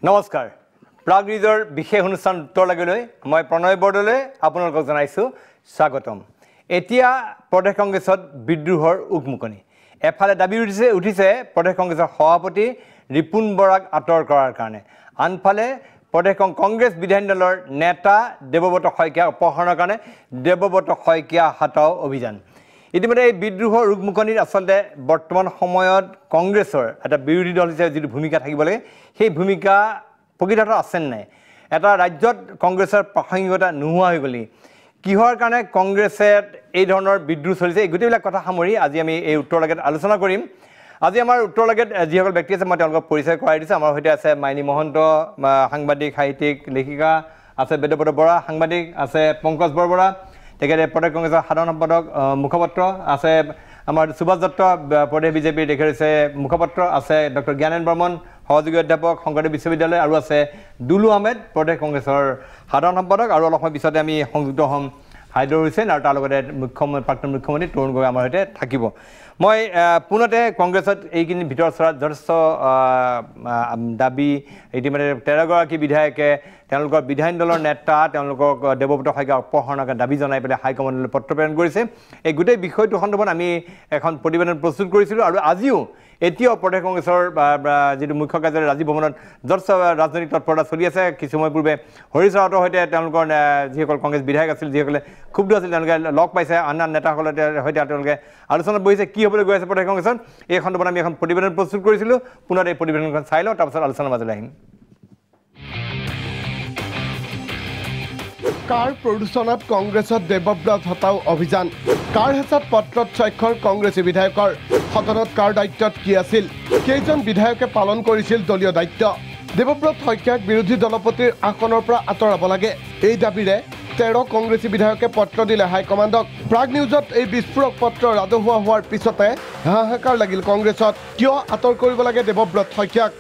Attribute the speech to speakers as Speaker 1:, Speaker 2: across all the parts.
Speaker 1: নমস্কাৰ প্ৰাগ নিউজৰ বিশেষ অনুষ্ঠান উত্তৰ লাগিলৈ মই প্ৰণয় বৰদলৈ আপোনালোকক জনাইছোঁ স্বাগতম। এতিয়া প্ৰদেশ কংগ্ৰেছত বিদ্ৰোহৰ উকমুকনি এফালে দাবী উঠিছে প্ৰদেশ কংগ্ৰেছৰ সভাপতি ৰিপুণ বৰাক আঁতৰ কৰাৰ কাৰণে, আনফালে প্ৰদেশ কংগ্ৰেছ বিধায়িনী দলৰ নেতা দেৱব্ৰত শইকীয়া অপহৰণৰ কাৰণে দেৱব্ৰত শইকীয়া হাতাও অভিযান। ইতিমধ্যে এই বিদ্ৰোহৰ উকমুকনিত আচলতে বৰ্তমান সময়ত কংগ্ৰেছৰ এটা বিৰোধী দল হিচাপে যিটো ভূমিকা থাকিব লাগে সেই ভূমিকা প্ৰকৃততে আছে নাই, এটা ৰাজ্যত কংগ্ৰেছৰ প্ৰাসংগিকতা নোহোৱা হৈ গ'লি, কিহৰ কাৰণে কংগ্ৰেছে এই ধৰণৰ বিদ্ৰোহ চলিছে, এই গোটেইবিলাক কথা সামৰি আজি আমি এই উত্তৰ লাগেত আলোচনা কৰিম। আজি আমাৰ উত্তৰ লাগেত যিসকল ব্যক্তি আছে মই তেওঁলোকক পৰিচয় কৰাই দিছোঁ। আমাৰ সৈতে আছে মাইনী মহন্ত, সাংবাদিক সাহিত্যিক লেখিকা, আছে বেদব্ৰত বৰা সাংবাদিক, আছে পংকজ বৰবৰা তেখেতে প্ৰদেশ কংগ্ৰেছৰ সাধাৰণ সম্পাদক মুখপাত্ৰ, আছে আমাৰ সুভাষ দত্ত প্ৰদেশ বিজেপিৰ তেখেত হৈছে মুখপাত্ৰ, আছে ডক্টৰ জ্ঞানেন বৰ্মন সহযোগী অধ্যাপক শংকৰদেৱ বিশ্ববিদ্যালয়, আৰু আছে দুলু আহমেদ প্ৰদেশ কংগ্ৰেছৰ সাধাৰণ সম্পাদক, আৰু অলপ সময় পিছতে আমি সংযুক্ত হ'ম হাইদৰ হুছেইন আৰু তাৰ লগতে প্ৰাক্তন মুখ্যমন্ত্ৰী তৰুণ গগৈ আমাৰ সৈতে থাকিব। মই পোনতে কংগ্ৰেছত এইখিনি ভিতৰত চৰাত যথেষ্ট দাবী ইতিমধ্যে 13গৰাকী বিধায়কে তেওঁলোকৰ বিধায়িনী দলৰ নেতা তেওঁলোকক দেৱব্ৰত শইকীয়া অপহৰণৰ দাবী জনাই পেলাই হাইকমাণ্ডলৈ পত্ৰ প্ৰেৰণ কৰিছে। এই গোটেই বিষয়টো সন্দৰ্ভত আমি এখন প্ৰতিবেদন প্ৰস্তুত কৰিছিলোঁ, আৰু আজিও এতিয়াও প্ৰদেশ কংগ্ৰেছৰ যিটো মুখ্য কাৰ্যালয় ৰাজীৱ ভৱনত যথেষ্ট ৰাজনৈতিক তৎপৰতা চলি আছে। কিছু সময় পূৰ্বে হৰিশ ৰাৱতৰ সৈতে তেওঁলোকৰ যিসকল কংগ্ৰেছ বিধায়ক আছিল, যিসকলে ক্ষুব্ধ আছিল, তেওঁলোকে লগ পাইছে, আন নেতাসকলৰ সৈতে তেওঁলোকে আলোচনাত বহিছে কি হ'বলৈ গৈ আছে প্ৰদেশ কংগ্ৰেছত। এই সন্দৰ্ভত আমি এখন প্ৰতিবেদন প্ৰস্তুত কৰিছিলোঁ, পুনৰ এই প্ৰতিবেদনখন চাই লওঁ, তাৰপাছত আলোচনাৰ মাজলৈ আহিম।
Speaker 2: কাৰ প্ৰদূষণত কংগ্ৰেছত দেৱব্ৰত হতাও অভিযান, কাৰ হেঁচাত পত্ৰত স্বাক্ষৰ কংগ্ৰেছী বিধায়কৰ, সদনত কাৰ দায়িত্বত কি আছিল, কেইজন বিধায়কে পালন কৰিছিল দলীয় দায়িত্ব, দেৱব্ৰত শইকীয়াক বিৰোধী দলপতিৰ আসনৰ পৰা আঁতৰাব লাগে, এই দাবীৰে 13 কংগ্ৰেছী বিধায়কে পত্ৰ দিলে হাইকমাণ্ডক। প্ৰাগ নিউজত এই বিস্ফোৰক পত্ৰ ৰাজহুৱা হোৱাৰ পিছতে হাহাকাৰ লাগিল কংগ্ৰেছত, কিয় আঁতৰ কৰিব লাগে দেৱব্ৰত শইকীয়াক।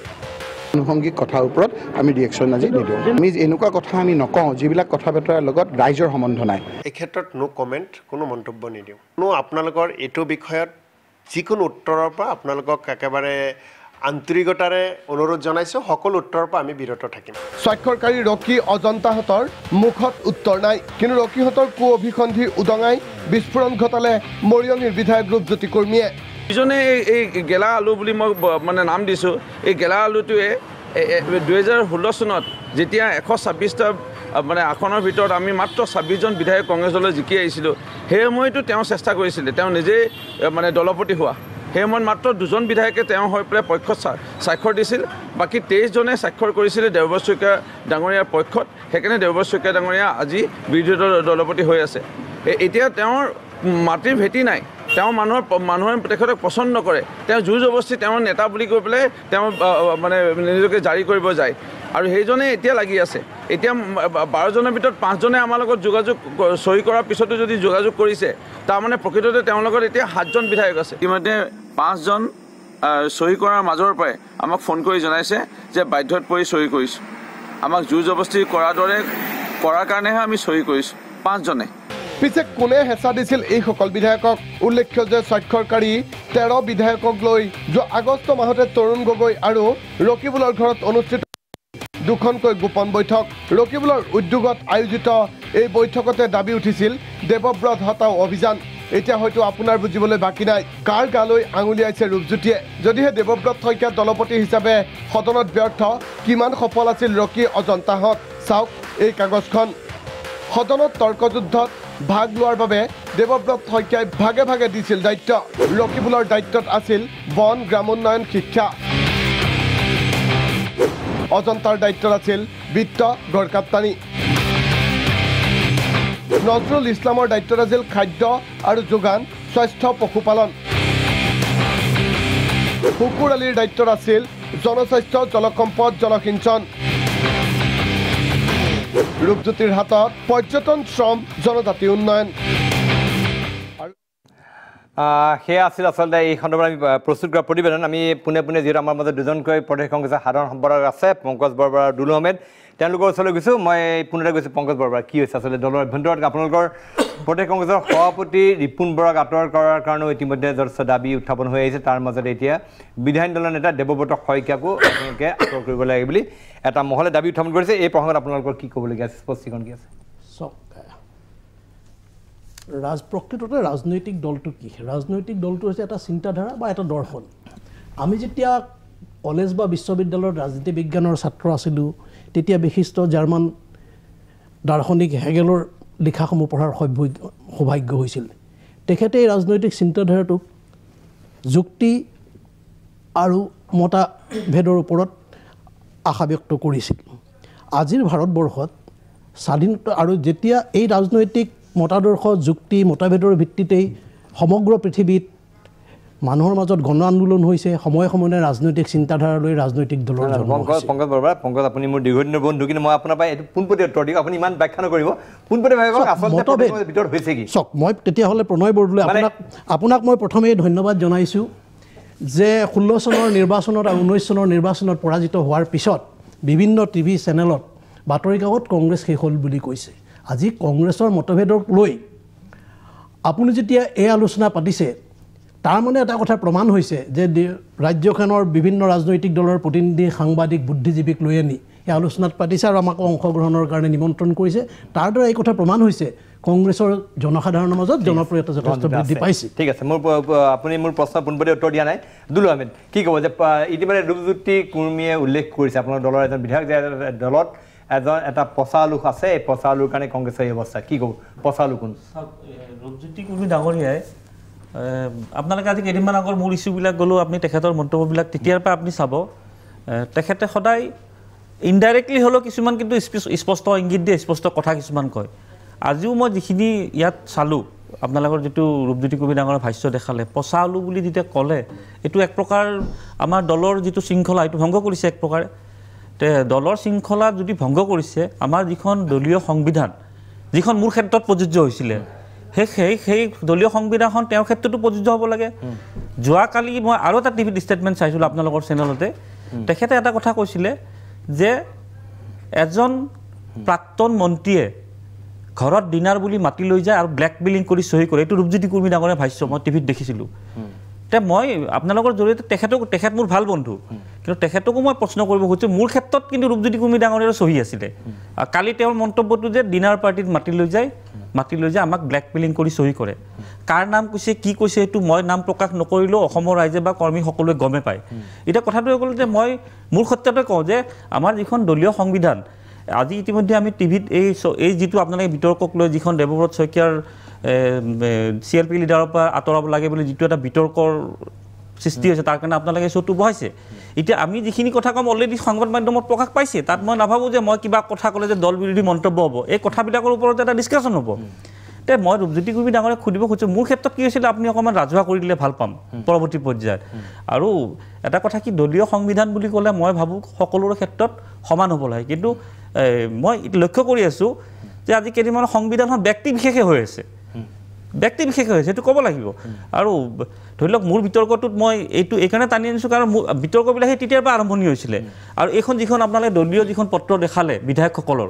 Speaker 3: আনুষংগিক কথাৰ ওপৰত আমি ৰিয়েকশ্যন আজি নিদিওঁ। আমি এনেকুৱা কথা আমি নকওঁ যিবিলাক কথা বতৰাৰ লগত ৰাইজৰ সম্বন্ধ নাই।
Speaker 4: এই ক্ষেত্ৰত নো কমেণ্ট, কোনো মন্তব্য নিদিওঁ। আপোনালোকৰ এইটো বিষয়ত যিকোনো উত্তৰৰ পৰা আপোনালোকক একেবাৰে আন্তৰিকতাৰে অনুৰোধ জনাইছোঁ, সকলো উত্তৰৰ পৰা আমি বিৰত থাকিম।
Speaker 2: স্বাক্ষৰকাৰী ৰকী অজন্তাহঁতৰ মুখত উত্তৰ নাই, কিন্তু ৰকীহঁতৰ কু অভিসন্ধি উদঙাই বিস্ফোৰণ ঘটালে মৰিয়নিৰ বিধায়ক ৰূপজ্যোতি কৰ্মীয়ে।
Speaker 5: ইজনে এই গেলা আলু বুলি মই মানে নাম দিছোঁ, এই গেলা আলুটোৱে 2016 চনত যেতিয়া 126টা মানে আসনৰ ভিতৰত আমি মাত্ৰ 26জন বিধায়ক কংগ্ৰেছ দলৈ জিকি আহিছিলোঁ, সেই সময়তো তেওঁ চেষ্টা কৰিছিলে, তেওঁ নিজেই মানে দলপতি হোৱা, সেই সময়ত মাত্ৰ 2জন বিধায়কে তেওঁ হৈ পেলাই পক্ষত স্বাক্ষৰ দিছিল, বাকী 23জনে স্বাক্ষৰ কৰিছিলে দেৱব্ৰত শইকীয়া ডাঙৰীয়াৰ পক্ষত। সেইকাৰণে দেৱব্ৰত শইকীয়া ডাঙৰীয়া আজি বিৰোধী দলপতি হৈ আছে। এতিয়া তেওঁৰ মাটিৰ ভেটি নাই, তেওঁ মানুহে তেখেতক পচন্দ নকৰে, তেওঁ জোৰ জবস্তি তেওঁৰ নেতা বুলি কৈ পেলাই তেওঁ মানে নিজকে জাৰি কৰিব যায়, আৰু সেইজনে এতিয়া লাগি আছে। এতিয়া 12জনৰ ভিতৰত 5জনে আমাৰ লগত যোগাযোগ চহী কৰাৰ পিছতো যদি যোগাযোগ কৰিছে, তাৰমানে প্ৰকৃততে তেওঁৰ লগত এতিয়া 7জন বিধায়ক আছে। ইতিমধ্যে 5জন চহী কৰাৰ মাজৰ পৰাই আমাক ফোন কৰি জনাইছে যে বাধ্যত পৰি চহী কৰিছোঁ, আমাক জোৰ জবস্তি কৰাৰ দৰে কৰাৰ কাৰণেহে আমি চহী কৰিছোঁ 5জনে।
Speaker 2: পিছে কোনে হেঁচা দিছিল এইসকল বিধায়কক? উল্লেখ্য যে স্বাক্ষৰকাৰী 13 বিধায়কক লৈ যোৱা আগষ্ট মাহতে তৰুণ গগৈ আৰু ৰকিবুলৰ ঘৰত অনুষ্ঠিত 2খনকৈ গোপন বৈঠক। ৰকিবুলৰ উদ্যোগত আয়োজিত এই বৈঠকতে দাবী উঠিছিল দেৱব্ৰত হতাও অভিযান। এতিয়া হয়তো আপোনাৰ বুজিবলৈ বাকী নাই কাৰ গালৈ আঙুলিয়াইছে ৰূপজ্যোতিয়ে। যদিহে দেৱব্ৰত শইকীয়া দলপতি হিচাপে সদনত ব্যৰ্থ, কিমান সফল আছিল ৰকী অজন্তাহঁত? চাওক এই কাগজখন। সদনত তৰ্কযুদ্ধত ভাগ লোৱাৰ বাবে দেৱব্ৰত শইকীয়াই ভাগে ভাগে দিছিল দায়িত্ব। ৰকিবুলৰ দায়িত্বত আছিল বন, গ্ৰামোন্নয়ন, শিক্ষা। অজন্তাৰ দায়িত্বত আছিল বিত্ত, গড়কাপ্তানি। নজৰুল ইছলামৰ দায়িত্বত আছিল খাদ্য আৰু যোগান, স্বাস্থ্য, পশুপালন। শুকুৰ আলীৰ দায়িত্বত আছিল জনস্বাস্থ্য, জলসম্পদ, জলসিঞ্চন। ৰূপজ্যোতিৰ হাতত পৰ্যটন, শ্ৰম, জনজাতি উন্নয়ন।
Speaker 1: সেয়া আছিল আচলতে এই সন্দৰ্ভত আমি প্ৰস্তুত কৰা প্ৰতিবেদন। আমি পোনে পোনে যিহেতু আমাৰ মাজত দুজনকৈ প্ৰদেশ কংগ্ৰেছৰ সাধাৰণ সম্পাদক আছে, পংকজ বৰবৰা আৰু দুলু আহমেদ, তেওঁলোকৰ ওচৰলৈ গৈছোঁ। মই পোনতে গৈছোঁ পংকজ বৰবৰা, কি হৈছে আচলতে দলৰ অভ্যন্তৰত আপোনালোকৰ প্ৰদেশ কংগ্ৰেছৰ সভাপতি ৰিপুণ বৰাক আঁতৰ কৰাৰ কাৰণেও ইতিমধ্যে যথেষ্ট দাবী উত্থাপন হৈ আহিছে তাৰ মাজতে এতিয়া বিধায়িনী দলৰ নেতা দেৱব্ৰত শইকীয়াকো আপোনালোকে আঁতৰ কৰিব লাগে বুলি এটা মহলে দাবী উত্থাপন কৰিছে এই প্ৰসংগত আপোনালোকৰ কি ক'বলগীয়া আছে স্পষ্টীকৰণ কি আছে
Speaker 6: চাওক প্ৰকৃততে ৰাজনৈতিক দলটো কি ৰাজনৈতিক দলটো হৈছে এটা চিন্তাধাৰা বা এটা দৰ্শন আমি যেতিয়া কলেজ বা বিশ্ববিদ্যালয়ত ৰাজনীতি বিজ্ঞানৰ ছাত্ৰ আছিলোঁ তেতিয়া বিশিষ্ট জাৰ্মান দাৰ্শনিক হেগেলৰ লিখাসমূহ পঢ়াৰ সৌভাগ্য হৈছিল তেখেতে এই ৰাজনৈতিক চিন্তাধাৰাটোক যুক্তি আৰু মতভেদৰ ওপৰত আশা ব্যক্ত কৰিছিল আজিৰ ভাৰতবৰ্ষত স্বাধীনতা আৰু যেতিয়া এই ৰাজনৈতিক মতাদৰ্শ যুক্তি মতভেদৰ ভিত্তিতেই সমগ্ৰ পৃথিৱীত মানুহৰ মাজত গণ আন্দোলন হৈছে সময়ে সময়ে ৰাজনৈতিক চিন্তাধাৰালৈ ৰাজনৈতিক দলৰ জন্ম হৈছে
Speaker 1: পংকজ বৰা পংকজ আপুনি মোৰ দীৰ্ঘদিনৰ বন্ধু কিন্তু মই আপোনাৰ পৰা এইটো পোনপটীয়া উত্তৰ দিওঁ আপুনি ইমান ব্যাখ্যা নকৰিব পোনপটীয়া ভাগক আচলতে ভিতৰত হৈছে কি
Speaker 6: চাওক মই তেতিয়াহ'লে প্ৰণয় বৰদলৈ আপোনাক মই প্ৰথমেই ধন্যবাদ জনাইছোঁ যে 16 চনৰ নিৰ্বাচনত আৰু 19 চনৰ নিৰ্বাচনত পৰাজিত হোৱাৰ পিছত বিভিন্ন টিভি চেনেলত বাতৰি কাকত কংগ্ৰেছ শেষ হ'ল বুলি কৈছে আজি কংগ্ৰেছৰ মতভেদক লৈ আপুনি যেতিয়া এই আলোচনা পাতিছে তাৰ মানে এটা কথা প্ৰমাণ হৈছে যে ৰাজ্যখনৰ বিভিন্ন ৰাজনৈতিক দলৰ প্ৰতিনিধি সাংবাদিক বুদ্ধিজীৱীক লৈ আনি এই আলোচনাত পাতিছে আৰু আমাক অংশগ্ৰহণৰ কাৰণে নিমন্ত্ৰণ কৰিছে তাৰ দ্বাৰা এই কথা প্ৰমাণ হৈছে কংগ্ৰেছৰ জনসাধাৰণৰ মাজত জনপ্ৰিয়তা যথেষ্ট বৃদ্ধি পাইছে
Speaker 1: ঠিক আছে আপুনি মোৰ প্ৰশ্ন পোনপটীয়া উত্তৰ দিয়া নাই দুলু আহমেদ কি ক'ব যে ইতিমধ্যে ৰূপজ্যোতি কুৰ্মীয়ে উল্লেখ কৰিছে আপোনাৰ দলৰ এজন বিধায়ক যে দলত এটা পচা লোক আছে এই পচা লোকৰ কাৰণে কংগ্ৰেছৰ এই অৱস্থা কি ক'ব পচা লোক কোন
Speaker 7: ৰূপজ্যোতি কুৰ্মী ডাঙৰীয়াই আপোনালোকে আজি কেইদিনমান আগৰ মোৰ ইছ্যুবিলাক গ'লেও আপুনি তেখেতৰ মন্তব্যবিলাক তেতিয়াৰ পৰা আপুনি চাব তেখেতে সদায় ইনডাইৰেক্টলি হ'লেও কিছুমান কিন্তু স্পষ্ট ইংগিত দিয়ে স্পষ্ট কথা কিছুমান কয় আজিও মই যিখিনি ইয়াত চালোঁ আপোনালোকৰ যিটো ৰূপজ্যোতি কুৰ্মী ডাঙৰ ভাষ্য দেখালে পচা আলু বুলি যেতিয়া ক'লে এইটো এক প্ৰকাৰ আমাৰ দলৰ যিটো শৃংখলা এইটো ভংগ কৰিছে এক প্ৰকাৰে দলৰ শৃংখলা যদি ভংগ কৰিছে আমাৰ যিখন দলীয় সংবিধান যিখন মোৰ ক্ষেত্ৰত প্ৰযোজ্য হৈছিলে সেই দলীয় সংবিধানখন তেওঁৰ ক্ষেত্ৰতো প্ৰযোজ্য হ'ব লাগে যোৱাকালি মই আৰু এটা টিভিত ষ্টেটমেণ্ট চাইছিলোঁ আপোনালোকৰ চেনেলতে তেখেতে এটা কথা কৈছিলে যে এজন প্ৰাক্তন মন্ত্ৰীয়ে ঘৰত ডিনাৰ বুলি মাতি লৈ যায় আৰু ব্লেকমেইলিং কৰি চহী কৰে এইটো ৰূপজ্যোতি কুৰ্মী ডাঙৰে ভাষ্য মই টিভিত দেখিছিলোঁ মই আপোনালোকৰ জৰিয়তে তেখেত মোৰ ভাল বন্ধু কিন্তু তেখেতকো মই প্ৰশ্ন কৰিব খুজিছোঁ মোৰ ক্ষেত্ৰত কিন্তু ৰূপজ্যোতি কুৰ্মী ডাঙৰীয়াৰ চহী আছিলে কালি তেওঁৰ মন্তব্যটো যে ডিনাৰ পাৰ্টিত মাতি লৈ যায় আমাক ব্লেকমেইলিং কৰি চহী কৰে কাৰ নাম কৈছে কি কৈছে এইটো মই নাম প্ৰকাশ নকৰিলেও অসমৰ ৰাইজে বা কৰ্মী সকলোৱে গমে পায় এতিয়া কথাটো হ'ল যে মই মোৰ ক্ষেত্ৰতে কওঁ যে আমাৰ যিখন দলীয় সংবিধান আজি ইতিমধ্যে আমি টিভিত এই যিটো আপোনালোকে বিতৰ্কক লৈ যিখন দেৱব্ৰত শইকীয়াৰ CLP লিডাৰৰ পৰা আঁতৰাব লাগে বুলি যিটো এটা বিতৰ্কৰ সৃষ্টি হৈছে তাৰ কাৰণে আপোনালোকে শ্ব'টো বহাইছে এতিয়া আমি যিখিনি কথা ক'ম অলৰেডি সংবাদ মাধ্যমত প্ৰকাশ পাইছে তাত মই নাভাবোঁ যে মই কিবা কথা ক'লে যে দল বিৰোধী মন্তব্য হ'ব এই কথাবিলাকৰ ওপৰত এটা ডিছকাশ্যন হ'ব তে মই ৰূপজ্যোতি কুৰ্মী ডাঙৰে সুধিব খুজিছোঁ মোৰ ক্ষেত্ৰত কি হৈছিলে আপুনি অকণমান ৰাজহুৱা কৰি দিলে ভাল পাম পৰৱৰ্তী পৰ্যায়ত আৰু এটা কথা কি দলীয় সংবিধান বুলি ক'লে মই ভাবোঁ সকলোৰে ক্ষেত্ৰত সমান হ'ব লাগে কিন্তু মই লক্ষ্য কৰি আছোঁ যে আজি কেইদিনমান সংবিধানখন ব্যক্তি বিশেষে হৈ আছে সেইটো ক'ব লাগিব আৰু ধৰি লওক মোৰ বিতৰ্কটোত মই এইকাৰণে টানি আনিছোঁ কাৰণ মোৰ বিতৰ্কবিলাক সেই তেতিয়াৰ পৰা আৰম্ভণি হৈছিলে আৰু এইখন যিখন আপোনালোকে দলীয় যিখন পত্ৰ দেখালে বিধায়কসকলৰ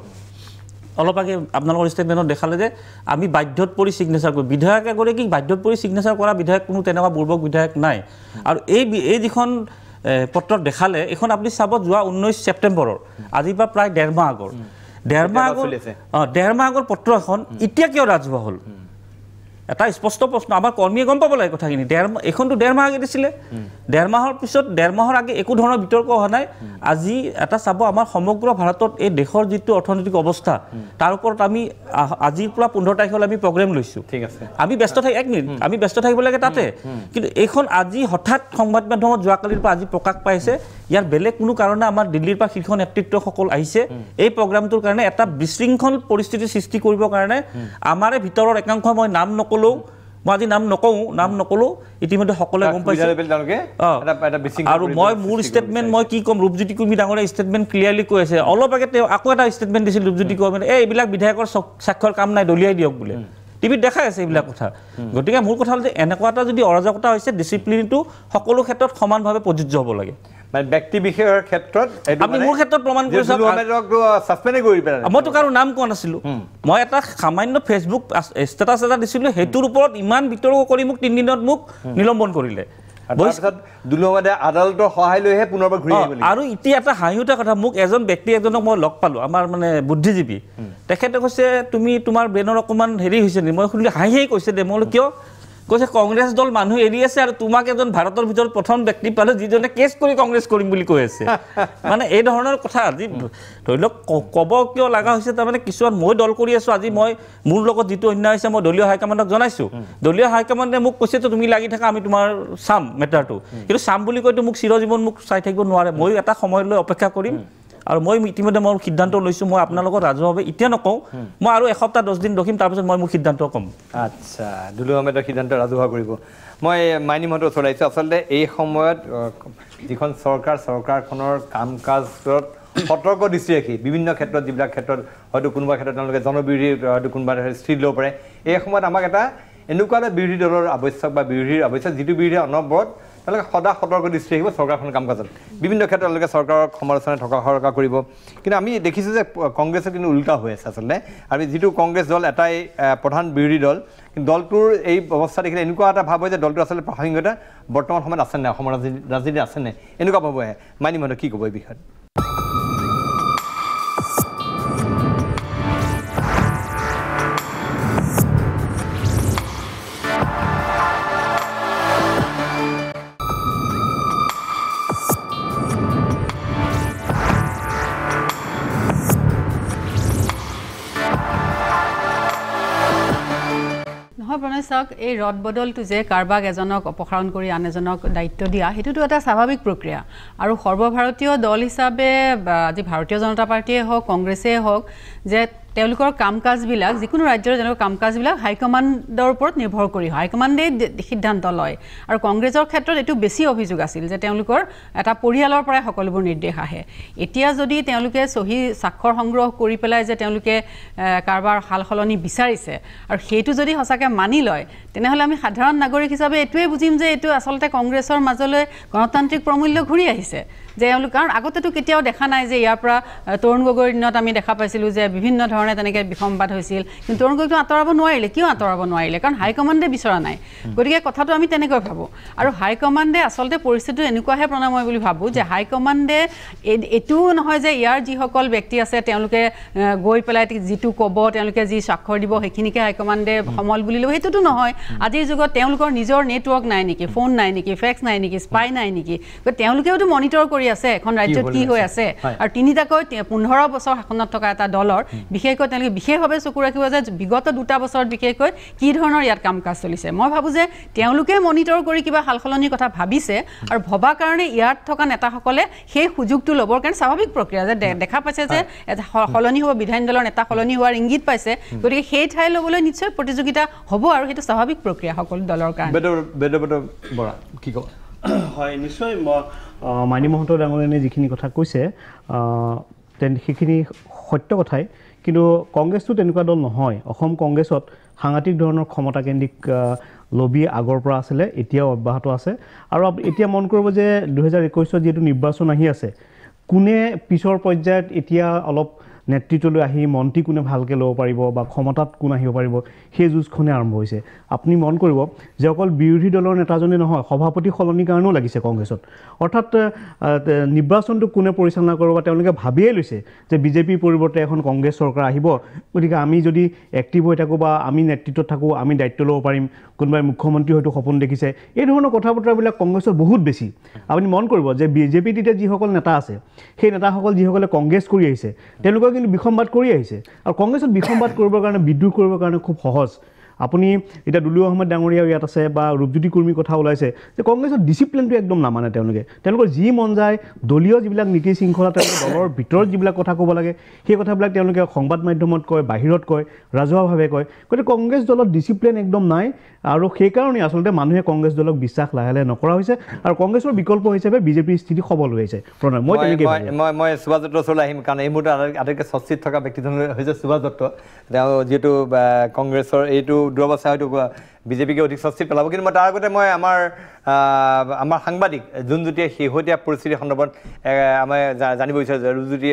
Speaker 7: অলপ আগে আপোনালোকৰ ষ্টেটমেণ্টত দেখালে যে আমি বাধ্যত পৰি ছিগনেচাৰ কৰোঁ বিধায়ক এগৰাকীক বাধ্যত পৰি ছিগনেচাৰ কৰা বিধায়ক কোনো তেনেকুৱা বুৰ্বক বিধায়ক নাই আৰু এই যিখন পত্ৰত দেখালে এইখন আপুনি চাব যোৱা 19 ছেপ্টেম্বৰৰ আজিৰ পৰা প্ৰায় ডেৰ মাহ আগৰ পত্ৰ এখন এতিয়া কিয় ৰাজহুৱা হ'ল এটা স্পষ্ট প্ৰশ্ন আমাৰ কৰ্মীয়ে গম পাব লাগে কথাখিনি এইখনতো ডেৰ মাহ আগে দিছিলে ডেৰ মাহৰ পিছত ডেৰ মাহৰ আগে একো ধৰণৰ বিতৰ্ক হোৱা নাই আজি এটা চাব আমাৰ সমগ্ৰ ভাৰতত এই দেশৰ যিটো অৰ্থনৈতিক অৱস্থা তাৰ ওপৰত আমি আজিৰ পৰা 15 তাৰিখলৈ আমি প্ৰগ্ৰেম লৈছোঁ ঠিক আছে আমি ব্যস্ত থাকিব লাগে তাতে কিন্তু এইখন আজি হঠাৎ সংবাদ মাধ্যমত যোৱাকালিৰ পৰা আজি প্ৰকাশ পাইছে ইয়াৰ বেলেগ কোনো কাৰণে আমাৰ দিল্লীৰ পৰা শীৰ্ষ নেতৃত্বসকল আহিছে এই প্ৰগ্ৰামটোৰ কাৰণে এটা বিশৃংখল পৰিস্থিতি সৃষ্টি কৰিবৰ কাৰণে আমাৰে ভিতৰৰ একাংশ মই নাম নক'লেও মই আজি নাম নক'লো ইতিমধ্যে সকলোৱে গম পাইছে আৰু মই মোৰ ষ্টেটমেণ্ট মই কি ক'ম ৰূপজ্যোতি কুৰ্মী ডাঙৰে ষ্টেটমেণ্ট ক্লিয়াৰলি কৈ আছে অলপ আগে তেওঁ আকৌ এটা ষ্টেটমেণ্ট দিছিল ৰূপজ্যোতি কুৰ্মীয়ে এইবিলাক বিধায়কৰ স্বাক্ষৰ কাম নাই দলিয়াই দিয়ক বোলে টিভিত দেখাই আছে এইবিলাক কথা গতিকে মোৰ কথা হ'ল যে এনেকুৱা এটা যদি অৰাজকতা হৈছে ডিচিপ্লিনটো সকলো ক্ষেত্ৰত সমানভাৱে প্ৰযোজ্য হ'ব লাগে
Speaker 1: মানে ব্যক্তি বিশেষৰ ক্ষেত্ৰত
Speaker 7: আমি মোৰ ক্ষেত্ৰত প্ৰমাণ কৰিছো
Speaker 1: সাসপেন্ড কৰি পেলালে
Speaker 7: মইতো কাৰো নাম কোৱা নাছিলো মই এটা সামান্য ফেচবুক ষ্টেটাছ এটা দিছিলো হেতুৰ ওপৰত ইমান বিতৰ্ক কৰি মোক 3 দিনত মোক নিলম্বন কৰিলে
Speaker 1: তাৰপিছত দুলুমাদে আদালতৰ সহায় লৈহে পুনৰবাৰ ঘূৰি আহিব
Speaker 7: আৰু এতিয়া এটা হাঁহিউঠা কথা মোক এজন ব্যক্তি এজনক মই লগ পালো আমাৰ মানে বুদ্ধিজীৱী তেখেতে কৈছে তুমি তোমাৰ ব্ৰেনৰ অকমান হেৰি হৈছে নি মই শুনিলে হাঁহি কৈছে দে মই কিয় কৈছে কংগ্ৰেছ দল মানুহ এৰি আছে আৰু তোমাক এজন ভাৰতৰ ভিতৰত প্ৰথম ব্যক্তি পালো যিজনে কেছ কৰি কংগ্ৰেছ কৰিম বুলি কৈ আছে মানে এই ধৰণৰ কথা আজি ধৰি লওক কব কিয় লগা হৈছে তাৰমানে কিছুমান মই দল কৰি আছো আজি মই মোৰ লগত যিটো অন্যায় হৈছে মই দলীয় হাইকমাণ্ডক জনাইছো দলীয় হাইকমাণ্ডে মোক কৈছে তো তুমি লাগি থাকা আমি তোমাৰ চাম মেটাৰটো কিন্তু চাম বুলি কৈতো মোক চিৰজীৱন মোক চাই থাকিব নোৱাৰে মই এটা সময়লৈ অপেক্ষা কৰিম আৰু মই ইতিমধ্যে মোৰ সিদ্ধান্ত লৈছো মই আপোনাৰ লগত ৰাজহুৱাভাৱে এতিয়া নকওঁ মই আৰু এসপ্তাহ 10 দিন ৰখিম তাৰপিছত মই মোৰ সিদ্ধান্ত কম
Speaker 1: আচ্ছা দুলু আহমেদৰ সিদ্ধান্ত ৰাজহুৱা কৰিব মই মাইনিমহত চলাইছো আচলতে এই সময়ত যিখন চৰকাৰখনৰ কাম কাজত সতৰ্ক দৃষ্টি ৰাখি বিভিন্ন ক্ষেত্ৰত যিবিলাক ক্ষেত্ৰত হয়তো কোনোবা ক্ষেত্ৰত তেওঁলোকে জনবিৰোধী হয়তো কোনোবা স্থিতি ল'ব পাৰে এই সময়ত আমাক এটা এনেকুৱা এটা বিৰোধী দলৰ আৱশ্যক বা বিৰোধীৰ আৱশ্যক যিটো বিৰোধী অনবৰত তেওঁলোকে সদা সতৰ্ক দৃষ্টি ৰাখিব চৰকাৰখনৰ কাম কাজত বিভিন্ন ক্ষেত্ৰত তেওঁলোকে চৰকাৰৰ সমালোচনা থকা কৰিব কিন্তু আমি দেখিছোঁ যে কংগ্ৰেছৰ কিন্তু উল্টা হৈ আছে আচলতে আৰু যিটো কংগ্ৰেছ দল এটাই প্ৰধান বিৰোধী দল কিন্তু দলটোৰ এই অৱস্থা দেখিলে এনেকুৱা এটা ভাৱ হয় যে দলটো আচলতে প্ৰাসংগিকতা বৰ্তমান সময়ত আছে নাই অসমৰ ৰাজনীতি আছে নাই এনেকুৱা ভাৱ আহে মাইনিমহতে কি ক'ব এই বিষয়ত
Speaker 8: প্ৰণয় চাওক এই ৰদ বদলটো যে কাৰবাক এজনক অপসাৰণ কৰি আন এজনক দায়িত্ব দিয়া সেইটোতো এটা স্বাভাৱিক প্ৰক্ৰিয়া আৰু সৰ্বভাৰতীয় দল হিচাপে আজি ভাৰতীয় জনতা পাৰ্টিয়ে হওক কংগ্ৰেছে হওক যে তেওঁলোকৰ কাম কাজবিলাক যিকোনো ৰাজ্যৰ যেনেকৈ কাম কাজবিলাক হাইকমাণ্ডৰ ওপৰত নিৰ্ভৰ কৰি হয় হাইকমাণ্ডে সিদ্ধান্ত লয় আৰু কংগ্ৰেছৰ ক্ষেত্ৰত এইটো বেছি অভিযোগ আছিল যে তেওঁলোকৰ এটা পৰিয়ালৰ পৰাই সকলোবোৰ নিৰ্দেশ আহে এতিয়া যদি তেওঁলোকে সহি স্বাক্ষৰ সংগ্ৰহ কৰি পেলাই যে তেওঁলোকে কাৰবাৰ হাল সলনি বিচাৰিছে আৰু সেইটো যদি সঁচাকৈ মানি লয় তেনেহ'লে আমি সাধাৰণ নাগৰিক হিচাপে এইটোৱে বুজিম যে এইটো আচলতে কংগ্ৰেছৰ মাজলৈ গণতান্ত্ৰিক প্ৰমূল্য ঘূৰি আহিছে যে এওঁলোক কাৰণ আগতেতো কেতিয়াও দেখা নাই যে ইয়াৰ পৰা তৰুণ গগৈৰ দিনত আমি দেখা পাইছিলোঁ যে বিভিন্ন ধৰণে তেনেকৈ বিসম্বাদ হৈছিল কিন্তু তৰুণ গগৈটো আঁতৰাব নোৱাৰিলে কিয় আঁতৰাব নোৱাৰিলে কাৰণ হাইকমাণ্ডে বিচৰা নাই গতিকে কথাটো আমি তেনেকৈ ভাবোঁ আৰু হাইকমাণ্ডে আচলতে পৰিস্থিতিটো এনেকুৱাহে প্ৰণাময় বুলি ভাবোঁ যে হাইকমাণ্ডে এইটোও নহয় যে ইয়াৰ যিসকল ব্যক্তি আছে তেওঁলোকে গৈ পেলাই যিটো ক'ব তেওঁলোকে যি স্বাক্ষৰ দিব সেইখিনিকে হাইকমাণ্ডে সমল বুলি ল'ব সেইটোতো নহয় আজিৰ যুগত তেওঁলোকৰ নিজৰ নেটৱৰ্ক নাই নেকি ফোন নাই নেকি ফেক্স নাই নেকি স্পাই নাই নেকি গতিকে তেওঁলোকেওতো মনিটৰ কৰি আছে এখন ৰাজ্যত কি হৈ আছে আৰু তিনিটাকৈ 15 বছৰ শাসনত থকা এটা দলৰ বিশেষকৈ তেওঁলোকে বিশেষভাৱে চকু ৰাখিব যে বিগত 2টা বছৰত বিশেষকৈ কি ধৰণৰ ইয়াত কাম কাজ চলিছে মই ভাবোঁ যে তেওঁলোকে মনিটৰ কৰি কিবা সালসলনিৰ কথা ভাবিছে আৰু ভবা কাৰণে ইয়াত থকা নেতাসকলে সেই সুযোগটো ল'বৰ কাৰণে স্বাভাৱিক প্ৰক্ৰিয়া যে দেখা পাইছে যে এটা সলনি হ'ব বিধায়িনী দলৰ নেতা সলনি হোৱাৰ ইংগিত পাইছে গতিকে সেই ঠাই ল'বলৈ নিশ্চয় প্ৰতিযোগিতা হ'ব আৰু সেইটো স্বাভাৱিক প্ৰক্ৰিয়া সকলো দলৰ কাৰণে
Speaker 1: বৰা কি ক'ব
Speaker 6: হয় নিশ্চয় মাইনিমহন্ত ডাঙৰীয়ানে যিখিনি কথা কৈছে সেইখিনি সত্য কথাই কিন্তু কংগ্ৰেছটো তেনেকুৱা দল নহয় অসম কংগ্ৰেছত সাংঘাতিক ধৰণৰ ক্ষমতাকেন্দ্ৰিক লবি আগৰ পৰা আছিলে এতিয়াও অব্যাহত আছে আৰু এতিয়া মন কৰিব যে 2021 যিহেতু নিৰ্বাচন আহি আছে কোনে পিছৰ পৰ্যায়ত এতিয়া অলপ নেতৃত্বলৈ আহি মন্ত্ৰী কোনে ভালকৈ ল'ব পাৰিব বা ক্ষমতাত কোন আহিব পাৰিব সেই যুঁজখনে আৰম্ভ হৈছে আপুনি মন কৰিব যে অকল বিৰোধী দলৰ নেতাজনে নহয় সভাপতি সলনিৰ কাৰণেও লাগিছে কংগ্ৰেছত অৰ্থাৎ নিৰ্বাচনটো কোনে পৰিচালনা কৰিব বা তেওঁলোকে ভাবিয়ে লৈছে যে বিজেপিৰ পৰিৱৰ্তে এখন কংগ্ৰেছ চৰকাৰ আহিব গতিকে আমি যদি এক্টিভ হৈ থাকোঁ বা আমি নেতৃত্বত থাকোঁ আমি দায়িত্ব ল'ব পাৰিম কোনোবাই মুখ্যমন্ত্ৰী হয়তো সপোন দেখিছে এই ধৰণৰ কথা বতৰাবিলাক কংগ্ৰেছৰ বহুত বেছি আপুনি মন কৰিব যে বিজেপিত এতিয়া যিসকল নেতা আছে সেই নেতাসকল যিসকলে কংগ্ৰেছ কৰি আহিছে তেওঁলোকে কিন্তু বিসম্বাদ কৰি আহিছে আৰু কংগ্ৰেছত বিসম্বাদ কৰিবৰ কাৰণে বিদ্ৰোহ কৰিবৰ কাৰণে খুব সহজ আপুনি এতিয়া দুলু আহমেদ ডাঙৰীয়াও ইয়াত আছে বা ৰূপজ্যোতি কুৰ্মীৰ কথা ওলাইছে যে কংগ্ৰেছৰ ডিচিপ্লিনটো একদম নামানে তেওঁলোকৰ যি মন যায় দলীয় যিবিলাক নীতি শৃংখলা তেওঁলোকৰ দলৰ ভিতৰত যিবিলাক কথা ক'ব লাগে সেই কথাবিলাক তেওঁলোকে সংবাদ মাধ্যমত কয় বাহিৰত কয় ৰাজহুৱাভাৱে কয় গতিকে কংগ্ৰেছ দলত ডিচিপ্লিন একদম নাই আৰু সেইকাৰণে আচলতে মানুহে কংগ্ৰেছ দলক বিশ্বাস লাহে লাহে নকৰা হৈছে আৰু কংগ্ৰেছৰ বিকল্প হিচাপে বিজেপিৰ স্থিতি সবল হৈ আছে প্ৰণয়
Speaker 1: মই সুভাষ দত্তৰ ওচৰলৈ আহিম কাৰণ এই মুহূৰ্তে আটাইতকৈ চৰ্চিত থকা ব্যক্তিজন হৈছে সুভাষ দত্ত তেওঁ যিহেতু কংগ্ৰেছৰ এইটো দুৰৱস্থা হয়তো বিজেপিকে অধিক স্বস্তিত পেলাব কিন্তু মই তাৰ আগতে মই আমাৰ সাংবাদিক জোনজ্যোতিয়ে শেহতীয়া পৰিস্থিতিৰ সন্দৰ্ভত আমি জানিব বিচাৰিছোঁ জোনজ্যোতি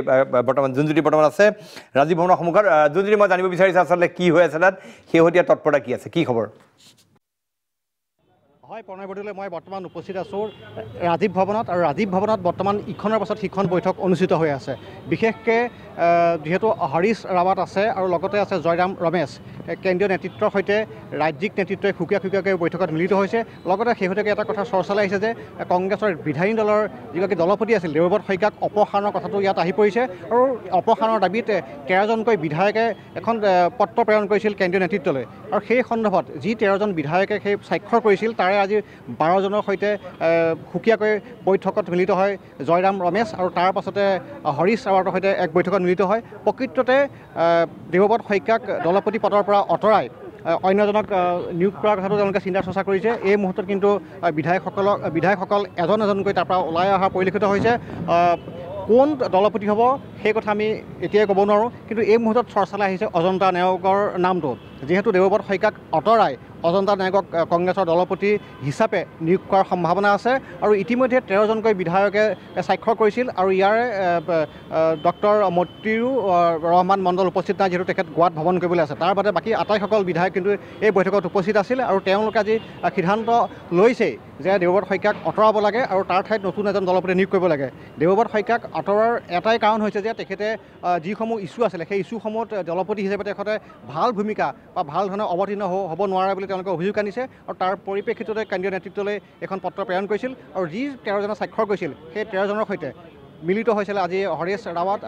Speaker 1: বৰ্তমান আছে ৰাজীৱ ভৱনৰ সন্মুখত জোনজ্যোতি মই জানিব বিচাৰিছোঁ আচলতে কি হৈ আছে তাত শেহতীয়া তৎপৰতা কি আছে কি খবৰ
Speaker 9: হয় প্ৰণয় বৰদলৈ মই বৰ্তমান উপস্থিত আছোঁ ৰাজীৱ ভৱনত আৰু ৰাজীৱ ভৱনত বৰ্তমান ইখনৰ পাছত সিখন বৈঠক অনুষ্ঠিত হৈ আছে বিশেষকৈ যিহেতু হৰীশ ৰাৱাট আছে আৰু লগতে আছে জয়ৰাম ৰমেশ কেন্দ্ৰীয় নেতৃত্বৰ সৈতে ৰাজ্যিক নেতৃত্বই সুকীয়াকৈ বৈঠকত মিলিত হৈছে লগতে শেহতীয়াকৈ এটা কথা চৰ্চালৈ আহিছে যে কংগ্ৰেছৰ বিধায়িনী দলৰ যিগৰাকী দলপতি আছিল দেৱব্ৰত শইকীয়াক অপসাৰণৰ কথাটো ইয়াত আহি পৰিছে আৰু অপসাৰণৰ দাবীত 13জনকৈ বিধায়কে এখন পত্ৰ প্ৰেৰণ কৰিছিল কেন্দ্ৰীয় নেতৃত্বলৈ আৰু সেই সন্দৰ্ভত যি 13জন বিধায়কে সেই স্বাক্ষৰ কৰিছিল তাৰে আজি 12জনৰ সৈতে সুকীয়াকৈ বৈঠকত মিলিত হয় জয়ৰাম ৰমেশ আৰু তাৰ পাছতে হৰীশ ৰাৱাটৰ সৈতে এক বৈঠকত মিলিত হয় প্ৰকৃততে দেৱব্ৰত শইকীয়াক দলপতি পদৰ পৰা আঁতৰাই অন্যজনক নিয়োগ কৰাৰ কথাটো তেওঁলোকে চিন্তা চৰ্চা কৰিছে এই মুহূৰ্তত কিন্তু বিধায়কসকল এজনকৈ তাৰ পৰা ওলাই অহা পৰিলক্ষিত হৈছে কোন দলপতি হ'ব সেই কথা আমি এতিয়াই ক'ব নোৱাৰোঁ কিন্তু এই মুহূৰ্তত চৰ্চালৈ আহিছে অজন্তা নায়কৰ নামটো যিহেতু দেৱব্ৰত শইকীয়াক আঁতৰাই অজন্তা নায়কক কংগ্ৰেছৰ দলপতি হিচাপে নিয়োগ কৰাৰ সম্ভাৱনা আছে আৰু ইতিমধ্যে 13জনকৈ বিধায়কে স্বাক্ষৰ কৰিছিল আৰু ইয়াৰে ডক্টৰ মতিউৰ ৰহমান মণ্ডল উপস্থিত নাই যিহেতু তেখেত গোৱাত ভ্ৰমণ কৰিবলৈ আছে তাৰ বাদে বাকী আটাইসকল বিধায়ক কিন্তু এই বৈঠকত উপস্থিত আছিল আৰু তেওঁলোকে আজি সিদ্ধান্ত লৈছে যে দেৱব্ৰত শইকীয়াক আঁতৰাব লাগে আৰু তাৰ ঠাইত নতুন এজন দলপতি নিয়োগ কৰিব লাগে দেৱব্ৰত শইকীয়াক আঁতৰোৱাৰ এটাই কাৰণ হৈছে যে তেখেতে যিসমূহ ইছ্যু আছিলে সেই ইছ্যুসমূহত দলপতি হিচাপে তেখেতে ভাল ভূমিকা বা ভাল ধৰণে অৱতীৰ্ণ হ'ব নোৱাৰে বুলি তেওঁলোকে অভিযোগ আনিছে আৰু তাৰ পৰিপ্ৰেক্ষিততে কেন্দ্ৰীয় নেতৃত্বলৈ এখন পত্ৰ প্ৰেৰণ কৰিছিল আৰু যি 13জনে স্বাক্ষৰ কৰিছিল সেই 13জনৰ সৈতে মিলিত হৈছিল আজি হৰীশ ৰাৱাট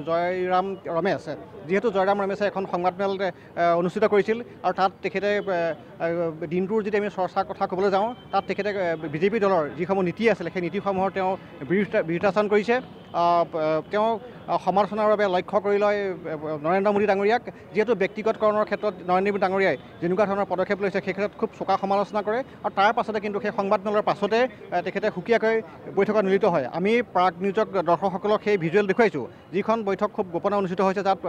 Speaker 9: জয়ৰাম ৰমেশ যিহেতু জয়ৰাম ৰমেশে এখন সংবাদমেল অনুষ্ঠিত কৰিছিল আৰু তাত তেখেতে দিনটোৰ যদি আমি চৰ্চাৰ কথা ক'বলৈ যাওঁ তাত তেখেতে বিজেপি দলৰ যিসমূহ নীতি আছিলে সেই নীতিসমূহৰ তেওঁ বিৰুদ্ধাচৰণ কৰিছে তেওঁ সমালোচনাৰ বাবে লক্ষ্য কৰি লয় নৰেন্দ্ৰ মোদী ডাঙৰীয়াক যিহেতু ব্যক্তিগতকৰণৰ ক্ষেত্ৰত নৰেন্দ্ৰ মোদী ডাঙৰীয়াই যেনেকুৱা ধৰণৰ পদক্ষেপ লৈছে সেই ক্ষেত্ৰত খুব চোকা সমালোচনা কৰে আৰু তাৰ পাছতে কিন্তু সেই সংবাদমেলৰ পাছতে তেখেতে সুকীয়াকৈ বৈঠকত মিলিত হয় আমি প্ৰাগ নিউজক দৰ্শকসকলক সেই ভিজুৱেল দেখুৱাইছোঁ যিখন বৈঠক খুব গোপনে অনুষ্ঠিত হৈছে তাত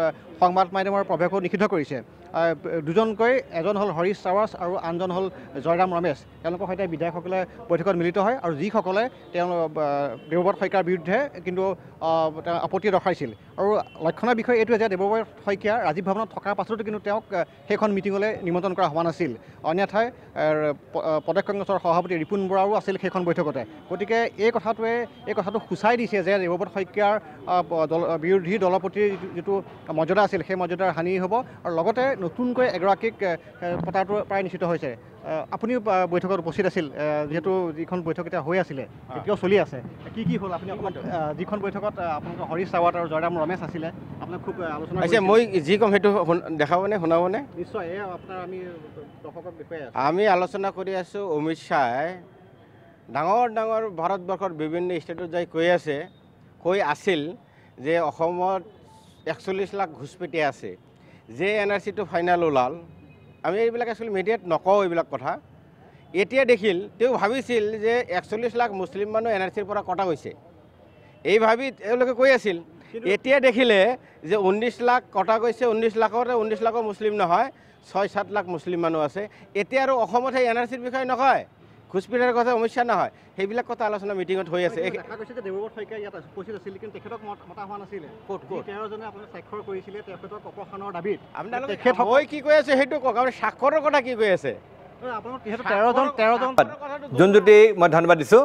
Speaker 9: সংবাদ মাধ্যমৰ প্ৰৱেশো নিষিদ্ধ কৰিছে দুজনকৈ এজন হ'ল হৰীশ ৰাৱাট আৰু আনজন হ'ল জয়ৰাম ৰমেশ তেওঁলোকৰ সৈতে বিধায়কসকলে বৈঠকত মিলিত হয় আৰু যিসকলে তেওঁ দেৱব্ৰত শইকীয়াৰ বিৰুদ্ধে কিন্তু আপত্তি দৰ্শাইছিল আৰু লক্ষণৰ বিষয় এইটোৱে যে দেৱব্ৰত শইকীয়া ৰাজীৱ ভৱনত থকাৰ পাছতো কিন্তু তেওঁক সেইখন মিটিঙলৈ নিমন্ত্ৰণ কৰা হোৱা নাছিল অন্যথাই প্ৰদেশ কংগ্ৰেছৰ সভাপতি ৰিপুণ বৰাও আছিল সেইখন বৈঠকতে গতিকে এই কথাটো সূচাই দিছে যে দেৱব্ৰত শইকীয়াৰ বিৰোধী দলপতিৰ যিটো মৰ্যাদা আছিল সেই মৰ্যাদাৰ হানি হ'ব আৰু লগতে নতুনকৈ এগৰাকীক পতাটো প্ৰায় নিশ্চিত হৈছে আপুনিও বৈঠকত উপস্থিত আছিল যিহেতু যিখন বৈঠক এতিয়া হৈ আছিলে এতিয়াও চলি আছে কি হ'ল আপুনি যিখন বৈঠকত আপোনালোকৰ হৰীশ ৰাৱাট আৰু জয়ৰাম ৰমেশ আছিলে আপোনাক খুব আলোচনা
Speaker 10: কৰিছে মই যি ক'ম সেইটো দেখাবনে শুনাবনে
Speaker 9: নিশ্চয় আপোনাৰ আমি দৰ্শকক দেখুৱাই আছোঁ
Speaker 10: আমি আলোচনা কৰি আছোঁ অমিত শ্বাহে ডাঙৰ ভাৰতবৰ্ষৰ বিভিন্ন ষ্টেটত যাই কৈ আছিল যে অসমত 41 লাখ ঘুচপেটীয়া আছে যে NRC-টো ফাইনেল ওলাল আমি এইবিলাক একচুৱেলি মিডিয়াত নকওঁ এইবিলাক কথা এতিয়া দেখিল তেওঁ ভাবিছিল যে 41 লাখ মুছলিম মানুহ NRC-ৰ পৰা কটা গৈছে এই ভাবি তেওঁলোকে কৈ আছিল এতিয়া দেখিলে যে 19 লাখ কটা গৈছে 19 লাখৰ মুছলিম নহয় 6-7 লাখ মুছলিম মানুহ আছে এতিয়া আৰু অসমত সেই NRC-ৰ বিষয়ে নকয় ঘুচপেটীয়াৰ কথা সমস্যা নহয় সেইবিলাক কথা আলোচনা মিটিঙত হৈ আছে
Speaker 9: দেৱব্ৰত শইকীয়া ইয়াত উপস্থিত আছিল কিন্তু তেখেতক মতা হোৱা নাছিলে ক'ত 13জনে আপুনি স্বাক্ষৰ কৰিছিলে তেখেতক অপসাৰণৰ দাবীত
Speaker 10: আপোনালোকে মই কি কৈ আছে সেইটো কওক আপুনি স্বাক্ষৰৰ কথা কি কৈ আছে
Speaker 1: জোনজ্যোতি মই ধন্যবাদ দিছোঁ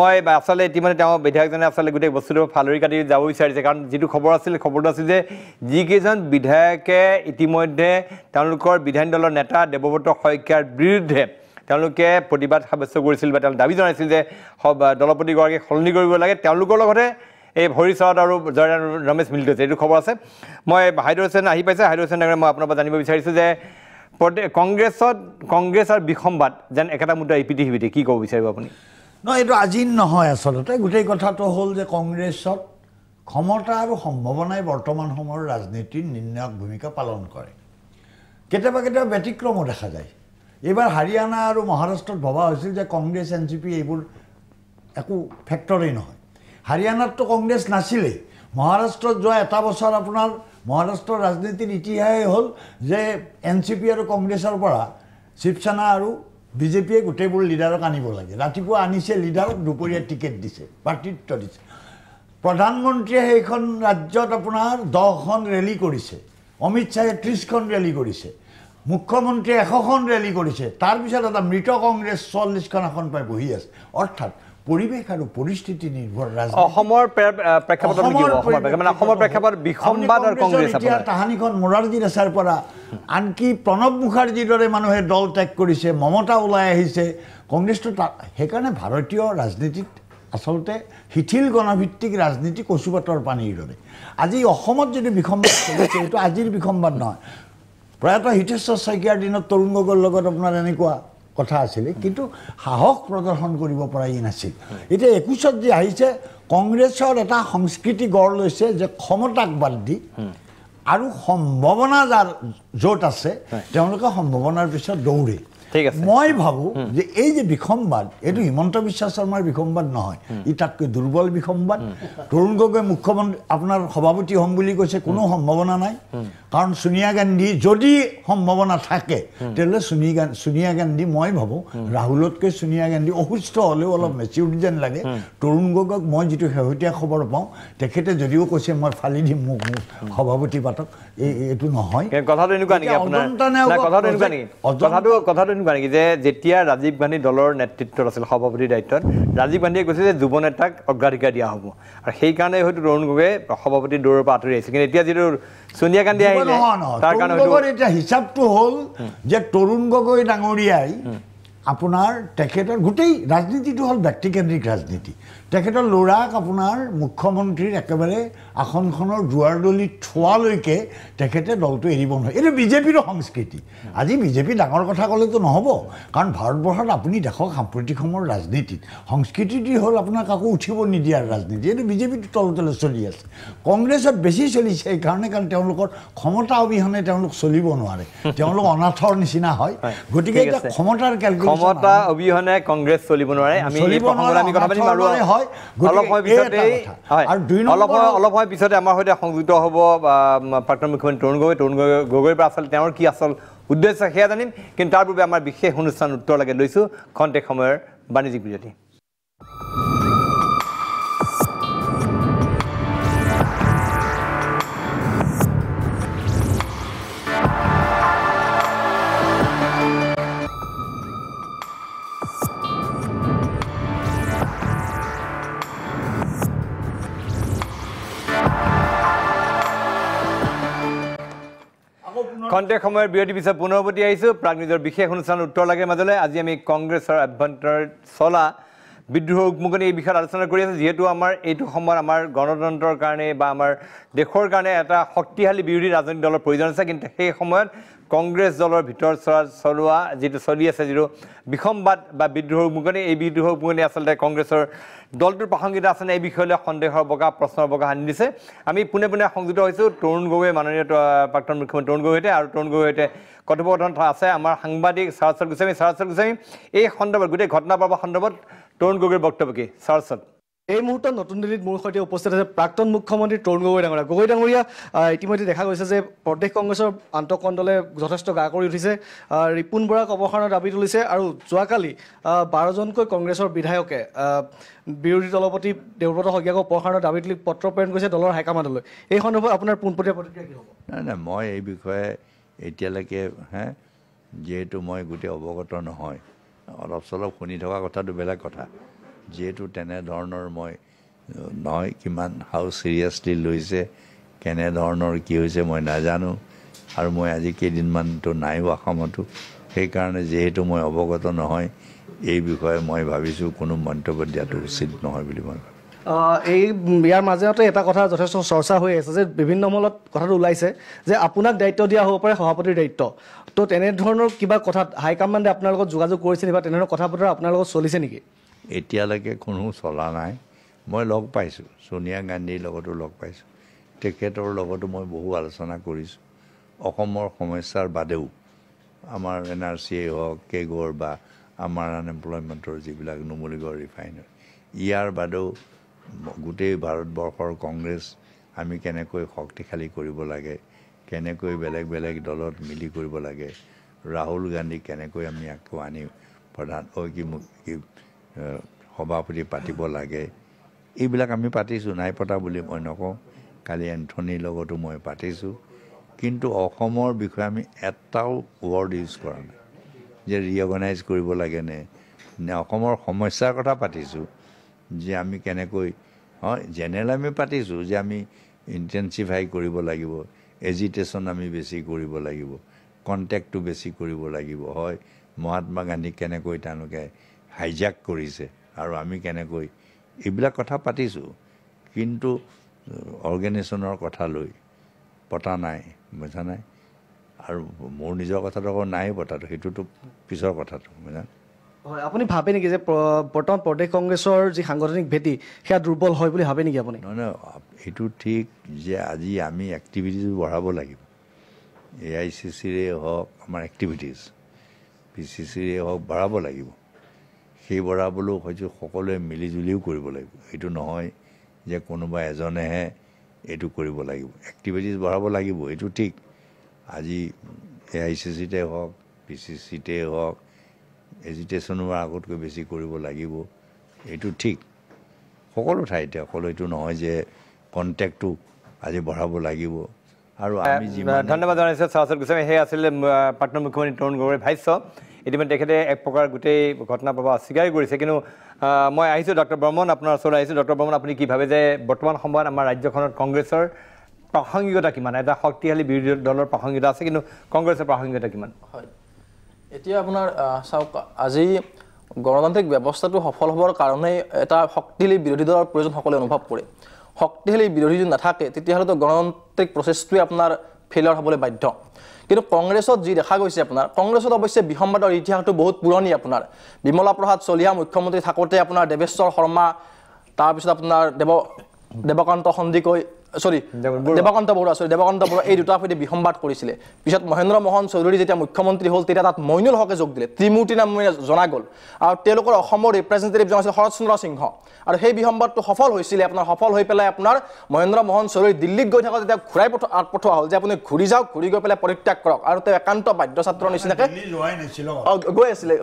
Speaker 1: মই আচলতে ইতিমধ্যে তেওঁ বিধায়কজনে আচলতে গোটেই বস্তুটো ফালৰি কাটি যাব বিচাৰিছে কাৰণ যিটো খবৰ আছিল খবৰটো আছিল যে যিকেইজন বিধায়কে ইতিমধ্যে তেওঁলোকৰ বিধায়িনী দলৰ নেতা দেৱব্ৰত শইকীয়াৰ বিৰুদ্ধে তেওঁলোকে প্ৰতিবাদ সাব্যস্ত কৰিছিল বা তেওঁ দাবী জনাইছিল যে দলপতিগৰাকীক সলনি কৰিব লাগে তেওঁলোকৰ লগতে এই হৰীশ ৰাৱাট আৰু জয়ৰাম ৰমেশ মিলিত হৈছে এইটো খবৰ আছে মই হাইদৰ হুছেইন আহি পাইছে হাইদৰ হুছেইন মই আপোনাৰ পৰা জানিব বিচাৰিছোঁ যে কংগ্ৰেছ আৰু বিসম্বাদ যেন একেটা মুদ্ৰা ইপিঠি সিপিঠি কি ক'ব বিচাৰিব আপুনি
Speaker 11: নহয় এইটো আজি নহয় আচলতে গোটেই কথাটো হ'ল যে কংগ্ৰেছত ক্ষমতা আৰু সম্ভাৱনাই বৰ্তমান সময়ৰ ৰাজনীতিৰ নিৰ্ণায়ক ভূমিকা পালন কৰে কেতিয়াবা ব্যতিক্ৰমো দেখা যায় এইবাৰ হাৰিয়ানা আৰু মহাৰাষ্ট্ৰত ভবা হৈছিল যে কংগ্ৰেছ NCP এইবোৰ একো ফেক্টৰেই নহয় হাৰিয়ানাততো কংগ্ৰেছ নাছিলেই মহাৰাষ্ট্ৰত যোৱা এটা বছৰ আপোনাৰ মহাৰাষ্ট্ৰৰ ৰাজনীতিৰ ইতিহাসেই হ'ল যে NCP আৰু কংগ্ৰেছৰ পৰা শিৱসেনা আৰু বিজেপিয়ে গোটেইবোৰ লিডাৰক আনিব লাগে ৰাতিপুৱা আনিছে লিডাৰক দুপৰীয়া টিকেট দিছে প্ৰাৰ্থিত্ব দিছে প্ৰধানমন্ত্ৰীয়ে সেইখন ৰাজ্যত আপোনাৰ 10খন ৰেলী কৰিছে অমিত শ্বাহে 30খন ৰেলী কৰিছে মুখ্যমন্ত্ৰীয়ে 100খন ৰেলী কৰিছে তাৰপিছত এটা মৃত কংগ্ৰেছ 40খন আসন পাই বহি আছে অৰ্থাৎ পৰিৱেশ আৰু পৰিস্থিতি নিৰ্ভৰ
Speaker 1: অসমৰ প্ৰেক্ষাপটত মানে অসমৰ প্ৰেক্ষাপটত বিসম্বাদ আৰু কংগ্ৰেছ
Speaker 11: এতিয়া তাহানিখন মোৰাৰজী দেশাইৰ পৰা আনকি প্ৰণৱ মুখাৰ্জীৰ দৰে মানুহে দল ত্যাগ কৰিছে মমতা ওলাই আহিছে কংগ্ৰেছটো সেইকাৰণে ভাৰতীয় ৰাজনীতিত আচলতে শিথিল গণভিত্তিক ৰাজনীতি কচুপাতৰ পানীৰ দৰে আজি অসমত যদি বিসম্বাদ চলিছে এইটো আজিৰ বিসম্বাদ নহয় প্ৰয়াত হিতেশ্বৰ শইকীয়াৰ দিনত তৰুণ গগৈৰ লগত আপোনাৰ এনেকুৱা কথা আছিলে কিন্তু সাহস প্ৰদৰ্শন কৰিব পৰা নাছিল এতিয়া 21ত যে আহিছে কংগ্ৰেছৰ এটা সংস্কৃতি গঢ় লৈছে যে ক্ষমতাক বাদ দি আৰু সম্ভাৱনা যাৰ য'ত আছে তেওঁলোকে সম্ভাৱনাৰ পিছত দৌৰে মই ভাবোঁ যে এই যে বিসম্বাদ এইটো হিমন্ত বিশ্ব শৰ্মাৰ বিসম্বাদ নহয় ই তাতকৈ দুৰ্বল বিসম্বাদ তৰুণ গগৈ মুখ্যমন্ত্ৰী আপোনাৰ সভাপতি হ'ম বুলি কৈছে কোনো সম্ভাৱনা নাই কাৰণ সোনিয়া গান্ধী যদি সম্ভাৱনা থাকে তেতিয়াহ'লে সোনিয়া গান্ধী মই ভাবোঁ ৰাহুলতকৈ সোনিয়া গান্ধী অসুস্থ হ'লেও অলপ মেচিউৰিটি যেন লাগে তৰুণ গগৈক মই যিটো শেহতীয়া খবৰ পাওঁ তেখেতে যদিও কৈছে মই ফালি দিম মোক সভাপতি পাতক এইটো নহয়
Speaker 1: কথাটো এনেকুৱা নেকি আপোনাৰ কথাটো এনেকুৱা নেকি কথাটো এনেকুৱা নেকি যে যেতিয়া ৰাজীৱ গান্ধী দলৰ নেতৃত্বত আছিল সভাপতিৰ দায়িত্বত ৰাজীৱ গান্ধীয়ে কৈছে যে যুৱ নেতাক অগ্ৰাধিকাৰ দিয়া হ'ব আৰু সেইকাৰণে হয়তো তৰুণ গগৈয়ে সভাপতি দৌৰৰ পৰা আঁতৰি আহিছে কিন্তু এতিয়া যিটো সোনিয়া গান্ধী আহিলে তাৰ কাৰণে
Speaker 11: এতিয়া হিচাপটো হ'ল যে তৰুণ গগৈ ডাঙৰীয়াই আপোনাৰ তেখেতৰ গোটেই ৰাজনীতিটো হ'ল ব্যক্তিকেন্দ্ৰিক ৰাজনীতি তেখেতৰ ল'ৰাক আপোনাৰ মুখ্যমন্ত্ৰীৰ একেবাৰে আসনখনৰ দুৱাৰদলি থোৱালৈকে তেখেতে দলটো এৰিব নোৱাৰে এইটো বিজেপিৰো সংস্কৃতি আজি বিজেপি ডাঙৰ কথা ক'লেতো নহ'ব কাৰণ ভাৰতবৰ্ষত আপুনি দেখক সাম্প্ৰতিক সময়ৰ ৰাজনীতিত সংস্কৃতিটো হ'ল আপোনাৰ কাকো উঠিব নিদিয়াৰ ৰাজনীতি এইটো বিজেপিটো তলে চলি আছে কংগ্ৰেছত বেছি চলিছে সেইকাৰণে কাৰণ তেওঁলোকৰ ক্ষমতা অবিহনে তেওঁলোক চলিব নোৱাৰে তেওঁলোক অনাথৰ নিচিনা হয় গতিকে এতিয়া ক্ষমতাৰ
Speaker 1: ক্ষমতা অবিহনে কংগ্ৰেছ চলিব নোৱাৰে আমি কথা পাতিম আৰু অলপ সময় পিছতে আমাৰ সৈতে সংযুক্ত হ'ব প্ৰাক্তন মুখ্যমন্ত্ৰী তৰুণ গগৈৰ পৰা আচলতে তেওঁৰ কি আচল উদ্দেশ্য সেয়া জানিম কিন্তু তাৰ পূৰ্বে আমাৰ বিশেষ অনুষ্ঠান উত্তৰ লাগে লৈছোঁ খন্তেক সময়ৰ বাণিজ্যিক বিৰতি খন্তেক সময়ৰ বিৰতিৰ পিছত পুনৰ উভতি আহিছোঁ প্ৰাক নিজৰ বিশেষ অনুষ্ঠান উত্তৰ লাগে মাজলৈ আজি আমি কংগ্ৰেছৰ আভ্যন্তৰত চলা বিদ্ৰোহৰ উকমুকনি এই বিষয়ত আলোচনা কৰি আছোঁ যিহেতু আমাৰ এইটো সময়ত আমাৰ গণতন্ত্ৰৰ কাৰণে বা আমাৰ দেশৰ কাৰণে এটা শক্তিশালী বিৰোধী ৰাজনৈতিক দলৰ প্ৰয়োজন আছে কিন্তু সেই সময়ত কংগ্ৰেছ দলৰ ভিতৰত চলোৱা যিটো চলি আছে যিটো বিসম্বাদ বা বিদ্ৰোহৰ উকমুকনি এই বিদ্ৰোহৰ উকমুকনি আচলতে কংগ্ৰেছৰ দলটোৰ প্ৰাসংগিকতা আছেনে এই বিষয়লৈ সন্দেহৰ বগা প্ৰশ্নৰ বগা সানি দিছে আমি পোনে পোনে সংযুক্ত হৈছোঁ তৰুণ গগৈ মাননীয় প্ৰাক্তন মুখ্যমন্ত্ৰী তৰুণ গগৈৰ সৈতে আৰু তৰুণ গগৈৰ সৈতে কথোপকথন আছে আমাৰ সাংবাদিক সৰস্বত গোস্বামী এই সন্দৰ্ভত গোটেই ঘটনা প্ৰবাহ সন্দৰ্ভত তৰুণ গগৈৰ বক্তব্য কি সৰস্বত
Speaker 12: এই মুহূৰ্তত নতুন দিল্লীত মোৰ সৈতে উপস্থিত আছে প্ৰাক্তন মুখ্যমন্ত্ৰী তৰুণ গগৈ ডাঙৰীয়া ইতিমধ্যে দেখা গৈছে যে প্ৰদেশ কংগ্ৰেছৰ আন্তঃকণ্ডলে যথেষ্ট গা কৰি উঠিছে ৰিপুণ বৰাক অৱসৰৰ দাবী তুলিছে আৰু যোৱাকালি 12জনকৈ কংগ্ৰেছৰ বিধায়কে বিৰোধী দলপতি দেৱব্ৰত শইকীয়াক অপসাৰণৰ দাবী তুলি পত্ৰ প্ৰেৰণ কৰিছে দলৰ হাইকমাণ্ডলৈ এই সন্দৰ্ভত আপোনাৰ পোনপটীয়া প্ৰতিক্ৰিয়া কি হ'ব
Speaker 13: নাই মই এই বিষয়ে এতিয়ালৈকে যিহেতু মই গোটেই অৱগত নহয় অলপ চলপ শুনি থকা কথাটো বেলেগ কথা যিহেতু তেনেধৰণৰ মই নহয় কিমান হাউ চিৰিয়াছলি লৈছে কেনেধৰণৰ কি হৈছে মই নাজানো আৰু মই আজি কেইদিনমানতো নাইও অসমতো সেইকাৰণে যিহেতু মই অৱগত নহয় এই বিষয়ে মই ভাবিছোঁ কোনো মন্তব্য দিয়াটো উচিত নহয় বুলি মই ভাবোঁ
Speaker 12: এই ইয়াৰ মাজতে এটা কথা যথেষ্ট চৰ্চা হৈ আছে যে বিভিন্ন মহলত কথাটো ওলাইছে যে আপোনাক দায়িত্ব দিয়া হ'ব পাৰে সভাপতিৰ দায়িত্ব তো তেনেধৰণৰ কিবা কথাত হাইকমাণ্ডে আপোনাৰ লগত যোগাযোগ কৰিছে বা তেনেধৰণৰ কথা বতৰা আপোনাৰ লগত চলিছে নেকি
Speaker 13: এতিয়ালৈকে কোনো চলা নাই মই লগ পাইছোঁ সোনিয়া গান্ধীৰ লগতো লগ পাইছোঁ তেখেতৰ লগতো মই বহু আলোচনা কৰিছোঁ অসমৰ সমস্যাৰ বাদেও আমাৰ NRCয়ে হওক কেগৰ বা আমাৰ আনএমপ্লয়মেণ্টৰ যিবিলাক নুমলীগড় ৰিফাইনাৰী ইয়াৰ বাদেও গোটেই ভাৰতবৰ্ষৰ কংগ্ৰেছ আমি কেনেকৈ শক্তিশালী কৰিব লাগে, কেনেকৈ বেলেগ বেলেগ দলত মিলি কৰিব লাগে, ৰাহুল গান্ধী কেনেকৈ আমি আকৌ আনি সভাপতি পাতিব লাগে, এইবিলাক আমি পাতিছোঁ। নাই পতা বুলি মই নকওঁ, কালি এন্থনীৰ লগতো মই পাতিছোঁ। কিন্তু অসমৰ বিষয়ে আমি এটাও ৱৰ্ড ইউজ কৰা নাই যে ৰিঅৰ্গেনাইজ কৰিব লাগেনে, নে অসমৰ সমস্যাৰ কথা পাতিছোঁ যে আমি কেনেকৈ হয় জেনেৰেল আমি পাতিছোঁ যে আমি ইণ্টেনচিফাই কৰিব লাগিব, এজিটেশ্যন আমি বেছি কৰিব লাগিব, কণ্টেক্টটো বেছি কৰিব লাগিব। হয় মহাত্মা গান্ধীক কেনেকৈ তেওঁলোকে হাইজাক কৰিছে আৰু আমি কেনেকৈ এইবিলাক কথা পাতিছোঁ। কিন্তু অৰ্গেনাইজেশ্যনৰ কথা লৈ পতা নাই, বুজা নাই। আৰু মোৰ নিজৰ কথাটো আকৌ নাই পতাটো, সেইটোতো পিছৰ কথাটো বুজা।
Speaker 12: হয়, আপুনি ভাবে নেকি যে বৰ্তমান প্ৰদেশ কংগ্ৰেছৰ যি সাংগঠনিক ভেটি সেয়া দুৰ্বল হয় বুলি ভাবে নেকি আপুনি?
Speaker 13: নহয় নহয়, এইটো ঠিক যে আজি আমি এক্টিভিটিজ বঢ়াব লাগিব। AICCৰে হওক আমাৰ এক্টিভিটিজ, PCCৰে হওক বঢ়াব লাগিব। সেই বঢ়াবলৈও হয়তো সকলোৱে মিলিজুলিও কৰিব লাগিব। এইটো নহয় যে কোনোবা এজনেহে এইটো কৰিব লাগিব, এক্টিভিটিজ বঢ়াব লাগিব, এইটো ঠিক। আজি AICCতে হওক PCCতে হওক এজিটেশ্যনো আগতকৈ বেছি কৰিব লাগিব, এইটো ঠিক। সকলো ঠাইতে অকল এইটো নহয় যে কণ্টেক্টটো আজি বঢ়াব লাগিব। আৰু আমি
Speaker 1: ধন্যবাদ জনাইছোঁ সৰস্বতী গোস্বামী। সেই আছিলে প্ৰাক্তন মুখ্যমন্ত্ৰী তৰুণ গগৈৰ ভাষ্য। ইতিমধ্যে তেখেতে এক প্ৰকাৰ গোটেই ঘটনা প্ৰবাহ অস্বীকাৰ কৰিছে। কিন্তু মই আহিছোঁ ডক্টৰ বৰ্মন, আপোনাৰ ওচৰলৈ আহিছোঁ। ডক্টৰ বৰ্মন, আপুনি কি ভাবে যে বৰ্তমান সময়ত আমাৰ ৰাজ্যখনত কংগ্ৰেছৰ প্ৰাসংগিকতা কিমান? এটা শক্তিশালী বিৰোধী দলৰ প্ৰাসংগিকতা আছে, কিন্তু কংগ্ৰেছৰ প্ৰাসংগিকতা কিমান?
Speaker 14: হয়, এতিয়া আপোনাৰ চাওক, আজি গণতান্ত্ৰিক ব্যৱস্থাটো সফল হ'বৰ কাৰণে এটা শক্তিশালী বিৰোধী দলৰ প্ৰয়োজন সকলোৱে অনুভৱ কৰে। শক্তিশালী বিৰোধী যদি নাথাকে তেতিয়াহ'লেতো গণতান্ত্ৰিক প্ৰচেছটোৱে আপোনাৰ ফেইলিয়ৰ হ'বলৈ বাধ্য। কিন্তু কংগ্ৰেছত যি দেখা গৈছে আপোনাৰ, কংগ্ৰেছত অৱশ্যে বিসম্বাদৰ ইতিহাসটো বহুত পুৰণি। আপোনাৰ বিমলা প্ৰসাদ চলিহা মুখ্যমন্ত্ৰী থাকোঁতে আপোনাৰ দেৱেশ্বৰ শৰ্মা, তাৰপিছত আপোনাৰ দেৱকান্ত সন্দিকৈ দেৱকান্ত বৰুৱা এই দুটা সৈতে বিসম্বাদ কৰিছিলে। পিছত মহেন্দ্ৰ মোহন চৌধুৰী যেতিয়া মুখ্যমন্ত্ৰী হ'ল তেতিয়া তাত মইনুল হকে যোগ দিলে, ত্ৰিমূৰ্তি নাম জনা গ'ল। আৰু তেওঁলোকৰ অসমৰ ৰিপ্ৰেজেণ্টেটিভজন আছিল শৰৎ চন্দ্ৰ সিংহ। আৰু সেই বিসম্বাদটো সফল হৈছিলে আপোনাৰ। সফল হৈ পেলাই আপোনাৰ মহেন্দ্ৰ মোহন চৌধুৰী দিল্লীত গৈ থাকোঁতে তেতিয়া ঘূৰাই পঠোৱা হ'ল যে আপুনি ঘূৰি যাওক, ঘূৰি গৈ পেলাই পৰিত্যাগ কৰক। আৰু তেওঁ একান্ত বাধ্য ছাত্ৰৰ নিচিনাকৈ গৈ আছিলে,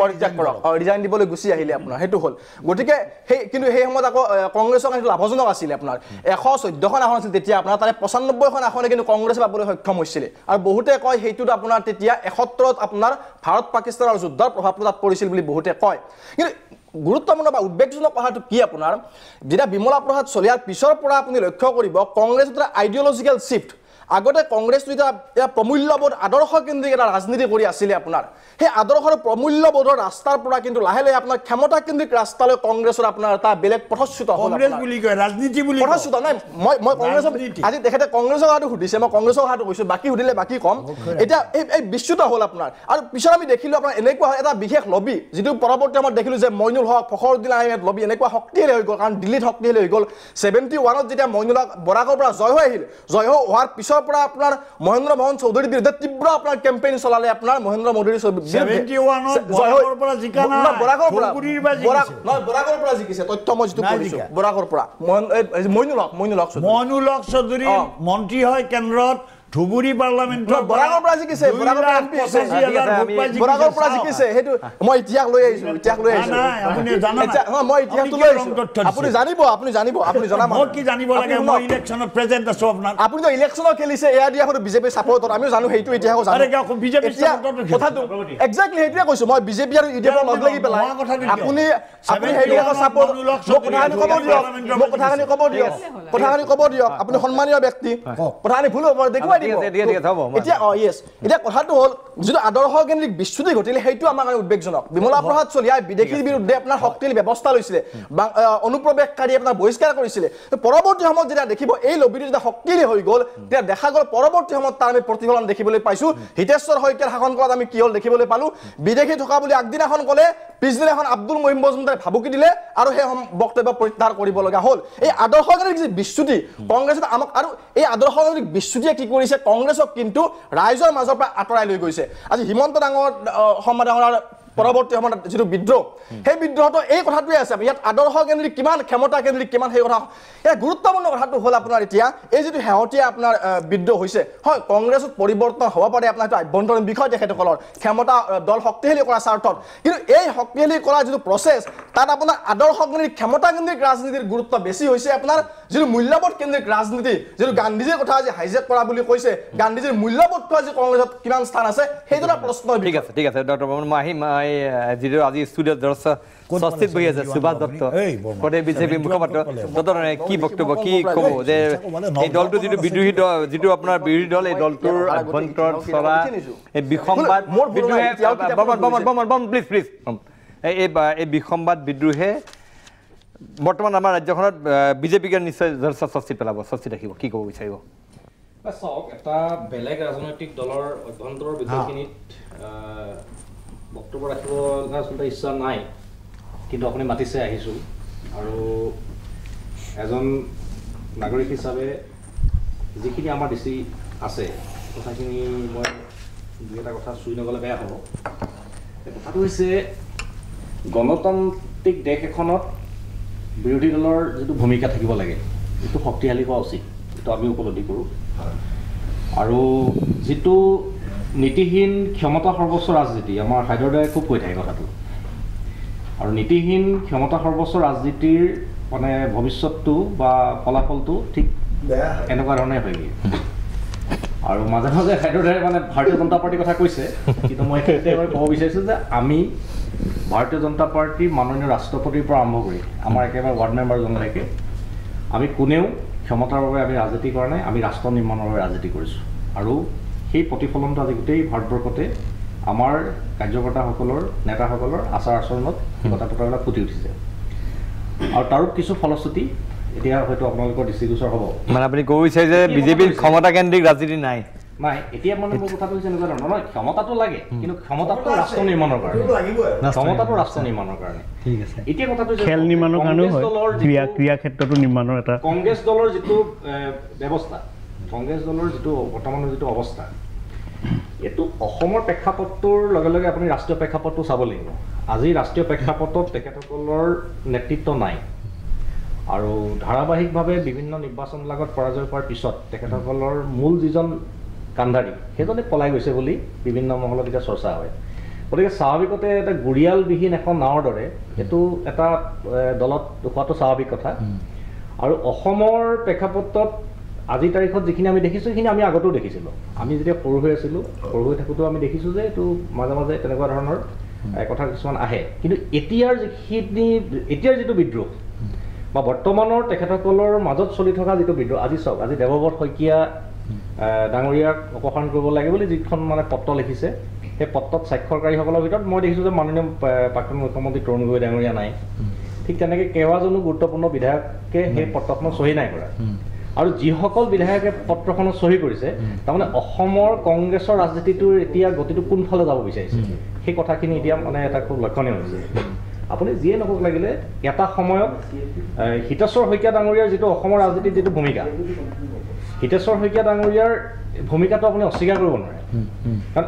Speaker 14: পৰিত্যাগ কৰক, ৰিজাইন দিবলৈ গুচি আহিলে আপোনাৰ। সেইটো হ'ল। গতিকে কিন্তু সেই সময়ত আকৌ কংগ্ৰেছৰ কাৰণে লাভজনক আছিলে। আপোনাৰ 114খন আসন আছিল তেতিয়া, আপোনাৰ তাৰে 95খন আসনে কিন্তু কংগ্ৰেছে পাবলৈ সক্ষম হৈছিলে। আৰু বহুতে কয় সেইটোত আপোনাৰ তেতিয়া 71ত আপোনাৰ ভাৰত পাকিস্তানৰ যুদ্ধৰ প্ৰভাৱটো তাত পৰিছিল বুলি বহুতে কয়। কিন্তু গুৰুত্বপূৰ্ণ বা উদ্বেগজনক কথাটো কি আপোনাৰ, যেতিয়া বিমলা প্ৰসাদ চলিহাৰ পিছৰ পৰা আপুনি লক্ষ্য কৰিব কংগ্ৰেছ এটা আইডিঅলজিকেল শ্বিফ্ট। আগতে কংগ্ৰেছটো এটা প্ৰমূল্যবোধ আদৰ্শ কেন্দ্ৰিক এটা ৰাজনীতি কৰি আছিলে আপোনাৰ। সেই আদৰ্শৰ প্ৰমূল্যবোধৰ ৰাস্তাৰ পৰা কিন্তু লাহে লাহে আপোনাৰ ক্ষমতা কেন্দ্ৰিক ৰাস্তালৈ কংগ্ৰেছৰ আপোনাৰ এটা বেলেগ পথচ্যুত হ'ল।
Speaker 11: ৰাজনীতি বুলি
Speaker 14: পথচ্যুত নাই, মই কংগ্ৰেছৰ আজি তেখেতে কংগ্ৰেছৰ কথাটো সুধিছে, মই কংগ্ৰেছৰ কথাটো কৈছোঁ, বাকী সুধিলে বাকী কম। এতিয়া এই বিচ্যুত হ'ল আপোনাৰ। আৰু পিছত আমি দেখিলোঁ আপোনাৰ এনেকুৱা এটা বিশেষ লবি, যিটো পৰৱৰ্তী সময়ত দেখিলোঁ যে মইনুল হক, ফখৰুদ্দিন আহমেদ লবি এনেকুৱা শক্তিশালী হৈ গ'ল। কাৰণ দিল্লীত শক্তিশালী হৈ গ'ল। 71ত যেতিয়া মইনুল হক বৰাকৰ পৰা জয় হৈ আহিল, জয় হৈ হোৱাৰ পিছত পৰা আপোনাৰ মহেন্দ্ৰ মোহন চৌধুৰীৰ বিৰুদ্ধে তীব্ৰ আপোনাৰ কেম্পেইন চলালে আপোনাৰ মহেন্দ্ৰ মোদীৰ বৰাকৰ পৰা জিকিছে। তথ্য মই যিটো কৰিছোঁ বৰাকৰ পৰা মইনুল হক চৌধুৰী
Speaker 11: মন্ত্ৰী হয় কেন্দ্ৰত, ধুবুৰী পাৰ্লামেণ্টৰ
Speaker 14: বৰাকৰ পৰা জিকিছে, বৰাকৰ পৰা জিকিছে। সেইটো মই ইতিহাস লৈ আহিছোঁ, ইতিহাস লৈ আহিছোঁ। মই ইতিহাসটো লৈ আহিছোঁ, আপুনি জানিব, আপুনি জনাব।
Speaker 11: মই কি জানিব লাগে? মই ইলেকশ্যনত প্ৰেজেণ্ট আছোঁ আপোনাৰ।
Speaker 14: আপুনিতো ইলেকশ্যনত খেলিছে, এয়া দিয়া হয়তো বিজেপি চাপৰ্টত, আমিও জানো সেইটো ইতিহাসো জানো। কথাটো একজেক্টলি সেইটোৱে কৈছোঁ মই, বিজেপি আৰু ইউডিএফৰ লগ লাগি পেলাই আপুনি সেইবিলাকৰ চাপৰ্ট। মোক কথাখিনি ক'ব দিয়ক, আপুনি সন্মানীয় ব্যক্তি, কথাখিনি ভুল হ'ব দেখুৱাই। এতিয়া কথাটো হ'ল যিটো আদৰ্শ কেন্দ্ৰিক বিচ্যুতি ঘটিলে সেইটো আমাৰ কাৰণে উদ্বেগজনক। বিমলা প্ৰসাদ চলিহাই বিদেশীৰ বিৰুদ্ধে আপোনাৰ শক্তিশালী ব্যৱস্থা লৈছিলে, অনুপ্ৰৱেশকাৰী আপোনাৰ বহিষ্কাৰ কৰিছিলে। পৰৱৰ্তী সময়ত যেতিয়া দেখিব এই লবিটো যেতিয়া শক্তিশালী হৈ গ'ল, তেতিয়া দেখা গ'ল পৰৱৰ্তী সময়ত তাৰ আমি প্ৰতিফলন দেখিবলৈ পাইছোঁ। হিতেশ্বৰ শইকীয়াৰ শাসনকালত আমি কি হ'ল দেখিবলৈ পালোঁ। বিদেশী থকা বুলি আগদিনাখন ক'লে, পিছদিনাখন আব্দুল মহিম মজুমদাৰে ভাবুকি দিলে আৰু সেই বক্তব্য প্ৰত্যাহাৰ কৰিব লগা হ'ল। এই আদৰ্শকেন্দ্ৰিক যি বিচ্যুতি কংগ্ৰেছত আমাক, আৰু এই আদৰ্শকেন্দ্ৰিক বিচ্যুতিয়ে কি কৰিছে কংগ্ৰেছক কিন্তু ৰাইজৰ মাজৰ পৰা আঁতৰাই লৈ গৈছে। আজি হিমন্ত ডাঙৰ শৰ্মা ডাঙৰ পৰৱৰ্তী সময়ত যিটো বিদ্ৰোহ সেই বিদ্ৰোহটো এই কথাটোৱে আছে ইয়াত আদৰ্শ কেন্দ্ৰিক কিমান ক্ষমতা কেন্দ্ৰিক কিমান সেই কথা এই গুৰুত্বপূৰ্ণ কথাটো হ'ল আপোনাৰ এতিয়া এই যিটো শেহতীয়া আপোনাৰ বিদ্ৰোহ হৈছে হয় কংগ্ৰেছত পৰিৱৰ্তন হ'ব পাৰে আপোনাৰ এইটো আভ্যন্তৰীণ বিষয় তেখেতসকলৰ ক্ষমতা দল শক্তিশালী কৰা স্বাৰ্থত কিন্তু এই শক্তিশালী কৰা যিটো প্ৰচেছ তাত আপোনাৰ আদৰ্শ কেন্দ্ৰিক ক্ষমতা কেন্দ্ৰিক ৰাজনীতিৰ গুৰুত্ব বেছি হৈছে আপোনাৰ যিটো মূল্যবোধ কেন্দ্ৰিক ৰাজনীতি যিটো গান্ধীজীৰ কথা আজি হাইজেক কৰা বুলি কৈছে গান্ধীজীৰ মূল্যবোধটো আজি কংগ্ৰেছত কিমান স্থান আছে সেইটো এটা প্ৰশ্ন
Speaker 1: ঠিক আছে ডক্টৰ বৰ্মন মই আহিম যিটো আজি ষ্টুডিঅ'ত সস্তিত বহি আছে সুভাষ দত্ত প্ৰদেশ বিজেপি মুখপাত্ৰ ডক্টৰ কি বক্তব্য কি ক'ব যে এই দলটো যিটো বিদ্ৰোহী দল যিটো আপোনাৰ বিৰোধী দল এই দলটোৰ আভ্যন্তৰত চলা এই বিসম্বাদ বিদ্ৰোহে প্লিজ এই বিসম্বাদ বিদ্ৰোহে বৰ্তমান আমাৰ ৰাজ্যখনত বিজেপিকে নিশ্চয় যথেষ্ট স্বস্তিত পেলাব স্বস্তিত ৰাখিব কি ক'ব বিচাৰিব
Speaker 15: চাওক এটা বেলেগ ৰাজনৈতিক দলৰ অভ্যন্তৰৰ বিষয়খিনিত বক্তব্য ৰাখিব আচলতে ইচ্ছা নাই কিন্তু আপুনি মাতিছে আহিছোঁ আৰু এজন নাগৰিক হিচাপে যিখিনি আমাৰ দৃষ্টি আছে কথাখিনি মই দুই এটা কথা চুই নগ'লে বেয়া হ'ব কথাটো হৈছে গণতান্ত্ৰিক দেশ এখনত বিৰোধী দলৰ যিটো ভূমিকা থাকিব লাগে সেইটো শক্তিশালী হোৱা উচিত এইটো আমি উপলব্ধি কৰোঁ আৰু যিটো নীতিহীন ক্ষমতা সৰ্বোচ্চ ৰাজনীতি আমাৰ হাইদৰদায়ে খুব কৈ থাকে কথাটো আৰু নীতিহীন ক্ষমতা সৰ্বোচ্চ ৰাজনীতিৰ মানে ভৱিষ্যতটো বা ফলাফলটো ঠিক এনেকুৱা ধৰণে হয়গৈ আৰু মাজে মাজে হাইদৰদায়ে মানে ভাৰতীয় জনতা পাৰ্টীৰ কথা কৈছে কিন্তু মই একেবাৰে ক'ব বিচাৰিছোঁ যে আমি ভাৰতীয় জনতা পাৰ্টীৰ মাননীয় ৰাষ্ট্ৰপতিৰ পৰা আৰম্ভ কৰি আমাৰ একেবাৰে ৱাৰ্ড মেম্বাৰজনলৈকে আমি কোনেও ক্ষমতাৰ বাবে আমি ৰাজনীতি কৰা নাই আমি ৰাষ্ট্ৰ নিৰ্মাণৰ বাবে ৰাজনীতি কৰিছোঁ আৰু সেই প্ৰতিফলনটো আজি গোটেই ভাৰতবৰ্ষতে আমাৰ কাৰ্যকৰ্তাসকলৰ নেতাসকলৰ আচাৰ আচৰণত কথা বতৰাবিলাক ফুটি উঠিছে আৰু তাৰো কিছু ফলশ্ৰুতি এতিয়া হয়তো আপোনালোকৰ দৃষ্টিগোচৰ হ'ব
Speaker 1: মানে আপুনি ক'ব বিচাৰে যে বিজেপিৰ ক্ষমতা কেন্দ্ৰিক ৰাজনীতি নাই
Speaker 15: নাই এতিয়া মানে মোৰ কথাটো হৈছে এনেকুৱা ধৰণৰ নহয় ক্ষমতাটো লাগে কিন্তু ক্ষমতাটো ৰাষ্ট্ৰ নিৰ্মাণৰ কাৰণে ক্ষমতাটো ৰাষ্ট্ৰ নিৰ্মাণৰ কাৰণে
Speaker 16: ঠিক আছে
Speaker 15: এতিয়া কথাটো
Speaker 16: খেল নিৰ্মাণৰ কাৰণেও হয় ক্ৰীড়া ক্ষেত্ৰতো নিৰ্মাণৰ এটা
Speaker 15: কংগ্ৰেছ দলৰ যিটো ব্যৱস্থা কংগ্ৰেছ দলৰ যিটো বৰ্তমানৰ যিটো অৱস্থা এইটো অসমৰ প্ৰেক্ষাপটটোৰ লগে লগে আপুনি ৰাষ্ট্ৰীয় প্ৰেক্ষাপটটো চাব লাগিব আজি ৰাষ্ট্ৰীয় প্ৰেক্ষাপটত তেখেতসকলৰ নেতৃত্ব নাই আৰু ধাৰাবাহিকভাৱে বিভিন্ন নিৰ্বাচনবিলাকত পৰাজয় পোৱাৰ পিছত তেখেতসকলৰ মূল যিজন কাণ্ডাৰী সেইজনে পলাই গৈছে বুলি বিভিন্ন মহলত এতিয়া চৰ্চা হয় গতিকে স্বাভাৱিকতে এটা গুৰিয়ালবিহীন এখন নাৱৰ দৰে এইটো এটা দলত হোৱাটো স্বাভাৱিক কথা আৰু অসমৰ প্ৰেক্ষাপটত আজিৰ তাৰিখত যিখিনি আমি দেখিছোঁ সেইখিনি আমি আগতেও দেখিছিলোঁ আমি যেতিয়া সৰু হৈ আছিলোঁ সৰু হৈ থাকোঁতেও আমি দেখিছোঁ যে এইটো মাজে মাজে তেনেকুৱা ধৰণৰ কথা কিছুমান আহে কিন্তু এতিয়াৰ যিটো বিদ্ৰোহ বা বৰ্তমানৰ তেখেতসকলৰ মাজত চলি থকা যিটো বিদ্ৰোহ আজি চাওক আজি দেৱব্ৰত শইকীয়া ডাঙৰীয়াক অপসাৰণ কৰিব লাগে বুলি যিখন মানে পত্ৰ লিখিছে সেই পত্ৰত স্বাক্ষৰকাৰীসকলৰ ভিতৰত মই দেখিছোঁ যে মাননীয় প্ৰাক্তন মুখ্যমন্ত্ৰী তৰুণ গগৈ ডাঙৰীয়া নাই ঠিক তেনেকৈ কেইবাজনো গুৰুত্বপূৰ্ণ বিধায়কে সেই পত্ৰখনত চহী নাই কৰা আৰু যিসকল বিধায়কে পত্ৰখনত চহী কৰিছে তাৰমানে অসমৰ কংগ্ৰেছৰ ৰাজনীতিটোৰ এতিয়া গতিটো কোনফালে যাব বিচাৰিছে সেই কথাখিনি এতিয়া মানে এটা খুব লক্ষণীয় হৈছে আপুনি যিয়ে নকওক লাগিলে এটা সময়ত হিতেশ্বৰ শইকীয়া ডাঙৰীয়াৰ যিটো অসমৰ ৰাজনীতিৰ যিটো ভূমিকা হিতেশ্বৰ শইকীয়া ডাঙৰীয়াৰ ভূমিকাটো আপুনি অস্বীকাৰ কৰিব নোৱাৰে কাৰণ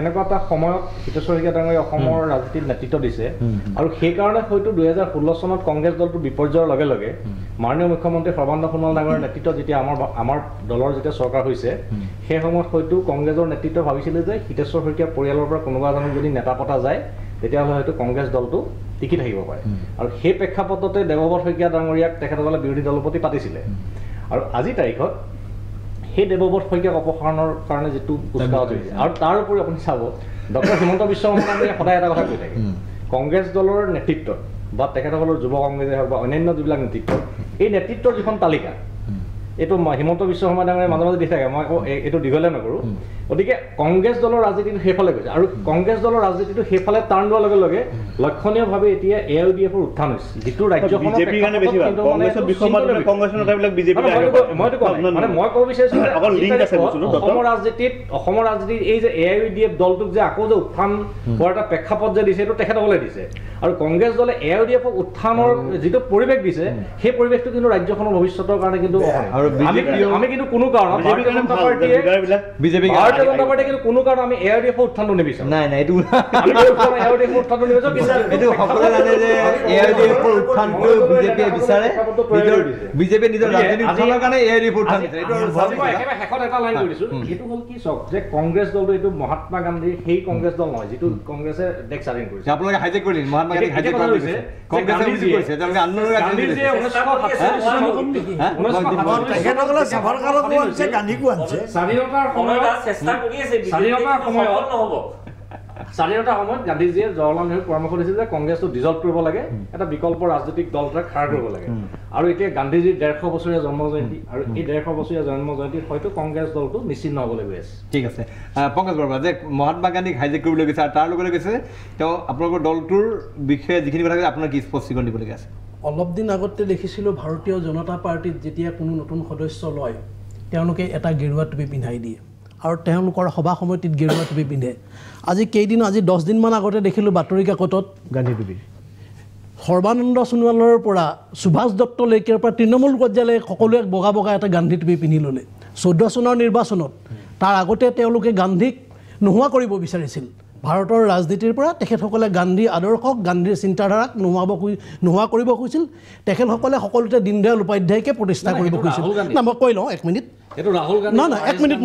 Speaker 15: এনেকুৱা এটা সময়ত হিতেশ্বৰ শইকীয়া ডাঙৰীয়াই অসমৰ ৰাজনীতিত নেতৃত্ব দিছে আৰু সেইকাৰণে হয়তো 2016 চনত কংগ্ৰেছ দলটো বিপৰ্যয়ৰ লগে লগে মাননীয় মুখ্যমন্ত্ৰী সৰ্বানন্দ সোণোৱাল ডাঙৰীয়াৰ নেতৃত্বত যেতিয়া আমাৰ দলৰ যেতিয়া চৰকাৰ হৈছে সেই সময়ত হয়তো কংগ্ৰেছৰ নেতৃত্ব ভাবিছিলে যে হিতেশ্বৰ শইকীয়াৰ পৰিয়ালৰ পৰা কোনোবা এজনক যদি নেতা পতা যায় তেতিয়াহ'লে হয়তো কংগ্ৰেছ দলটো টিকি থাকিব পাৰে আৰু সেই প্ৰেক্ষাপটতে দেৱব্ৰত শইকীয়া ডাঙৰীয়াক তেখেতসকলে বিৰোধী দলৰ প্ৰতি পাতিছিলে আৰু আজিৰ তাৰিখত সেই দেৱব্ৰত শইকীয়াক অপসাৰণৰ কাৰণে যিটো কুচকাৱাজ হৈছে আৰু তাৰ উপৰি আপুনি চাব ডক্টৰ হিমন্ত বিশ্ব শৰ্মাই সদায় এটা কথা কৈ থাকে কংগ্ৰেছ দলৰ নেতৃত্বত বা তেখেতসকলৰ যুৱ কংগ্ৰেছে হওক বা অন্যান্য যিবিলাক নেতৃত্ব এই নেতৃত্বৰ যিখন তালিকা এইটো হিমন্ত বিশ্ব শৰ্মা ডাঙৰীয়াই মাজে মাজে দি থাকে মই এইটো দীঘলীয়া নকৰোঁ গতিকে কংগ্ৰেছ দলৰ ৰাজনীতিটো সেইফালে গৈছে আৰু কংগ্ৰেছ দলৰ ৰাজনীতিটো সেইফালে টাৰ্ণ লোৱাৰ লগে লগে লক্ষণীয়ভাৱে এতিয়া AIUDFৰ উত্থান হৈছে যিটো ৰাজ্যখনৰ মই ক'ব বিচাৰিছোঁ অসমৰ ৰাজনীতিত এই যে AIUDF দলটোক যে আকৌ যে উত্থান হোৱাৰ এটা প্ৰেক্ষাপট যে দিছে এইটো তেখেতসকলে দিছে আৰু কংগ্ৰেছ দলে AIUDFক উত্থানৰ যিটো পৰিৱেশ দিছে সেই পৰিৱেশটো কিন্তু ৰাজ্যখনৰ ভৱিষ্যতৰ কাৰণে কিন্তু
Speaker 1: আৰু
Speaker 15: আমি কিন্তু কোনো কাৰণত ভাৰতীয় জনতা পাৰ্টিয়ে ভাৰতীয় জনতা পাৰ্টিয়ে কিন্তু কোনো কাৰণত আমি ARDF উত্থানটো নিবিচাৰোঁ
Speaker 1: নাই এইটো
Speaker 15: আমি ARDF উত্থানটো নিবিচাৰোঁ
Speaker 1: এইটো সকলোৱে জানে যে ARDF উত্থানটো বিজেপিয়ে বিচাৰে বিজেপি নিজৰ ৰাজনৈতিক উত্থানৰ কাৰণে ARDF উত্থান বিচাৰে এইটো
Speaker 15: একেবাৰে শেষত এটা লাইন কৈ দিছোঁ এইটো হ'ল কি চাওক যে কংগ্ৰেছ দলটো এইটো মহাত্মা গান্ধীৰ সেই কংগ্ৰেছ দল নহয় যিটো কংগ্ৰেছে দেশ স্বাধীন কৰিছে
Speaker 1: আপোনালোকে হাইজেক কৰিলে মহাত্মা গান্ধীক হাইজেক কৰিছে কংগ্ৰেছে বুজি কৰিছে তেওঁলোকে আন্দোলনৰ
Speaker 15: গান্ধীজীয়ে
Speaker 11: তেখেতসকলে সাভাৰকাৰক আনিছে গান্ধীকো আনিছে
Speaker 15: স্বাধীনতাৰ সময়ত গান্ধীজীয়ে জৱাহৰলাল নেহৰুক পৰামৰ্শ দিছিল যে কংগ্ৰেছটো ডিজলভ কৰিব লাগে এটা বিকল্প ৰাজনৈতিক দল এটা খাৰ কৰিব লাগে আৰু এতিয়া গান্ধীজীৰ 150 বছৰীয়া জন্ম জয়ন্তী আৰু এই 150 বছৰীয়া জন্ম জয়ন্তীত হয়তো কংগ্ৰেছ দলটো নিশ্চিন্ন হ'বলৈ গৈ আছে
Speaker 1: ঠিক আছে পংকজ বৰুৱা যে মহাত্মা গান্ধীক হাইজেক কৰিবলৈ গৈছে আৰু তাৰ লগে গৈছে তেওঁ আপোনালোকৰ দলটোৰ বিষয়ে যিখিনি কথা কৈছে আপোনাৰ কি স্পষ্টীকৰণ দিবলগীয়া আছে
Speaker 6: অলপ দিন আগতে দেখিছিলোঁ ভাৰতীয় জনতা পাৰ্টিত যেতিয়া কোনো নতুন সদস্য লয় তেওঁলোকে এটা গেৰুৱা টুপি পিন্ধাই দিয়ে আৰু তেওঁলোকৰ সভা সমিতিত গেৰুৱা টুপি পিন্ধে আজি 10 দিনমান আগতে দেখিলোঁ বাতৰি কাকতত
Speaker 16: গান্ধী টুপি
Speaker 6: সৰ্বানন্দ সোণোৱালৰ পৰা সুভাষ দত্তলৈকে পৰা তৃণমূল পৰ্যায়লৈ সকলোৱে বগা বগা এটা গান্ধী টুপি পিন্ধি ল'লে 14 চনৰ নিৰ্বাচনত তাৰ আগতে তেওঁলোকে গান্ধীক নোহোৱা কৰিব বিচাৰিছিল ভাৰতৰ ৰাজনীতিৰ পৰা তেখেতসকলে গান্ধী আদৰ্শক গান্ধীৰ চিন্তাধাৰাক নোহোৱা কৰিব খুজিছিল তেখেতসকলে সকলোতে দীনদয়াল উপাধ্যায়কে প্ৰতিষ্ঠা কৰিব খুজিছিল না মই কৈ লওঁ 1 মিনিট
Speaker 15: এইটো ৰাহুল গান্ধী
Speaker 6: নহয় 1 মিনিট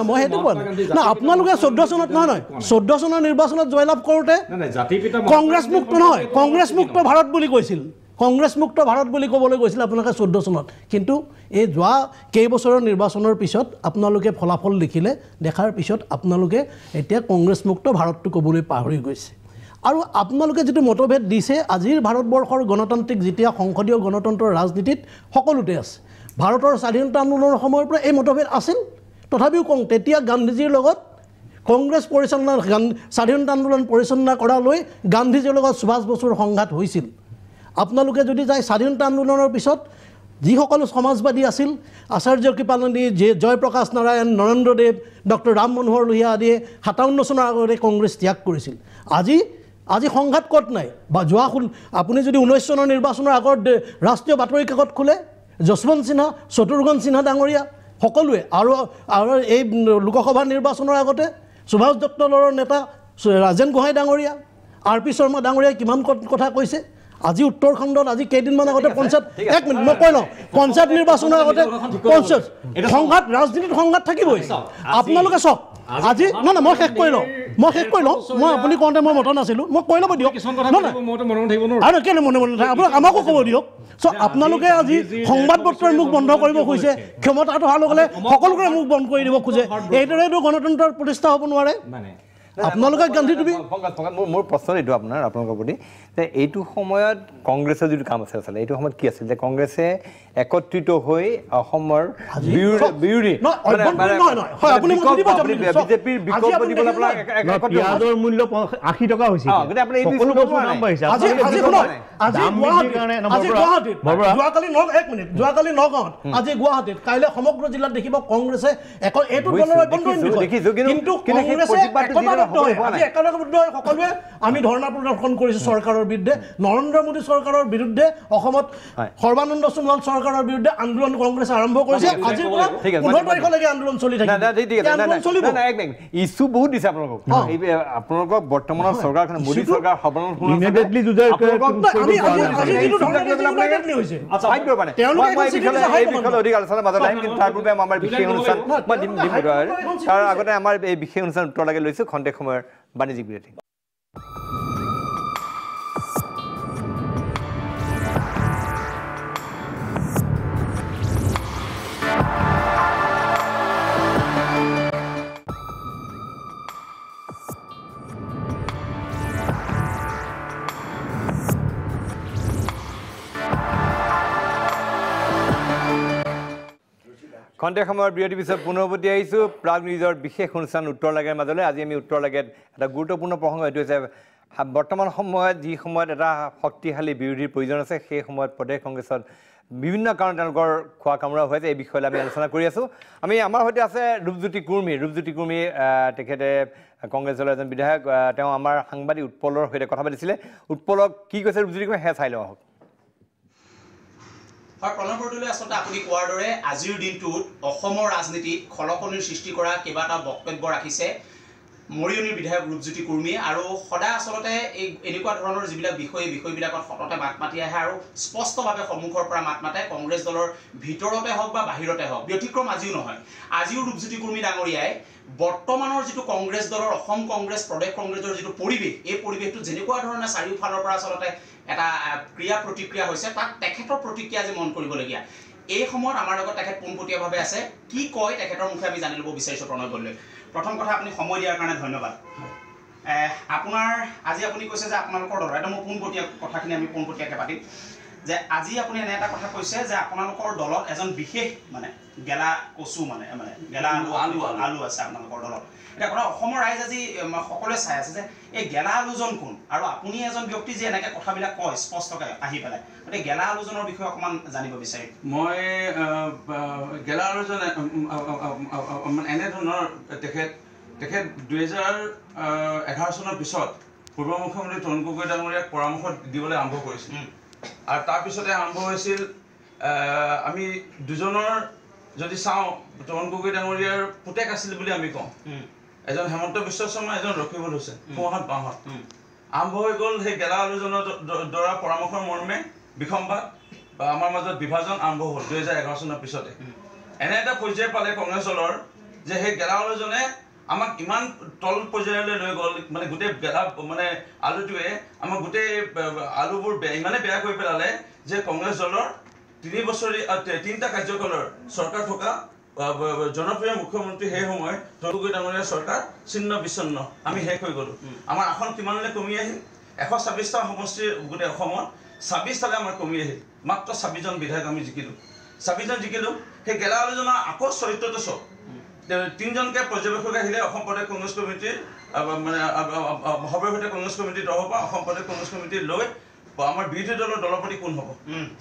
Speaker 6: মই সেইটো কোৱা না আপোনালোকে 14 চনত নহয় 14 চনৰ নিৰ্বাচনত জয়লাভ কৰোঁতে কংগ্ৰেছ মুক্ত নহয় কংগ্ৰেছ মুক্ত ভাৰত বুলি কৈছিল কংগ্ৰেছ মুক্ত ভাৰত বুলি ক'বলৈ গৈছিল আপোনালোকে 14 চনত কিন্তু এই যোৱা কেইবছৰৰ নিৰ্বাচনৰ পিছত আপোনালোকে ফলাফল দেখাৰ পিছত আপোনালোকে এতিয়া কংগ্ৰেছ মুক্ত ভাৰতটো ক'বলৈ পাহৰি গৈছে আৰু আপোনালোকে যিটো মতভেদ দিছে আজিৰ ভাৰতবৰ্ষৰ গণতান্ত্ৰিক যেতিয়া সংসদীয় গণতন্ত্ৰৰ ৰাজনীতিত সকলোতে আছে ভাৰতৰ স্বাধীনতা আন্দোলনৰ সময়ৰ পৰা এই মতভেদ আছিল তথাপিও তেতিয়া গান্ধীজীৰ লগত কংগ্ৰেছ পৰিচালনা স্বাধীনতা আন্দোলন পৰিচালনা কৰালৈ গান্ধীজীৰ লগত সুভাষ বসুৰ সংঘাত হৈছিল আপোনালোকে যদি যায় স্বাধীনতা আন্দোলনৰ পিছত যিসকল সমাজবাদী আছিল আচাৰ্য কৃপানন্দী জয়প্ৰকাশ নাৰায়ণ নৰেন্দ্ৰ দেৱ ডক্টৰ ৰাম মনোহৰ লোহিয়া আদিয়ে 57 চনৰ আগতে কংগ্ৰেছ ত্যাগ কৰিছিল আজি সংঘাত ক'ত নাই বা যোৱা আপুনি যদি 19 চনৰ নিৰ্বাচনৰ আগত ৰাষ্ট্ৰীয় বাতৰি কাকত খোলে যশৱন্ত সিনহা শত্ৰুঘ্ন সিনহা ডাঙৰীয়া সকলোৱে আৰু এই লোকসভা নিৰ্বাচনৰ আগতে সুভাষ দত্তৰ নেতা ৰাজেন গোহাঁই ডাঙৰীয়া RP শৰ্মা ডাঙৰীয়াই কিমান কথা কৈছে আজি উত্তৰখণ্ডত আজি কেইদিনমান আগতে পঞ্চায়ত 1 মিনিট মই কৈ লওঁ পঞ্চায়ত নিৰ্বাচনৰ আগতে সংঘাত ৰাজনীতিত সংঘাত থাকিবই আপোনালোকে চাওক আজি না মই শেষ কৰি লওঁ মই আপুনি কওঁতে মই মতা নাছিলোঁ মই কৈ ল'ব দিয়ক আৰু কেলৈ মনে আপোনাক আমাকো ক'ব দিয়ক আপোনালোকে আজি সংবাদ পত্ৰৰ মুখ বন্ধ কৰিব খুজিছে ক্ষমতাটো অহাৰ লগে সকলোৰে মুখ বন্ধ কৰি দিব খোজে এইদৰেতো গণতন্ত্ৰৰ প্ৰতিষ্ঠা হ'ব নোৱাৰে আপোনালোকে গান্ধী টুপি
Speaker 1: মোৰ প্ৰশ্ন এইটো আপোনালোকৰ প্ৰতি যে এইটো সময়ত কংগ্ৰেছৰ যিটো কাম আছে আচলতে এইটো সময়ত কি আছিল যে কংগ্ৰেছে একত্ৰিত হৈ অসমৰ বিৰোধী বিজেপিৰ বিকল্প দিবলৈ
Speaker 16: পিঁয়াজৰ মূল্য 80 টকা হৈছে
Speaker 6: যোৱাকালি নগাঁৱত আজি গুৱাহাটীত কাইলৈ সমগ্ৰ জিলাত দেখিব কংগ্ৰেছে এইটো দলৰ অভ্যন্তৰীণ বিষয় কিন্তু কংগ্ৰেছে সকলোৱে আমি ধৰ্ণা প্ৰদৰ্শন কৰিছোঁ চৰকাৰৰ বিৰুদ্ধে নৰেন্দ্ৰ মোদী চৰকাৰৰ বিৰুদ্ধে অসমত সৰ্বানন্দ সোণোৱাল চৰকাৰৰ বিৰুদ্ধে আন্দোলন কংগ্ৰেছে আৰম্ভ কৰিছে আজিৰ পৰা 15 তাৰিখলৈকে আন্দোলন চলি থাকিব
Speaker 1: ইছ্যু বহুত দিছে আপোনালোকক বৰ্তমানৰ চৰকাৰখন মোদী চৰকাৰ অধিক আলোচনাৰ মাজত আহিম কিন্তু তাৰ পূৰ্বে আমাৰ বিশেষ অনুষ্ঠান মই দিম তাৰ আগতে আমাৰ এই বিশেষ অনুষ্ঠান উত্তৰ লাগে লৈছোঁ খন্তেক সময়ৰ বাণিজ্যিক বিৰতি খন্তেক সময়ৰ বিৰতিৰ পিছত পুনৰ উভতি আহিছোঁ প্ৰাগ নিউজৰ বিশেষ অনুষ্ঠান উত্তৰ লাগেৰ মাজলৈ আজি আমি উত্তৰ লাগেত এটা গুৰুত্বপূৰ্ণ প্ৰসংগ এইটো হৈছে বৰ্তমান সময়ত যি সময়ত এটা শক্তিশালী বিৰোধীৰ প্ৰয়োজন আছে সেই সময়ত প্ৰদেশ কংগ্ৰেছত বিভিন্ন কাৰণ তেওঁলোকৰ খোৱা কামোৰা হৈ আছে এই বিষয়লৈ আমি আলোচনা কৰি আছোঁ আমাৰ সৈতে আছে ৰূপজ্যোতি কুৰ্মী তেখেতে কংগ্ৰেছ দলৰ এজন বিধায়ক তেওঁ আমাৰ সাংবাদিক উৎপলৰ সৈতে কথা পাতিছিলে উৎপলক কি কৈছে ৰূপজ্যোতি কুৰ্মী চাই লওঁ আহক
Speaker 17: হয় প্ৰণৱ বৰদলৈ আচলতে আপুনি কোৱাৰ দৰে আজিৰ দিনটোত অসমৰ ৰাজনীতিত খলকনিৰ সৃষ্টি কৰা কেইবাটা বক্তব্য ৰাখিছে মৰিয়নিৰ বিধায়ক ৰূপজ্যোতি কুৰ্মীয়ে আৰু সদায় আচলতে এই এনেকুৱা ধৰণৰ যিবিলাক বিষয়বিলাকত সততে মাত মাতি আহে আৰু স্পষ্টভাৱে সন্মুখৰ পৰা মাত মাতে কংগ্ৰেছ দলৰ ভিতৰতে হওক বা বাহিৰতে হওক ব্যতিক্ৰম আজিও নহয় আজিও ৰূপজ্যোতি কুৰ্মী ডাঙৰীয়াই বৰ্তমানৰ যিটো কংগ্ৰেছ দলৰ অসম কংগ্ৰেছ প্ৰদেশ কংগ্ৰেছৰ যিটো পৰিৱেশ এই পৰিৱেশটো যেনেকুৱা ধৰণে চাৰিওফালৰ পৰা আচলতে এটা ক্ৰিয়া প্ৰতিক্ৰিয়া হৈছে তাক তেখেতৰ প্ৰতিক্ৰিয়া যে মন কৰিবলগীয়া এই সময়ত আমাৰ লগত তেখেত পোনপটীয়াভাৱে আছে কি কয় তেখেতৰ মুখে আমি জানি ল'ব বিচাৰিছোঁ প্ৰণৱ বৰদলৈ প্ৰথম কথা আপুনি সময় দিয়াৰ কাৰণে ধন্যবাদ আপোনাৰ আজি আপুনি কৈছে যে আপোনালোকৰ দলৰ এটা মই পোনপটীয়া কথাখিনি আমি পোনপটীয়াকৈ পাতিম যে আজি আপুনি এনে এটা কথা কৈছে যে আপোনালোকৰ দলত এজন বিশেষ মানে গেলা কচু মানে গেলা আলু আছে আপোনালোকৰ দলত এটা কথা অসমৰ ৰাইজ আজি সকলোৱে চাই আছে যে এই গেলা আলুজন কোন আৰু আপুনি এজন ব্যক্তি যে এনেকৈ কথাবিলাক কয় স্পষ্টকৈ আহি পেলাই গতিকে গেলা আলুজনৰ বিষয়ে অকণমান জানিব বিচাৰিম
Speaker 5: মই গেলা আলুজন এনেধৰণৰ তেখেত 2011 চনৰ পিছত পূৰ্ব মুখ্যমন্ত্ৰী তৰুণ গগৈ ডাঙৰীয়াক পৰামৰ্শ দিবলৈ আৰম্ভ কৰিছিল আৰু তাৰপিছতে আৰম্ভ হৈছিল আমি দুজনৰ যদি চাওঁ তৰুণ গগৈ ডাঙৰীয়াৰ পুতেক আছিল বুলি আমি কওঁ এজন হেমন্ত বিশ্ব শৰ্মা এজন ৰকিবুল হুছেইন সোঁহাত বাঁহত আৰম্ভ হৈ গ'ল সেই গেলা আলুজনৰ দ্বাৰা পৰামৰ্শৰ মৰ্মে বিসম্বাদ বা আমাৰ মাজত বিভাজন আৰম্ভ হ'ল 2011 চনৰ পিছতে এনে এটা পৰ্যায় পালে কংগ্ৰেছ দলৰ যে সেই গেলা আলুজনে আমাক ইমান তল পৰ্যায়লৈ লৈ গ'ল মানে গোটেই গেলা মানে আলুটোৱে আমাক গোটেই আলুবোৰ ইমানেই বেয়া কৰি পেলালে যে কংগ্ৰেছ দলৰ 3 বছৰীয়া 3টা কাৰ্যকালৰ চৰকাৰ থকা জনপ্ৰিয় মুখ্যমন্ত্ৰী সেই সময় তৰুণ গগৈ ডাঙৰীয়াৰ চৰকাৰ ছিন্ন বিচ্ছিন্ন আমি শেষ হৈ গ'লোঁ আমাৰ আসন কিমানলৈ কমি আহিল 126টা সমষ্টিৰ গোটেই অসমত 26টালৈ আমাৰ কমি আহিল মাত্ৰ 26জন বিধায়ক আমি জিকিলোঁ 26জন জিকিলোঁ সেই গেলা আলুজনৰ আকৌ চৰিত্ৰটো চাওক 3জনকৈ পৰ্যবেক্ষক আহিলে অসম প্ৰদেশ কংগ্ৰেছ কমিটিৰ মানে সৰ্বভাৰতীয় কংগ্ৰেছ কমিটিৰ তৰফৰ পৰা অসম প্ৰদেশ কংগ্ৰেছ কমিটি লৈ আমাৰ বিৰোধী দলৰ দলপতি কোন হ'ব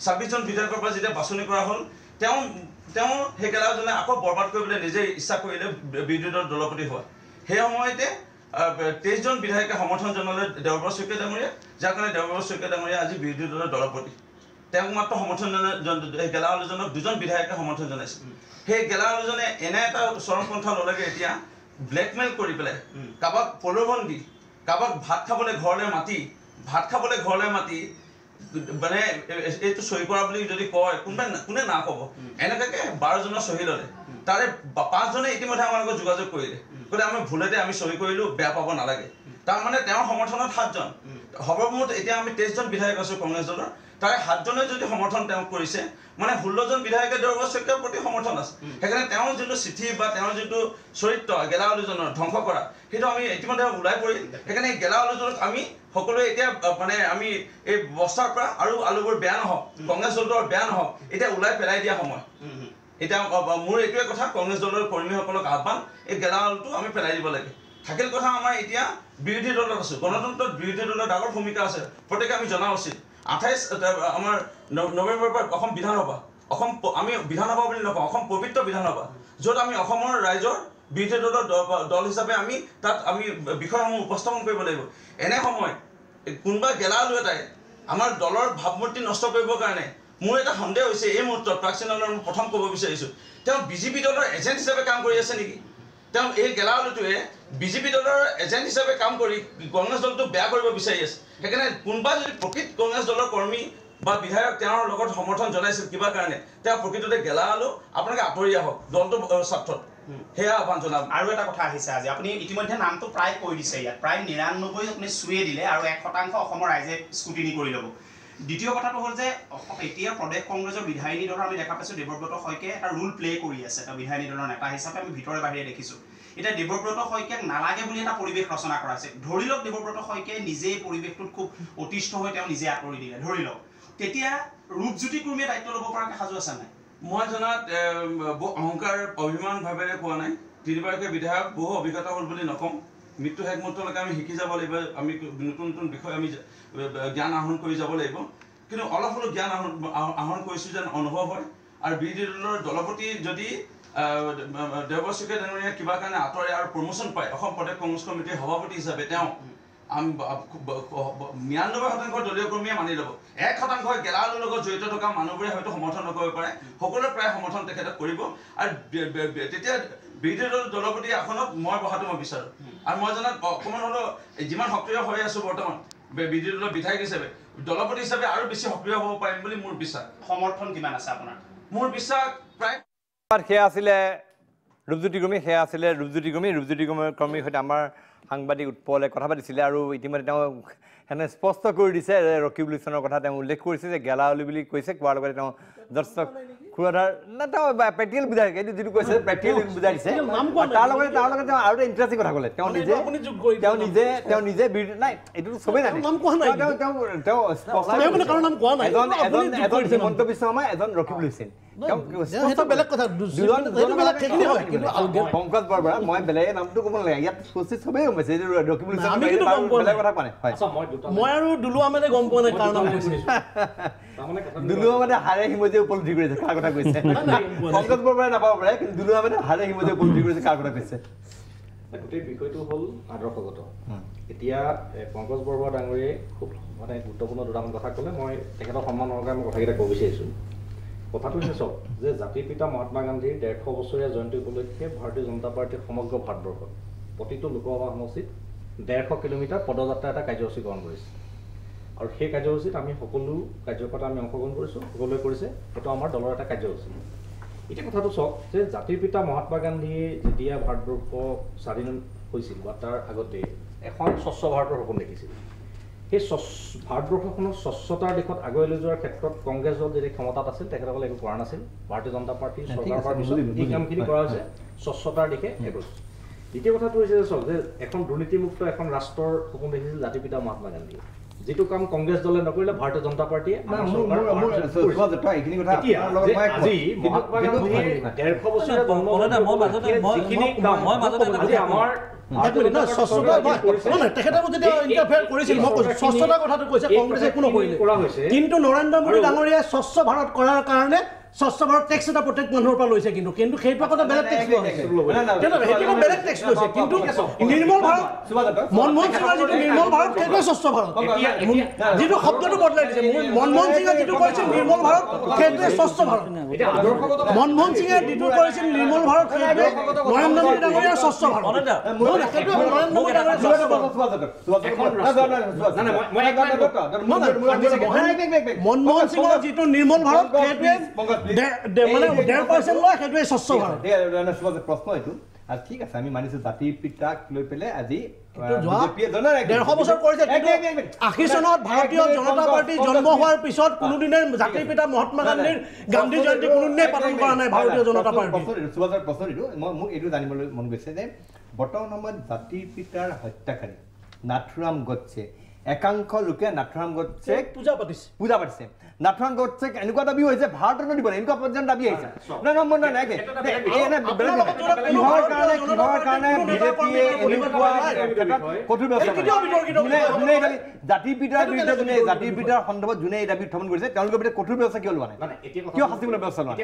Speaker 5: 26জন বিধায়কৰ পৰা যেতিয়া বাছনি কৰা হ'ল তেওঁ সেই গেলাজনে আকৌ বৰবাদ কৰিবলৈ নিজে ইচ্ছা কৰিলে বিৰোধী দলৰ দলপতি হোৱা সেই সময়তে 23জন বিধায়কে সমৰ্থন জনালে দেৱব্ৰত শইকীয়া ডাঙৰীয়া যাৰ কাৰণে দেৱব্ৰত শইকীয়া ডাঙৰীয়া আজি বিৰোধী দলৰ দলপতি তেওঁক মাত্ৰ সমৰ্থন গেলা আলুজনক 2জন বিধায়কে সমৰ্থন জনাইছে সেই গেলা আলুজনে এনে এটা চৰমপন্থা ল'লেগৈ এতিয়া ব্লেকমেইল কৰি পেলাই কাৰোবাক প্ৰলোভন দি কাৰোবাক ভাত খাবলৈ ঘৰলৈ মাতি মানে এইটো চহী কৰা বুলি যদি কয় কোনে না ক'ব এনেকুৱাকৈ 12জনৰ চহী ল'লে তাৰে 5জনে ইতিমধ্যে আমাৰ লগত যোগাযোগ কৰিলে গতিকে আমি ভুলতে আমি চহী কৰিলোঁ বেয়া পাব নালাগে তাৰমানে তেওঁৰ সমৰ্থনত 7জন সৰ্বমুঠ এতিয়া আমি 23জন বিধায়ক আছোঁ কংগ্ৰেছ দলৰ তাৰে 7জনে যদি সমৰ্থন তেওঁক কৰিছে মানে 16জন বিধায়কে দেৱব্ৰত শইকীয়াৰ প্ৰতি সমৰ্থন আছে সেইকাৰণে তেওঁৰ যিটো চিঠি বা তেওঁৰ যিটো চৰিত্ৰ গেলা আলুজনৰ ধ্বংস কৰা সেইটো আমি ইতিমধ্যে ওলাই পৰিল সেইকাৰণে গেলা আলুজনক আমি সকলোৱে এতিয়া মানে আমি এই বস্তাৰ পৰা আৰু আলুবোৰ বেয়া নহওক কংগ্ৰেছ দলৰ বেয়া নহওক এতিয়া ওলাই পেলাই দিয়া সময় এতিয়া মোৰ এইটোৱে কথা কংগ্ৰেছ দলৰ কৰ্মীসকলক আহ্বান এই গেলা আলুটো আমি পেলাই দিব লাগে থাকিল কথা আমাৰ এতিয়া বিৰোধী দলত আছোঁ গণতন্ত্ৰত বিৰোধী দলৰ ডাঙৰ ভূমিকা আছে প্ৰত্যেকে আমি জনা উচিত 28 আমাৰ নৱেম্বৰৰ পৰা অসম বিধানসভা আমি বিধানসভা বুলি নকওঁ অসম পবিত্ৰ বিধানসভা য'ত আমি অসমৰ ৰাইজৰ বিৰোধী দলৰ দল হিচাপে আমি তাত আমি বিষয়সমূহ উপস্থাপন কৰিব লাগিব এনে সময় কোনোবা গেলা আলু এটাই আমাৰ দলৰ ভাৱমূৰ্তি নষ্ট কৰিবৰ কাৰণে মোৰ এটা সন্দেহ হৈছে এই মুহূৰ্তত প্ৰাক্সিনলৰ প্ৰথম ক'ব বিচাৰিছোঁ তেওঁ বিজেপি দলৰ এজেণ্ট হিচাপে কাম কৰি আছে নেকি তেওঁ এই গেলা আলুটোৱে বিজেপি দলৰ এজেণ্ট হিচাপে কাম কৰি কংগ্ৰেছ দলটো বেয়া কৰিব বিচাৰি আছে সেইকাৰণে কোনোবা যদি প্ৰকৃত কংগ্ৰেছ দলৰ কৰ্মী বা বিধায়ক তেওঁৰ লগত সমৰ্থন জনাইছিল কিবা কাৰণে তেওঁ প্ৰকৃততে গেলা আলু আপোনালোকে আঁতৰি আহক দলটোৰ স্বাৰ্থত সেয়া আহ্বান জনাম
Speaker 17: আৰু এটা কথা আহিছে আজি আপুনি ইতিমধ্যে নামটো প্ৰায় কৈ দিছে ইয়াত প্ৰায় 99 আপুনি চুয়ে দিলে আৰু 1% অসমৰ ৰাইজে স্কুটিনি কৰি ল'ব দ্বিতীয় কথাটো হ'ল যে এতিয়া প্ৰদেশ কংগ্ৰেছৰ বিধায়িনী দলৰ আমি দেখা পাইছোঁ দেৱব্ৰত শইকীয়াই এটা ৰোল প্লে কৰি আছে তেওঁ বিধায়িনী দলৰ নেতা হিচাপে আমি ভিতৰে বাহিৰে দেখিছোঁ এতিয়া দেৱব্ৰত শইকীয়াক নালাগে বুলি এটা পৰিৱেশ ৰচনা কৰা হৈছে ধৰি লওক দেৱব্ৰত শইকীয়াই নিজেই পৰিৱেশটোত খুব অতিষ্ঠ হৈ তেওঁ নিজে আঁতৰি দিলে ধৰি লওক তেতিয়া ৰূপজ্যোতি কুৰ্মীয়ে দায়িত্ব ল'ব পৰাকৈ সাজু আছে নাই
Speaker 5: মই জনাত অহংকাৰ অভিমান ভাৱেৰে কোৱা নাই তিনিবাৰকৈ বিধায়ক বহু অভিজ্ঞতা হ'ল বুলি নকওঁ মৃত্যু শেষ মুহূৰ্তলৈকে আমি শিকি যাব লাগিব আমি নতুন নতুন বিষয় আমি জ্ঞান আহৰণ কৰি যাব লাগিব কিন্তু অলপ হ'লেও জ্ঞান আহৰণ কৰিছোঁ যেন অনুভৱ হয় আৰু বিৰোধী দলৰ দলপতি যদি দেৱব্ৰত শইকীয়া ডাঙৰীয়া কিবা কাৰণে আঁতৰে আৰু প্ৰমোশ্যন পায় অসম প্ৰদেশ কংগ্ৰেছ কমিটিৰ সভাপতি হিচাপে ৯৯% দলীয় কৰ্মীয়ে মানি ল'ব ১% গেলা আলুৰ লগত জড়িত থকা মানুহবোৰে হয়তো সমৰ্থন নকৰিব পাৰে সকলোৱে প্ৰায় সমৰ্থন তেখেতক কৰিব আৰু তেতিয়া বিৰোধী দলৰ প্ৰতি আসনত মই বহাটো মই বিচাৰোঁ আৰু মই জনাত অকণমান হ'লেও যিমান সক্ৰিয় হৈ আছোঁ বৰ্তমান বিৰোধী দলৰ বিধায়ক হিচাপে দলপতি হিচাপে আৰু বেছি সক্ৰিয় হ'ব পাৰিম বুলি মোৰ বিশ্বাস
Speaker 17: সমৰ্থন কিমান আছে আপোনাৰ
Speaker 5: মোৰ বিশ্বাস প্ৰায়
Speaker 1: সেয়া আছিলে ৰূপজ্যোতি কৰ্মী কৰ্মীৰ সৈতে আমাৰ সাংবাদিক উৎপলে কথা পাতিছিলে আৰু ইতিমধ্যে তেওঁ সেনে স্পষ্ট কৰি দিছে ৰকিবুল ইছলামৰ কথা তেওঁ উল্লেখ কৰিছে যে গেলা আলু বুলি কৈছে কোৱাৰ লগতে তেওঁ যথেষ্ট খুৰাধাৰ না তেওঁ প্ৰেক্টিকেল বুজাই এইটো যিটো কৈছে প্ৰেক্টিকেল বুজাই দিছে তাৰ লগতে তেওঁ আৰু এটা ইণ্টাৰেষ্টিং কথা ক'লে তেওঁ নিজে নাই এইটো চবেই জানে এজন হিমন্ত বিশ্ব শৰ্মা এজন ৰকিবুল ইছলাম পংকজ বৰবৰা মই বেলেগ নামটো ক'ব নালাগে ইয়াত চবেই গম পাইছে ৰকিবুল ইছলাম বেলেগ কথা কোৱা নাই
Speaker 6: মই আৰু দুলু আহমেদে গম পোৱা নাই কাৰণ
Speaker 1: দুলু আহমেদে হাৰে হিমজে উপলব্ধি কৰিছে কাৰ কথা কৈছে পংকজ বৰবৰাই নাপাব পাৰে কিন্তু দুলু আহমেদে হাৰে হিমজে উপলব্ধি কৰিছে কাৰ কথা কৈছে
Speaker 15: গোটেই বিষয়টো হ'ল আদৰ্শগত এতিয়া পংকজ বৰবৰা ডাঙৰীয়ে খুব মানে গুৰুত্বপূৰ্ণ দুটামান কথা ক'লে মই তেখেতৰ সন্মান সহকাৰে মই কথাকেইটা ক'ব বিচাৰিছোঁ কথাটো হৈছে চাওক যে জাতিৰ পিতা মহাত্মা গান্ধীৰ ১৫০ বছৰীয়া জয়ন্তী উপলক্ষে ভাৰতীয় জনতা পাৰ্টীয়ে সমগ্ৰ ভাৰতবৰ্ষত প্ৰতিটো লোকসভা সমষ্টিত ১৫০ কিলোমিটাৰ পদযাত্ৰা এটা কাৰ্যসূচী গ্ৰহণ কৰিছে আৰু সেই কাৰ্যসূচীত আমি সকলো কাৰ্যকৰ্তা আমি অংশগ্ৰহণ কৰিছোঁ সকলোৱে কৰিছে সেইটো আমাৰ দলৰ এটা কাৰ্যসূচী এতিয়া কথাটো চাওক যে জাতিৰ পিতা মহাত্মা গান্ধীয়ে যেতিয়া ভাৰতবৰ্ষ স্বাধীন হৈছিল বা তাৰ আগতে এখন স্বচ্ছ ভাৰতৰ সপোন দেখিছিল সেই ভাৰতবৰ্ষখনৰ স্বচ্ছতাৰ দিশত আগুৱাই লৈ যোৱাৰ ক্ষেত্ৰত কংগ্ৰেছ দল যেতিয়া ক্ষমতাত আছিল তেখেতসকলে একো কৰা নাছিল ভাৰতীয় জনতা পাৰ্টীৰ চৰকাৰ হোৱাৰ পিছত এই কামখিনি কৰা হৈছে স্বচ্ছতাৰ দিশে এগোজ দ্বিতীয় কথাটো হৈছে যে চাওক যে এখন দুৰ্নীতিমুক্ত এখন ৰাষ্ট্ৰৰ সপোন দেখিছিল জাতিৰ পিতা মহাত্মা গান্ধীয়ে যিটো কাম কংগ্ৰেছ দলে নকৰিলে ভাৰতীয় জনতা পাৰ্টীয়ে
Speaker 6: কিন্তু নৰেন্দ্ৰ মোদী ডাঙৰীয়াই স্বচ্ছ ভাৰত কৰাৰ কাৰণে স্বচ্ছ ভাৰত টেক্স এটা প্ৰত্যেক মানুহৰ পৰা লৈছে কিন্তু সেইটো আকৌ বেলেগ টেক্স বেলেগ টেক্স লৈছে কিন্তু নিৰ্মল ভাৰত মনমোহন সিঙৰ যিটো নিৰ্মল ভাৰত সেইটোৱে স্বচ্ছ ভাৰত যিটো শব্দটো বদলাই দিছে মনমোহন সিঙে যিটো কৰিছিল নিৰ্মল ভাৰত সেইটোৱে স্বচ্ছ ভাৰত মনমোহন সিঙে যিটো কৰিছিল নিৰ্মল ভাৰত সেইটোৱে নৰেন্দ্ৰ মোদী ডাঙৰীয়াৰ স্বচ্ছ ভাৰত মনমোহন সিঙৰ যিটো নিৰ্মল ভাৰত সেইটোৱে 1.5% লয় সেইটোৱে স্বচ্ছ ভাৰত
Speaker 1: প্ৰশ্ন এইটো আৰু ঠিক আছে আমি মানিছো জাতিৰ পিতাক লৈ পেলাই আজি
Speaker 6: 150 বছৰ কৰিছে 80 চনত ভাৰতীয় জনতা পাৰ্টি জন্ম হোৱাৰ পিছত কোনোদিনে জাতিৰ পিতা মহাত্মা গান্ধীৰ গান্ধী জয়ন্তী কোনোদিনে পালন কৰা নাই ভাৰতীয় জনতা পাৰ্টি
Speaker 1: মোক এইটো জানিবলৈ মন গৈছে যে বৰ্তমান সময়ত জাতিৰ পিতাৰ হত্যাকাৰী নাথুৰাম গডছে একাংশ লোকে নাথুৰাম গডছেক পূজা পাতিছে নাথুৰাম গডছেক এনেকুৱা দাবী হৈছে ভাৰততো দিব এনেকুৱা পৰ্যন্ত দাবী আহিছে জাতিৰ পিতাৰ বিৰুদ্ধে যোনে জাতিৰ পিতাৰ সন্দৰ্ভত যোনে এই দাবী উত্থাপন কৰিছে তেওঁলোকৰ বিৰুদ্ধে কঠোৰ ব্যৱস্থা কিয় লোৱা নাই কিয় শাস্তিমূলক ব্যৱস্থা লোৱা নাই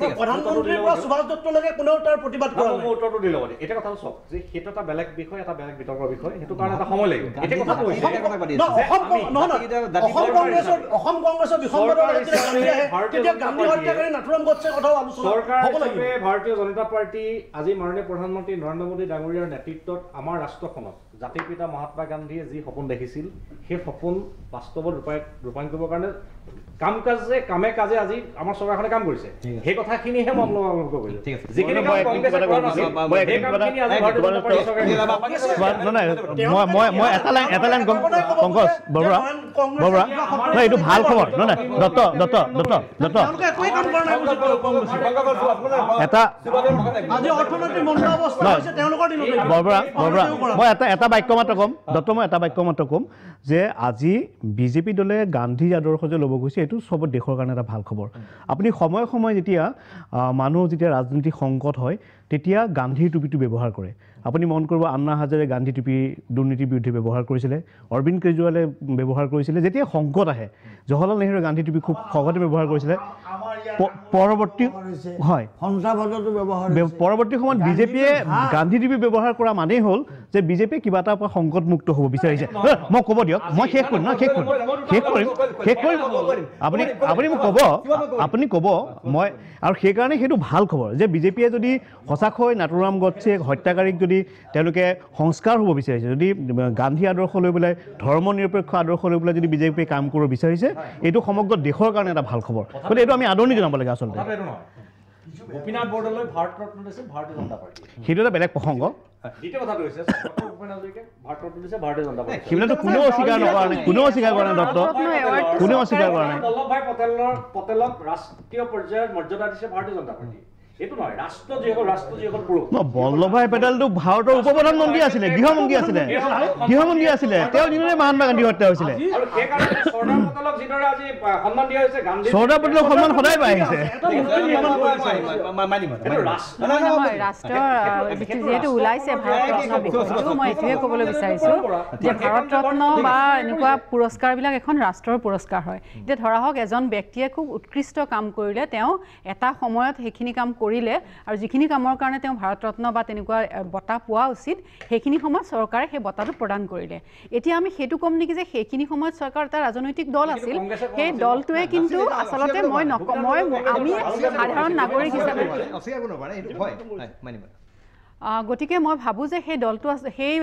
Speaker 6: প্ৰধানমন্ত্ৰীৰ পৰা সুভাষ দত্তলৈকে কোনেও তাৰ প্ৰতিবাদ কৰা নাই
Speaker 15: উত্তৰটো দিলে এটা কথা চাওক যে সেইটো এটা বেলেগ বিষয় এটা বেলেগ বিতৰ্কৰ বিষয় সেইটো কাৰণে এটা সময় লাগিব এতিয়া কথাটো হৈছে
Speaker 6: অসম কংগ্ৰেছৰ
Speaker 15: ভাৰতীয় জনতা পাৰ্টি আজি মাননীয় প্ৰধানমন্ত্ৰী নৰেন্দ্ৰ মোদী ডাঙৰীয়াৰ নেতৃত্বত আমাৰ ৰাষ্ট্ৰখনত জাতিৰ পিতা মহাত্মা গান্ধীয়ে যি সপোন দেখিছিল সেই সপোন বাস্তৱত ৰূপায়ণ কৰিবৰ কাৰণে কামে কাজে আজি আমাৰ চৰকাৰখনে কাম কৰিছে সেই কথাখিনিহে মই আপোনালোকক কৈছো যিখিনি কাম কংগ্ৰেছে কৰা নাছিল সেই কামখিনি আজি ভাৰতীয় জনতা পাৰ্টি চৰকাৰে
Speaker 16: এটা লাইন পংকজ বৰবৰা এইটো ভাল খবৰ নহয় দত্ত বৰবৰা মই এটা বাক্য মাত্ৰ ক'ম দত্ত মই এটা বাক্য মাত্ৰ ক'ম যে আজি বিজেপি দলে গান্ধী আদৰ্শ যে ল'ব গৈছে এইটো চব দেশৰ কাৰণে এটা ভাল খবৰ আপুনি সময়ে সময়ে যেতিয়া মানুহ যেতিয়া ৰাজনীতি সংকট হয় তেতিয়া গান্ধীৰ টুপিটো ব্যৱহাৰ কৰে আপুনি মন কৰিব আন্না হাজাৰে গান্ধী টুপি দুৰ্নীতিৰ বিৰুদ্ধে ব্যৱহাৰ কৰিছিলে অৰবিন্দ কেজৰিৱালে ব্যৱহাৰ কৰিছিলে যেতিয়া সংকট আহে জৱাহৰলাল নেহৰুৱে গান্ধী টুপি খুব সহজতে ব্যৱহাৰ কৰিছিলে পৰৱৰ্তী হয়
Speaker 11: সন্ত্ৰাসবাদতো ব্যৱহাৰ
Speaker 16: পৰৱৰ্তী সময়ত বিজেপিয়ে গান্ধীদেৱী ব্যৱহাৰ কৰা মানেই হ'ল যে বিজেপিয়ে কিবা এটা পৰা সংকটমুক্ত হ'ব বিচাৰিছে মই ক'ব দিয়ক মই শেষ কৰিম আপুনি মোক আপুনি ক'ব মই আৰু সেইকাৰণে সেইটো ভাল খবৰ যে বিজেপিয়ে যদি সঁচাকৈ নাথুৰাম গডছে হত্যাকাৰীক যদি তেওঁলোকে সংস্কাৰ হ'ব বিচাৰিছে যদি গান্ধী আদৰ্শ লৈ পেলাই ধৰ্ম নিৰপেক্ষ আদৰ্শ লৈ পেলাই যদি বিজেপিয়ে কাম কৰিব বিচাৰিছে এইটো সমগ্ৰ দেশৰ কাৰণে এটা ভাল খবৰ গতিকে এইটো আমি আদৰণি জনাব লাগে আচলতে
Speaker 15: গোপীনাথ বৰদলৈ ভাৰত ৰত্ন দিছে ভাৰতীয় জনতা পাৰ্টি
Speaker 16: সেইটো এটা বেলেগ প্ৰসংগ
Speaker 15: দ্বিতীয় কথাটো হৈছে ভূপেন হাজৰিকাই ভাৰত ৰত্ন দিছে ভাৰতীয় জনতা পাৰ্টি
Speaker 16: সেইবিলাকতো কোনেও অস্বীকাৰ নকৰা নাই দত্ত কোনেও অস্বীকাৰ কৰা নাই
Speaker 15: বল্লভভাই পটেলক ৰাষ্ট্ৰীয় পৰ্যায়ৰ মৰ্যাদা দিছে ভাৰতীয় জনতা পাৰ্টি এইটো নহয় ৰাষ্ট্ৰ যিসকল পুৰুষ
Speaker 16: বল্লভভাই পেটেলটো ভাৰতৰ উপ প্ৰধানমন্ত্ৰী আছিলে গৃহমন্ত্ৰী আছিলে তেওঁ দিনৰে মহাত্মা গান্ধী হত্যা হৈছিলে
Speaker 15: আৰু সেইকাৰণে চৰ্দাৰ পটেলক যিদৰে আজি সন্মান দিয়া হৈছে গান্ধী
Speaker 16: চৰ্দাৰ পটেলক সন্মান সদায় পাই আহিছে
Speaker 8: যিহেতু ওলাইছে ভাৰত ৰত্ন বিষয়টো মই এইটোৱে ক'বলৈ বিচাৰিছোঁ যে ভাৰত ৰত্ন বা এনেকুৱা পুৰস্কাৰবিলাক এখন ৰাষ্ট্ৰৰ পুৰস্কাৰ হয় এতিয়া ধৰা হওক এজন ব্যক্তিয়ে খুব উৎকৃষ্ট কাম কৰিলে তেওঁ এটা সময়ত সেইখিনি কাম কৰিলে আৰু যিখিনি কামৰ কাৰণে তেওঁ ভাৰত ৰত্ন বা তেনেকুৱা বঁটা পোৱা উচিত সেইখিনি সময়ত চৰকাৰে সেই বঁটাটো প্ৰদান কৰিলে এতিয়া আমি সেইটো ক'ম নেকি যে সেইখিনি সময়ত চৰকাৰ এটা ৰাজনৈতিক দল আছিল সেই দলটোৱে কিন্তু আচলতে মই আমি সাধাৰণ নাগৰিক হিচাপে গতিকে মই ভাবোঁ যে সেই দলটো সেই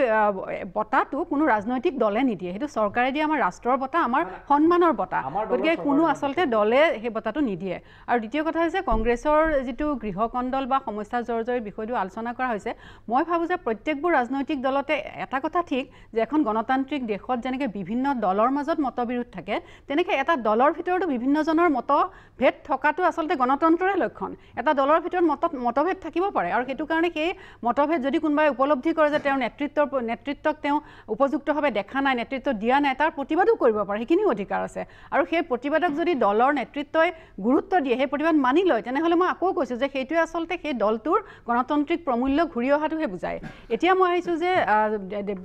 Speaker 8: বঁটাটো কোনো ৰাজনৈতিক দলে নিদিয়ে সেইটো চৰকাৰে দিয়ে আমাৰ ৰাষ্ট্ৰৰ বঁটা আমাৰ সন্মানৰ বঁটা গতিকে কোনো আচলতে দলে সেই বঁটাটো নিদিয়ে আৰু দ্বিতীয় কথা হৈছে কংগ্ৰেছৰ যিটো গৃহকণ্ডল বা সমস্যা জৰ্জৰীৰ বিষয়টো আলোচনা কৰা হৈছে মই ভাবোঁ যে প্ৰত্যেকবোৰ ৰাজনৈতিক দলতে এটা কথা ঠিক যে এখন গণতান্ত্ৰিক দেশত যেনেকৈ বিভিন্ন দলৰ মাজত মতবিৰোধ থাকে তেনেকৈ এটা দলৰ ভিতৰতো বিভিন্নজনৰ মতভেদ থকাটো আচলতে গণতন্ত্ৰৰে লক্ষণ এটা দলৰ ভিতৰত মতভেদ থাকিব পাৰে আৰু সেইটো কাৰণে সেই মতভেদ যদি কোনোবাই উপলব্ধি কৰে যে তেওঁৰ নেতৃত্বক তেওঁ উপযুক্তভাৱে দেখা নাই নেতৃত্ব দিয়া নাই তাৰ প্ৰতিবাদো কৰিব পাৰে সেইখিনিও অধিকাৰ আছে আৰু সেই প্ৰতিবাদক যদি দলৰ নেতৃত্বই গুৰুত্ব দিয়ে সেই প্ৰতিবাদ মানি লয় তেনেহ'লে মই আকৌ কৈছোঁ যে সেইটোৱে আচলতে সেই দলটোৰ গণতান্ত্ৰিক প্ৰমূল্য ঘূৰি অহাটোহে বুজায় এতিয়া মই আহিছোঁ যে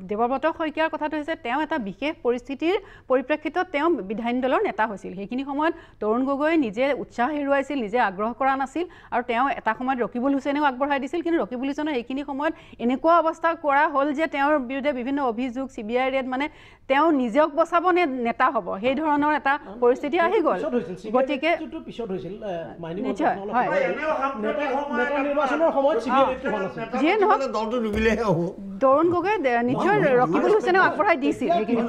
Speaker 8: দেৱব্ৰত শইকীয়াৰ কথাটো হৈছে তেওঁ এটা বিশেষ পৰিস্থিতিৰ পৰিপ্ৰেক্ষিতত তেওঁ বিধায়িনী দলৰ নেতা হৈছিল সেইখিনি সময়ত তৰুণ গগৈ নিজে উৎসাহ হেৰুৱাইছিল নিজে আগ্ৰহ কৰা নাছিল আৰু তেওঁ এটা সময়ত ৰকিবুল হুছেইনেও আগবঢ়াই দিছিল কিন্তু ৰকিবুল হুছেইনে এইখিনি সময়ত এনেকুৱা অৱস্থা কৰা হ'ল যে তেওঁৰ বিৰুদ্ধে বিভিন্ন অভিযোগ CBI ৰেড মানে তেওঁ নিজক বচাব নে নেতা হ'ব সেই ধৰণৰ এটা পৰিস্থিতি আহি গ'ল গতিকে
Speaker 6: পিছত হৈছিল
Speaker 8: নিশ্চয় হয় যিয়ে নহওক তৰুণ গগৈ নিশ্চয় ৰকিবুল হুছেইনেও আগবঢ়াই দিছিল সেইখিনি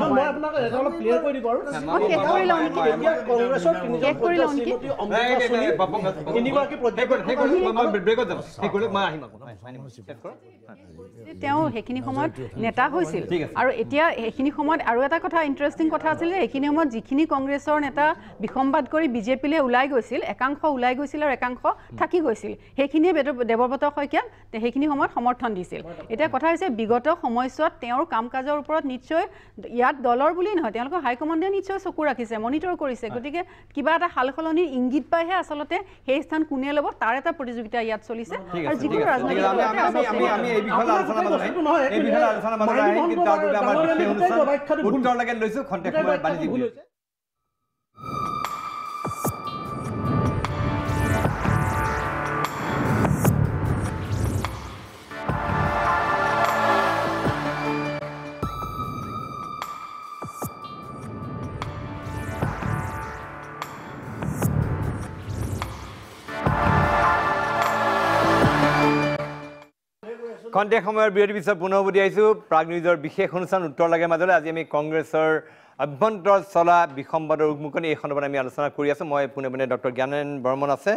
Speaker 8: তেওঁ সেইখিনি সময়ত নেতা হৈছিল আৰু এতিয়া সেইখিনি সময়ত আৰু এটা কথা ইণ্টাৰেষ্টিং কথা আছিল যে এইখিনি সময়ত যিখিনি কংগ্ৰেছৰ নেতা বিসম্বাদ কৰি বিজেপিলৈ ওলাই গৈছিল একাংশ ওলাই গৈছিল আৰু একাংশ থাকি গৈছিল সেইখিনিয়ে দেৱব্ৰত শইকীয়াক সেইখিনি সময়ত সমৰ্থন দিছিল এতিয়া কথা হৈছে বিগত সময়ছোৱাত তেওঁৰ কাম কাজৰ ওপৰত নিশ্চয় ইয়াত দলৰ বুলি নহয় তেওঁলোকৰ হাইকমাণ্ডে নিশ্চয় চকু ৰাখিছে মনিটৰ কৰিছে গতিকে কিবা এটা সাল সলনিৰ ইংগিত পাইহে আচলতে সেই স্থান কোনে ল'ব তাৰ এটা প্ৰতিযোগিতা ইয়াত চলিছে আৰু যিকোনো ৰাজনৈতিক
Speaker 1: উত্তৰলৈকে লৈছোঁ খন্তেক সময় বাণিজ্যিক খন্তেক সময়ৰ বিৰতিৰ পিছত পুনৰ উভতি আহিছোঁ প্ৰাগ নিউজৰ বিশেষ অনুষ্ঠান উত্তৰ লাগে মাজলৈ আজি আমি কংগ্ৰেছৰ অভ্যন্তৰত চলা বিসম্বাদৰ উন্মোচনী এই সন্দৰ্ভত আমি আলোচনা কৰি আছোঁ মই পোনে ডক্টৰ জ্ঞানেন বৰ্মন আছে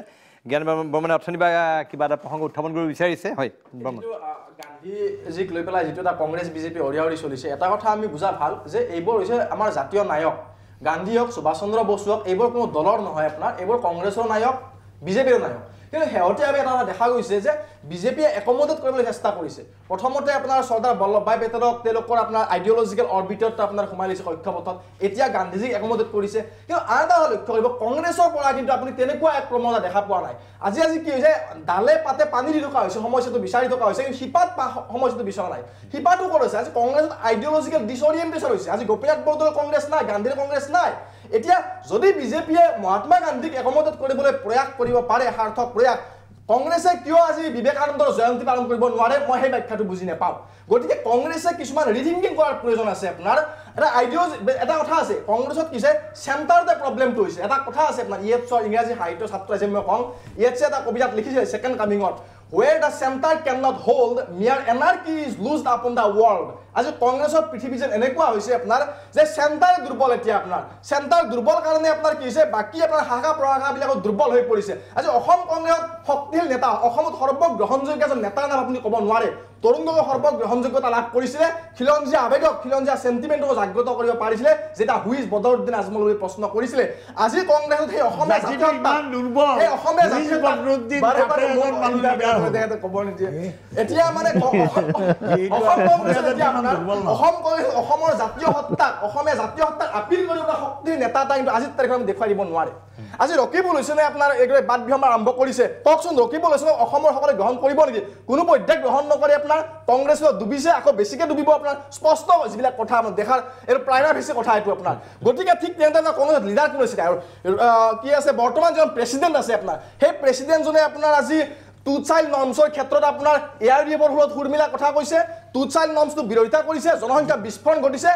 Speaker 1: জ্ঞানেন বৰ্মনে অথনি বা কিবা এটা প্ৰসংগ উত্থাপন কৰিব বিচাৰিছে হয় বৰ্মন
Speaker 14: গান্ধীজীক লৈ পেলাই যিটো এটা কংগ্ৰেছ বিজেপি অৰিয়াহৰি চলিছে এটা কথা আমি বুজা ভাল যে এইবোৰ হৈছে আমাৰ জাতীয় নায়ক গান্ধী হওক সুভাষ চন্দ্ৰ বসু হওক এইবোৰ কোনো দলৰ নহয় আপোনাৰ এইবোৰ কংগ্ৰেছৰ নায়ক বিজেপিৰ নায়ক কিন্তু শেহতীয়াভাৱে এটা দেখা গৈছে যে বিজেপিয়ে একমোডেট কৰিবলৈ চেষ্টা কৰিছে প্ৰথমতে আপোনাৰ চৰ্দাৰ বল্লভভাই পেটেলক তেওঁলোকৰ আপোনাৰ আইডিঅলজিকেল অৰ্বিটত আপোনাৰ সোমাই লৈছে কক্ষপথত এতিয়া গান্ধীজীক একমোডেট কৰিছে কিন্তু আন এটা লক্ষ্য কৰিব কংগ্ৰেছৰ পৰা কিন্তু আপুনি তেনেকুৱা এক প্ৰৱণতা দেখা পোৱা নাই আজি কি হৈছে ডালে পাতে পানী দি থকা হৈছে সমস্যাটো বিচাৰি থকা হৈছে কিন্তু শিপাত সমস্যাটো বিচৰা নাই শিপাটো ক'ত হৈছে আজি কংগ্ৰেছত আইডিঅলজিকেল ডিছঅৰিয়েণ্টেশ্যন হৈছে আজি গোপীনাথ বৰদলৈ কংগ্ৰেছ নাই গান্ধীৰ কংগ্ৰেছ নাই
Speaker 12: এতিয়া যদি বিজেপিয়ে মহাত্মা গান্ধীক একমত কৰিবলৈ প্ৰয়াস কৰিব পাৰে সাৰ্থক প্ৰয়াস কংগ্ৰেছে কিয় আজি বিবেকানন্দৰ জয়ন্তী পালন কৰিব নোৱাৰে মই সেই ব্যাখ্যাটো বুজি নাপাওঁ গতিকে কংগ্ৰেছে কিছুমান ৰিথিংকিং কৰাৰ প্ৰয়োজন আছে আপোনাৰ এটা আইডিঅলজি এটা কথা আছে কংগ্ৰেছত কিছে চেণ্টাৰতে প্ৰব্লেমটো হৈছে এটা কথা আছে আপোনাৰ ইয়েটছৰ ইংৰাজী সাহিত্য ছাত্ৰ আছে মই কওঁ ইয়েটছে এটা কবিতাত লিখিছে second কামিঙত where the center cannot hold mere anarchy is loosed upon the world আজি কংগ্ৰেছৰ পৃথিৱী যেন এনেকুৱা হৈছে আপোনাৰ যে চেণ্টাৰ দুৰ্বল এতিয়া আপোনাৰ চেণ্টাৰ দুৰ্বল কাৰণে আপোনাৰ কি হৈছে বাকী আপোনাৰ শাখা প্ৰশাখাবিলাকত দুৰ্বল হৈ পৰিছে আজি অসম কংগ্ৰেছত শক্তিশালী নেতা অসমত সৰ্বগ্ৰহণযোগ্য এজন নেতাৰ নাম আপুনি ক'ব নোৱাৰে তৰুণ গগৈ সৰ্বগ্ৰহণযোগ্যতা লাভ কৰিছিলে খিলঞ্জীয়া আবেগক খিলঞ্জীয়া চেণ্টিমেণ্টক জাগ্ৰত কৰিব পাৰিছিলে যেটা হুইজ বদৰুদ্দিন আজমললৈ প্ৰশ্ন কৰিছিলে আজি কংগ্ৰেছত সেই অসমীয়া জাতীয়তা এই অসমীয়া জাতীয়তা ক'ব নিদিয়ে এতিয়া মানে অসমৰ জাতীয় সত্তাক অসমীয়া জাতীয় সত্তাক আপিল কৰিব শক্তিৰ নেতা এটা কিন্তু আজিৰ তাৰিখত আমি দেখুৱাই দিব নোৱাৰে আজি ৰকিবুল হুছেইনে আপোনাৰ এইদৰে বাদ বিহম আৰম্ভ কৰিছে কওকচোন ৰকিবুল হুছেইনে অসমৰ সকলে গ্ৰহণ কৰিব নেকি কোনো পৰ্যায়ত গ্ৰহণ নকৰি আপোনাৰ কংগ্ৰেছত ডুবিছে আকৌ বেছিকৈ ডুবিব আপোনাৰ স্পষ্ট যিবিলাক কথা আমাৰ দেখাৰ এইটো প্ৰাইমাৰ বেছি কথা এইটো আপোনাৰ গতিকে ঠিক তেনেদৰে কংগ্ৰেছত লিডাৰ কোন আছিলে আৰু কি আছে বৰ্তমান যিজন প্ৰেচিডেণ্ট আছে আপোনাৰ সেই প্ৰেচিডেণ্টজনে আপোনাৰ আজি টু চাইল্ড নৰ্মছৰ ক্ষেত্ৰত আপোনাৰ ARDFৰ ফলত সুৰমিলা কথা কৈছে টু চাইল্ড নৰ্মছটো বিৰোধিতা কৰিছে জনসংখ্যা বিস্ফোৰণ ঘটিছে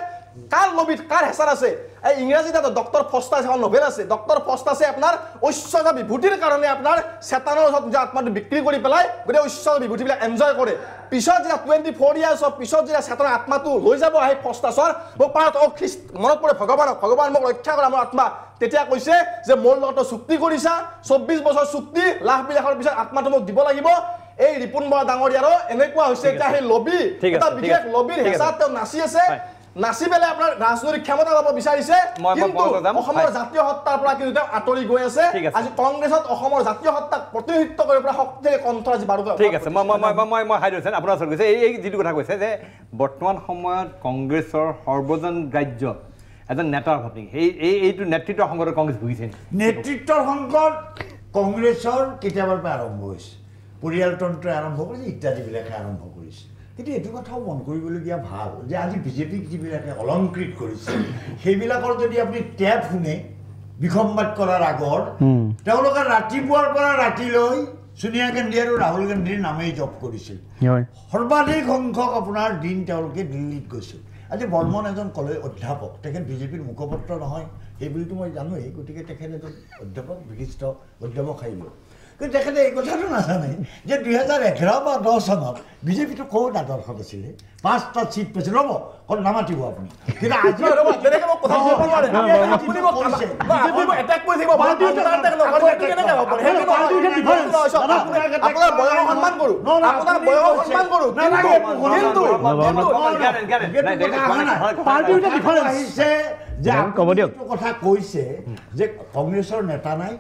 Speaker 12: কাৰ লবিত কাৰ হেঁচাৰ আছে এই ইংৰাজীত এটা ডক্টৰ ফষ্টাছ এখন নভেল আছে ডক্টৰ ফষ্টাছে আপোনাৰ ঐশ্বৰ্য বিভূতিৰ কাৰণে আপোনাৰ চেতানৰ ওচৰত নিজৰ আত্মাটো বিক্ৰী কৰি পেলাই গোটেই ঐশ্বৰ্য বিভূতিবিলাক এনজয় কৰে পিছত যেতিয়া 24 ইয়াৰ্ছৰ পিছত যেতিয়া চেতনাৰ আত্মাটো লৈ যাব আহি ফষ্টাছৰ মোক পাৰত মনত পৰে ভগৱান মোক ৰক্ষা কৰা মোৰ আত্মা তেতিয়া কৈছে যে মোৰ লগত চুক্তি কৰিছা 24 বছৰ চুক্তি লাখ বিলাখৰ পিছত আত্মাটো মোক দিব লাগিব এই ৰিপুন বৰা ডাঙৰীয়াৰো এনেকুৱা হৈছে এতিয়া সেই লবি এটা বিশেষ লবিৰ হেঁচাত তেওঁ নাচি আছে নাচি পেলাই আপোনাৰ ৰাজনৈতিক ক্ষমতা ল'ব বিচাৰিছে কিন্তু অসমৰ জাতীয় সত্তাৰ পৰা কিন্তু তেওঁ আঁতৰি গৈ আছে আজি কংগ্ৰেছত অসমৰ জাতীয় সত্তাক প্ৰতিনিধিত্ব কৰিব পৰা শক্তিৰে কণ্ঠ আজি বাৰুকৈ
Speaker 1: ঠিক আছে মই হাই দিছোঁ আপোনাৰ ওচৰত কৈছে এই যিটো কথা কৈছে যে বৰ্তমান সময়ত কংগ্ৰেছৰ সৰ্বজন ৰাজ্য এজন নেতাৰ অভাৱ নেকি এইটো নেতৃত্বৰ সংকটত কংগ্ৰেছ ভুগিছে
Speaker 11: নেতৃত্বৰ সংকট কংগ্ৰেছৰ কেতিয়াবাৰ পৰা আৰম্ভ হৈছে পৰিয়ালতন্ত্ৰই আৰম্ভ কৰিছে ইত্যাদিবিলাকে আৰম্ভ কৰিছে কিন্তু এইটো কথাও মন কৰিবলগীয়া ভাল যে আজি বিজেপিক যিবিলাকে অলংকৃত কৰিছে সেইবিলাকৰ যদি আপুনি টেপ শুনে বিসম্বাদ কৰাৰ আগৰ তেওঁলোকে ৰাতিপুৱাৰ পৰা ৰাতিলৈ সোনিয়া গান্ধী আৰু ৰাহুল গান্ধীৰ নামেই জপ কৰিছিল সৰ্বাধিক সংখ্যক আপোনাৰ দিন তেওঁলোকে দিল্লীত গৈছিল আজি বৰ্মন এজন কলেজ অধ্যাপক তেখেত বিজেপিৰ মুখপত্ৰ নহয় সেই বুলিতো মই জানোৱেই গতিকে তেখেত এজন অধ্যাপক বিশিষ্ট অধ্যাপক আহিব কিন্তু তেখেতে এই কথাটো নাজানে যে 2011 বা 10 চনত বিজেপিটো ক'ত আদৰ্শত আছিলে 5টা চিট পাইছিল ৰ'ব ক'ত নামাতিব আপুনি কিন্তু আজি
Speaker 12: তেনেকৈ মোক কথা ক'ব নোৱাৰে আপুনি মোক এটেক কৰি থাকিব আপোনাৰ বয়স সন্মান কৰোঁ আপোনাৰ বয়স সন্মান কৰোঁ
Speaker 11: আহিছে যে কথা কৈছে যে কংগ্ৰেছৰ নেতা নাই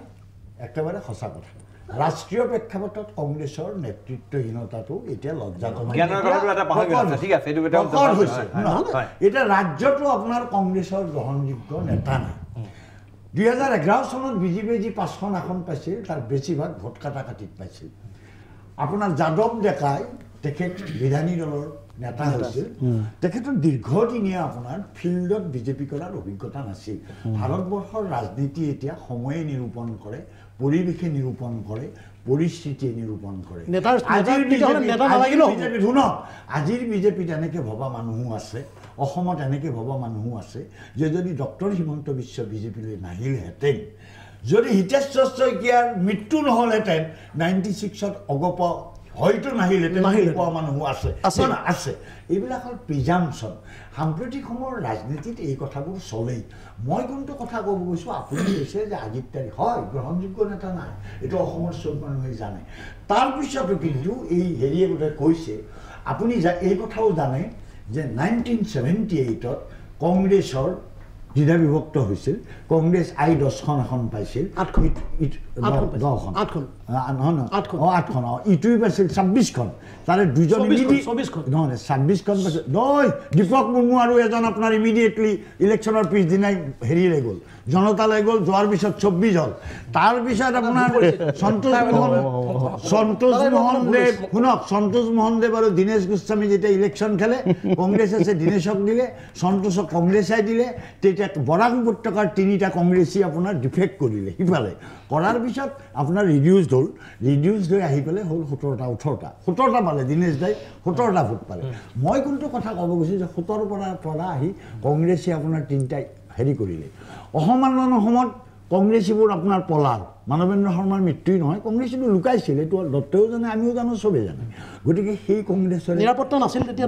Speaker 11: একেবাৰে সঁচা কথা ৰাষ্ট্ৰীয় প্ৰেক্ষাপটত কংগ্ৰেছৰ নেতৃত্বহীনতাটো এতিয়া লজ্জাজনক এতিয়া ৰাজ্যটো আপোনাৰ কংগ্ৰেছৰ গ্ৰহণযোগ্য নেতা নাই 2011 চনত বিজেপিয়ে যি 5খন আসন পাইছিল তাৰ বেছিভাগ ভোট কাটাকাটিত পাইছিল আপোনাৰ যাদৱ ডেকাই তেখেত বিধানী দলৰ নেতা হৈছিল তেখেতৰ দীৰ্ঘদিনীয়া আপোনাৰ ফিল্ডত বিজেপি কৰাৰ অভিজ্ঞতা নাছিল ভাৰতবৰ্ষৰ ৰাজনীতি এতিয়া সময়ে নিৰূপণ কৰে পৰিৱেশে নিৰূপণ কৰে পৰিস্থিতিয়ে নিৰূপণ কৰে আজিৰ বিজেপিত এনেকৈ ভবা মানুহো আছে অসমত এনেকৈ ভবা মানুহো আছে যে যদি ডক্টৰ হিমন্ত বিশ্ব বিজেপিলৈ নাহিলহেঁতেন যদি হিতেশ্বৰ শইকীয়াৰ মৃত্যু নহ'লহেঁতেন 96ত অগপ হয়তো নাহিলহেঁতেন পোৱা মানুহো আছে আছে এইবিলাকৰ প্ৰিজাম্পশ্যন সাম্প্ৰতিক সময়ৰ ৰাজনীতিত এই কথাবোৰ চলেই মই কোনটো কথা ক'ব গৈছোঁ আপুনি কৈছে যে আজিৰ তাৰিখ হয় গ্ৰহণযোগ্য নেতা নাই এইটো অসমৰ চব মানুহে জানে তাৰপিছতো কিন্তু এই হেৰিয়ে গোটেই কৈছে আপুনি এই কথাও জানে যে 1978ত কংগ্ৰেছৰ দ্বিধা বিভক্ত হৈছিল কংগ্ৰেছ 10খন আসন পাইছিল 10খন 8খন নহয় 8খন ইটোই পাইছিল 26খন তাৰে দুজন নহয় 26খন পাইছিল নহয় দীপক মুৰ্মু আৰু এজন আপোনাৰ ইমিডিয়েটলি ইলেকশ্যনৰ পিছদিনাই হেৰিলৈ গ'ল জনতালৈ গ'ল যোৱাৰ পিছত 24 হ'ল তাৰ পিছত আপোনাৰ সন্তোষ মোহন দেৱ শুনক সন্তোষ মোহন দেৱ আৰু দীনেশ গোস্বামী যেতিয়া ইলেকশ্যন খেলে কংগ্ৰেছে দীনেশক দিলে সন্তোষক কংগ্ৰেছে দিলে তেতিয়া বৰাক উপত্যকাৰ 3টা কংগ্ৰেছী আপোনাৰ ডিফেক্ট কৰিলে সিফালে কৰাৰ পিছত আপোনাৰ ৰিডিউচড হৈ আহি পেলাই হ'ল 17টা পালে দীনেশ দাই 17টা ভোট পালে মই কোনটো কথা ক'ব গৈছোঁ যে 17ৰ পৰা আহি কংগ্ৰেছে আপোনাৰ 3টাই হেৰি কৰিলে অসম আন্দোলনৰ সময়ত কংগ্ৰেছীবোৰ আপোনাৰ পলাল মানৱেন্দ্ৰ শৰ্মাৰ মৃত্যুই নহয় কংগ্ৰেছীটো লুকাইছিল এইটো দত্তও জানে আমিও জানো চবেই জানে গতিকে সেই কংগ্ৰেছৰ
Speaker 6: নিৰাপত্তা নাছিল তেতিয়া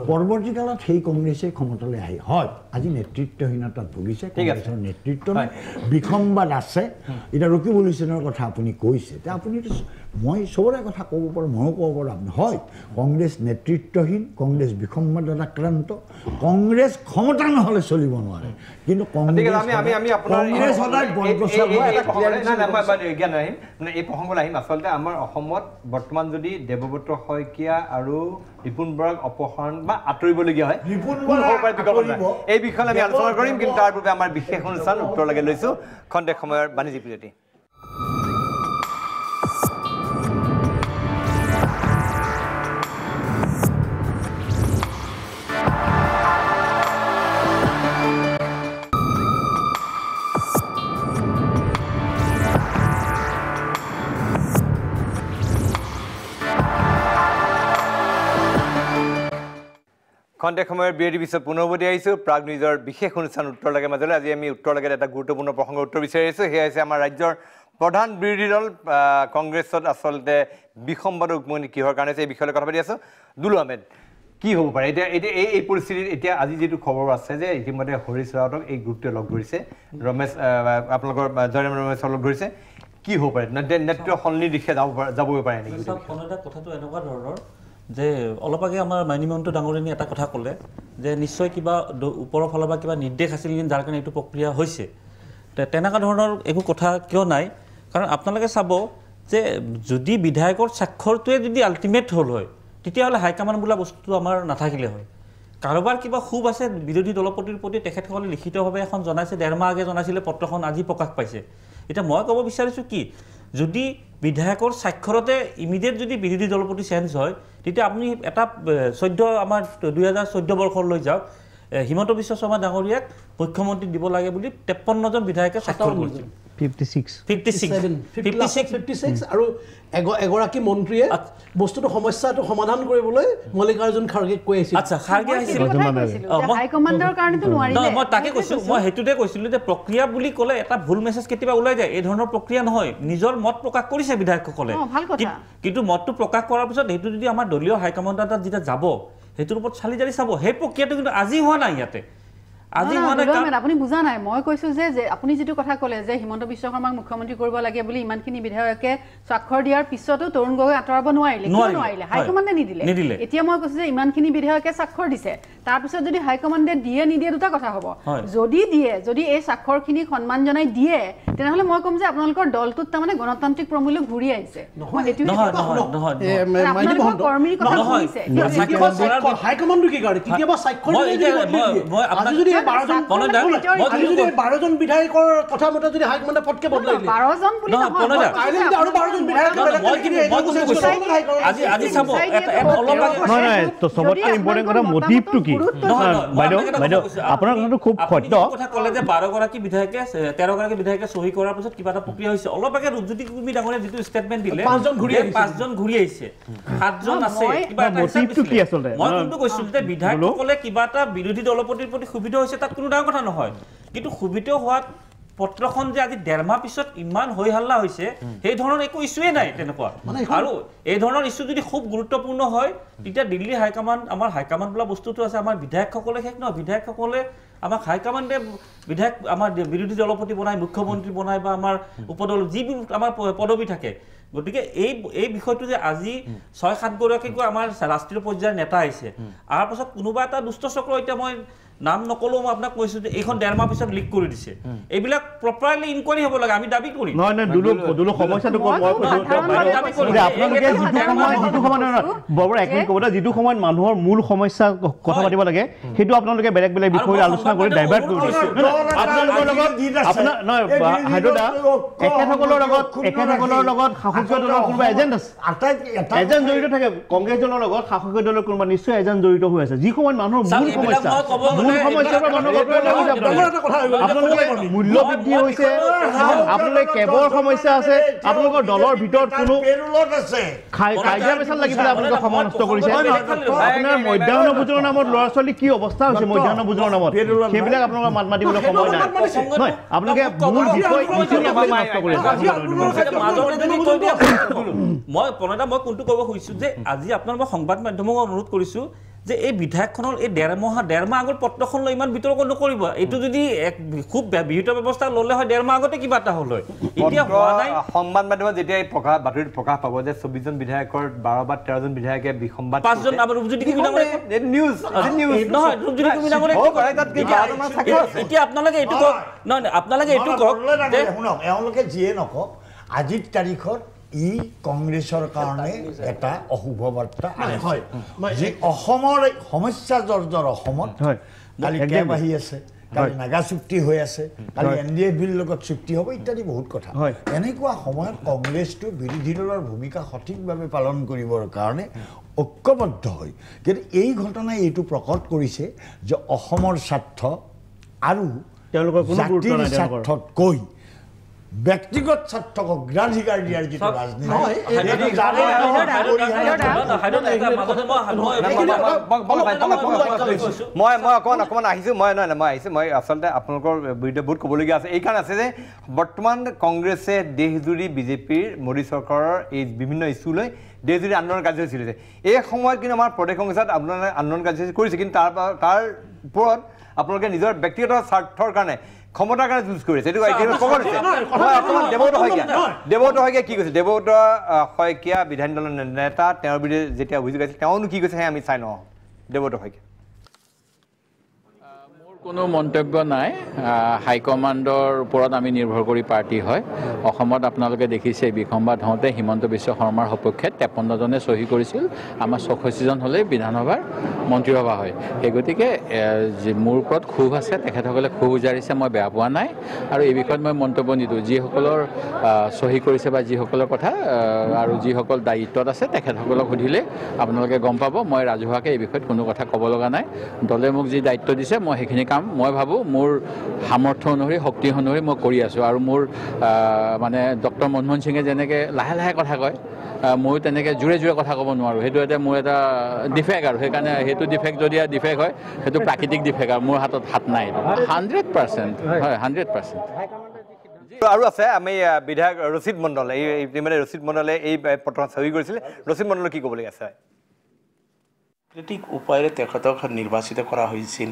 Speaker 11: পৰৱৰ্তীকালত সেই কংগ্ৰেছে ক্ষমতালৈ আহি হয় আজি নেতৃত্বহীনতাত ভুগিছে কংগ্ৰেছৰ নেতৃত্ব নাই বিসম্বাদ আছে এতিয়া ৰকিবুল হুছেইনৰ কথা আপুনি কৈছে এতিয়া আপুনিতো মই চবৰে কথা ক'ব পাৰোঁ ময়ো ক'ব পাৰোঁ আপুনি হয় কংগ্ৰেছ নেতৃত্বহীন কংগ্ৰেছ বিসম্বাদত আক্ৰান্ত কংগ্ৰেছ ক্ষমতা নহ'লে চলিব নোৱাৰে কিন্তু কংগ্ৰেছ সদায়
Speaker 1: এই প্ৰসংগলৈ আহিম আচলতে আমাৰ অসমত বৰ্তমান যদি দেৱব্ৰত শইকীয়া আৰু ৰিপুণ বৰাক অপসাৰণ বা আঁতৰিবলগীয়া হয় এই বিষয়ে আমি আলোচনা কৰিম কিন্তু তাৰ পূৰ্বে আমাৰ বিশেষ অনুষ্ঠান উত্তৰলৈকে লৈছোঁ খন্তেক সময়ৰ বাণিজ্যিক বিৰতি খন্তেক সময়ৰ বিৰতিৰ পিছত পুনৰ উভতি আহিছোঁ প্ৰাগ নিউজৰ বিশেষ অনুষ্ঠান উত্তৰলৈকে মাজলৈ আজি আমি উত্তৰলৈকে এটা গুৰুত্বপূৰ্ণ প্ৰসংগৰ উত্তৰ বিচাৰি আহিছোঁ সেয়া হৈছে আমাৰ ৰাজ্যৰ প্ৰধান বিৰোধী দল কংগ্ৰেছত আচলতে বিসম্বাদৰ উকমনি কিহৰ কাৰণে হৈছে এই বিষয়ে কথা পাতি আছোঁ দুলু আহমেদ কি হ'ব পাৰে এতিয়া এই পৰিস্থিতিত এতিয়া আজি যিটো খবৰ আছে যে ইতিমধ্যে হৰিশ ৰাৱতক এই গ্ৰুপটোৱে লগ ধৰিছে ৰমেশ আপোনালোকৰ জয়ৰাম ৰমেশক লগ ধৰিছে কি হ'ব পাৰে নেতৃত্ব সলনিৰ দিশে যাবই পাৰে নেকি
Speaker 7: কথাটো এনেকুৱা ধৰণৰ যে অলপ আগে আমাৰ মাইনী মহন্ত ডাঙৰীয়ানী এটা কথা ক'লে যে নিশ্চয় কিবা ওপৰৰ ফালৰ পৰা কিবা নিৰ্দেশ আছিল নেকি যাৰ কাৰণে এইটো প্ৰক্ৰিয়া হৈছে তেনেকুৱা ধৰণৰ একো কথা কিয় নাই কাৰণ আপোনালোকে চাব যে যদি বিধায়কৰ স্বাক্ষৰটোৱে যদি আল্টিমেট হ'ল হয় তেতিয়াহ'লে হাইকমাণ্ড বোলা বস্তুটো আমাৰ নাথাকিলে হয় কাৰোবাৰ কিবা খুব আছে বিৰোধী দলপতিৰ প্ৰতি তেখেতসকলে লিখিতভাৱে এখন জনাইছে 1.5 মাহ আগে জনাইছিলে পত্ৰখন আজি প্ৰকাশ পাইছে এতিয়া মই ক'ব বিচাৰিছোঁ কি যদি বিধায়কৰ স্বাক্ষৰতে ইমিডিয়েট যদি বিৰোধী দলপতি চেঞ্জ হয় তেতিয়া আপুনি এটা 14 আমাৰ 2014 বৰ্ষলৈ যাওক হিমন্ত বিশ্ব শৰ্মা ডাঙৰীয়াক মুখ্যমন্ত্ৰী দিব লাগে বুলি 53জন বিধায়কে স্বাক্ষৰ কৰিছিল
Speaker 6: 56 আৰু এগৰাকী মন্ত্ৰীয়ে বস্তুটো সমস্যাটো সমাধান কৰিবলৈ মল্লিকাৰ্জুন খাৰ্গেক কৈ আছিল
Speaker 7: আচ্ছা খাৰ্গে আছিল
Speaker 8: হাইকমাণ্ডৰ কাৰণেতো নোৱাৰিলে
Speaker 7: মই তাকে কৈছোঁ মই হেতুতে কৈছিলোঁ যে প্ৰক্ৰিয়া বুলি ক'লে এটা ভুল মেছেজ কেতিয়াবা ওলাই যায় এই ধৰণৰ প্ৰক্ৰিয়া নহয় নিজৰ মত প্ৰকাশ কৰিছে বিধায়কসকলে কিন্তু মতটো প্ৰকাশ কৰাৰ পিছত সেইটো যদি আমাৰ দলীয় হাইকমাণ্ডৰ তাত যেতিয়া যাব সেইটোৰ ওপৰত চালি জাৰি চাব সেই প্ৰক্ৰিয়াটো কিন্তু আজি হোৱা নাই ইয়াতে আজি মানে
Speaker 8: আপুনি বুজা নাই মই কৈছোঁ যে আপুনি যিটো কথা ক'লে যে হিমন্ত বিশ্ব শৰ্মাক মুখ্যমন্ত্ৰী কৰিব লাগে বুলি ইমানখিনি বিধায়কে স্বাক্ষৰ দিয়াৰ পিছতো তৰুণ গগৈ আঁতৰাব নোৱাৰিলে হাইকমাণ্ডে নিদিলে এতিয়া মই কৈছোঁ যে ইমানখিনি বিধায়কে স্বাক্ষৰ দিছে তাৰপিছত যদি হাইকমাণ্ডে দিয়ে নিদিয়ে দুটা কথা হ'ব যদি এই স্বাক্ষৰখিনি সন্মান জনাই দিয়ে তেনেহ'লে মই ক'ম যে আপোনালোকৰ দলটোত তাৰমানে গণতান্ত্ৰিক প্ৰমূল্য ঘূৰি আহিছে
Speaker 6: হাইকমাণ্ডটো কি কৰে কেতিয়াবা স্বাক্ষৰ বাৰজন বিধায়কৰ কথা মতে যদি হাইকমাণ্ডে পটকে বদলাই দিলে
Speaker 8: 12জন বুলি নহয়
Speaker 6: আৰু 12জন বিধায়ক
Speaker 7: আজি চাব
Speaker 16: তো চবতকৈ ইম্পৰ্টেণ্ট কথা মটিভটো কি বাইদেউ আপোনাৰ কথাটো খুব সত্য
Speaker 7: কথা ক'লে যে 12 গৰাকী বিধায়কে 13 গৰাকী বিধায়কে চহী কৰাৰ পিছত কিবা এটা প্ৰক্ৰিয়া হৈছে অলপ আগে ৰুজুতি কুৰ্মী ডাঙৰীয়া যিটো ষ্টেটমেণ্ট দিলে 5জন ঘূৰি আহিছে 7জন আছে কিবা এটা
Speaker 16: মটিভটো কি আচলতে
Speaker 7: মই কিন্তু কৈছিলোঁ যে বিধায়কসকলে কিবা এটা বিৰোধী দলপতিৰ প্ৰতি সুবিধা হৈছে তাত কোনো ডাঙৰ কথা নহয় কিন্তু সুবিধা হোৱাত পত্ৰখন যে আজি 1.5 মাহ পিছত ইমান হৈ হাল্লা হৈছে সেই ধৰণৰ একো ইস্যুৱে নাই তেনেকুৱা আৰু এই ধৰণৰ ইস্যু যদি খুব গুৰুত্বপূৰ্ণ হয় তেতিয়া দিল্লী হাইকমাণ্ড আমাৰ হাইকমাণ্ড বোলা বস্তুটো আছে আমাৰ বিধায়কসকলে শেষ নহয় বিধায়কসকলে আমাক হাইকমাণ্ডে বিধায়ক আমাৰ বিৰোধী দলপতি বনায় মুখ্যমন্ত্ৰী বনায় বা আমাৰ উপদল যিবোৰ আমাৰ পদবী থাকে গতিকে এই বিষয়টো যে আজি 6-7 গৰাকীকৈ আমাৰ ৰাষ্ট্ৰীয় পৰ্যায়ৰ নেতা আহিছে আৰু পাছত কোনোবা এটা দুষ্ট চক্ৰ এতিয়া মই নাম নকলেও মই আপোনাক কৈছোঁ যে এইখন 1.5 মাহ পিছত লিক কৰি দিছে এইবিলাক প্ৰপাৰলি ইনকুৱাৰী হ'ব লাগে আমি দাবী কৰিম
Speaker 16: নহয় দুলো সমস্যাটো আপোনালোকে যিটো সময় বৰবৰ এক মিনিট ক'ব যিটো সময়ত মানুহৰ মূল সমস্যা কথা পাতিব লাগে সেইটো আপোনালোকে বেলেগ বেলেগ বিষয় আলোচনা কৰি ডাইভাৰ্ট কৰি দিছে আপোনালোকৰ লগত আপোনাৰ নহয় হাইদৰা একেসকলৰ লগত শাসকীয় দলৰ কোনোবা এজেণ্ট আছে এজেণ্ট জড়িত থাকে কংগ্ৰেছ দলৰ লগত শাসকীয় দলৰ কোনোবা নিশ্চয় এজেণ্ট জড়িত হৈ আছে যি সময়ত মানুহৰ মূল সমস্যা মূল্য বৃদ্ধি হৈছে আপোনালোকে কেবৰ সমস্যা আছে আপোনালোকৰ দলৰ ভিতৰত কোনো কাজিয়া পেচাল লাগি পেলাই আপোনালোকে সময় নষ্ট কৰিছে আপোনাৰ মধ্যাহ্ন ভোজনৰ নামত ল'ৰা ছোৱালী কি অৱস্থা হৈছে মধ্যাহ্ন ভোজনৰ নামত সেইবিলাক আপোনালোকৰ মাত মাতিবলৈ সময় নাই নহয় আপোনালোকে মূল বিষয় নষ্ট কৰি
Speaker 7: মই প্ৰণয়দা মই কোনটো ক'ব খুজিছোঁ যে আজি আপোনাৰ মই সংবাদ মাধ্যমক অনুৰোধ কৰিছোঁ যে এই বিধায়কখনৰ এই 1.5 মাহ আগৰ পত্ৰখন লৈ ইমান বিতৰ্ক নকৰিব এইটো যদি এক খুব বিহিত ব্যৱস্থা ল'লে হয় 1.5 মাহ আগতে কিবা এটা হ'ল হয় এতিয়া হোৱা নাই
Speaker 1: সংবাদ মাধ্যমত যেতিয়া এই বাতৰিত প্ৰকাশ পাব যে 24 জন বিধায়কৰ 12 বা 13 জন বিধায়কে বিসম্বাদ
Speaker 7: 5 জন আমাৰ ৰূপজ্যোতি কুমিনামৰে
Speaker 1: নিউজ
Speaker 7: নহয় ৰূপজ্যোতি কুমিনামৰে এতিয়া আপোনালোকে এইটো কওক নহয় আপোনালোকে এইটো কওক যে
Speaker 11: শুনক এওঁলোকে যিয়ে নকওক আজিৰ তাৰিখত ই কংগ্ৰেছৰ কাৰণে এটা অশুভ বাৰ্তা হয় যে অসমৰ সমস্যা জৰ্জৰ অসমত কালি কেব আহি আছে কালি নাগা চুক্তি হৈ আছে কালি NDA বিল লগত চুক্তি হ'ব ইত্যাদি বহুত কথা এনেকুৱা সময়ত কংগ্ৰেছটো বিৰোধী দলৰ ভূমিকা সঠিকভাৱে পালন কৰিবৰ কাৰণে ঐক্যবদ্ধ হয় কিন্তু এই ঘটনাই এইটো প্ৰকট কৰিছে যে অসমৰ স্বাৰ্থ আৰু
Speaker 16: তেওঁলোকৰ কোনো গুৰুত্ব নাই
Speaker 11: স্বাৰ্থতকৈ ব্যক্তিগত স্বাৰ্থক অগ্ৰাধিকাৰ দিয়াৰ যিটো ৰাজনীতি
Speaker 1: মই অকণমান আহিছোঁ মই আহিছোঁ মই আচলতে আপোনালোকৰ বিৰুদ্ধে বহুত ক'বলগীয়া আছে এইকাৰণে আছে যে বৰ্তমান কংগ্ৰেছে দেশজুৰি বিজেপিৰ মোদী চৰকাৰৰ এই বিভিন্ন ইছ্যু লৈ দেশজুৰি আন্দোলন কাৰ্যসূচী চলিছে এই সময়ত কিন্তু আমাৰ প্ৰদেশ কংগ্ৰেছত আপোনালোকে আন্দোলন কাৰ্যসূচী কৰিছে কিন্তু তাৰ ওপৰত আপোনালোকে নিজৰ ব্যক্তিগত স্বাৰ্থৰ কাৰণে ক্ষমতাৰ কাৰণে যুঁজ কৰিছে এইটো প্ৰকট হৈছে অকণমান দেৱব্ৰত শইকীয়া কি কৈছে দেৱব্ৰত শইকীয়া বিধান দলৰ নেতা তেওঁৰ বিৰুদ্ধে যেতিয়া অভিযোগ আছে তেওঁনো কি কৈছে সেই আমি চাই লওঁ দেৱব্ৰত শইকীয়া
Speaker 18: কোনো মন্তব্য নাই হাইকমাণ্ডৰ ওপৰত আমি নিৰ্ভৰ কৰি পাৰ্টি হয় অসমত আপোনালোকে দেখিছে বিসম্বাদ হওঁতে হিমন্ত বিশ্ব শৰ্মাৰ সপক্ষে 53 জনে চহী কৰিছিল আমাৰ 64 জন হ'লে বিধানসভাৰ মন্ত্ৰীসভা হয় সেই গতিকে মোৰ ওপৰত ক্ষোভ আছে তেখেতসকলে ক্ষোভ উজাৰিছে মই বেয়া পোৱা নাই আৰু এই বিষয়ত মই মন্তব্য নিদিওঁ যিসকলৰ চহী কৰিছে বা যিসকলৰ কথা আৰু যিসকল দায়িত্বত আছে তেখেতসকলক সুধিলে আপোনালোকে গম পাব মই ৰাজহুৱাকৈ এই বিষয়ত কোনো কথা ক'ব লগা নাই দলে মোক যি দায়িত্ব দিছে মই সেইখিনি মই ভাবোঁ মোৰ সামৰ্থ্য অনুসৰি শক্তি অনুসৰি মই কৰি আছোঁ আৰু মোৰ মানে ডক্টৰ মনমোহন সিঙে যেনেকৈ লাহে লাহে কথা কয় ময়ো তেনেকৈ জোৰে জোৰে কথা ক'ব নোৱাৰোঁ সেইটো এটা মোৰ এটা ডিফেক্ট আৰু সেইকাৰণে সেইটো ডিফেক্ট যদি ডিফেক্ট হয় সেইটো প্ৰাকৃতিক ডিফেক্ট আৰু মোৰ হাতত হাত নাই 100% হয় 100%।
Speaker 1: আৰু আছে আমি বিধায়ক ৰচিদ মণ্ডল ইতিমধ্যে ৰচিদ মণ্ডলে এই পত্ৰখন চহী কৰিছিলে ৰচিদ মণ্ডলে কি ক'বলগীয়া আছে
Speaker 19: ৰাজনৈতিক উপায়েৰে তেখেতক নিৰ্বাচিত কৰা হৈছিল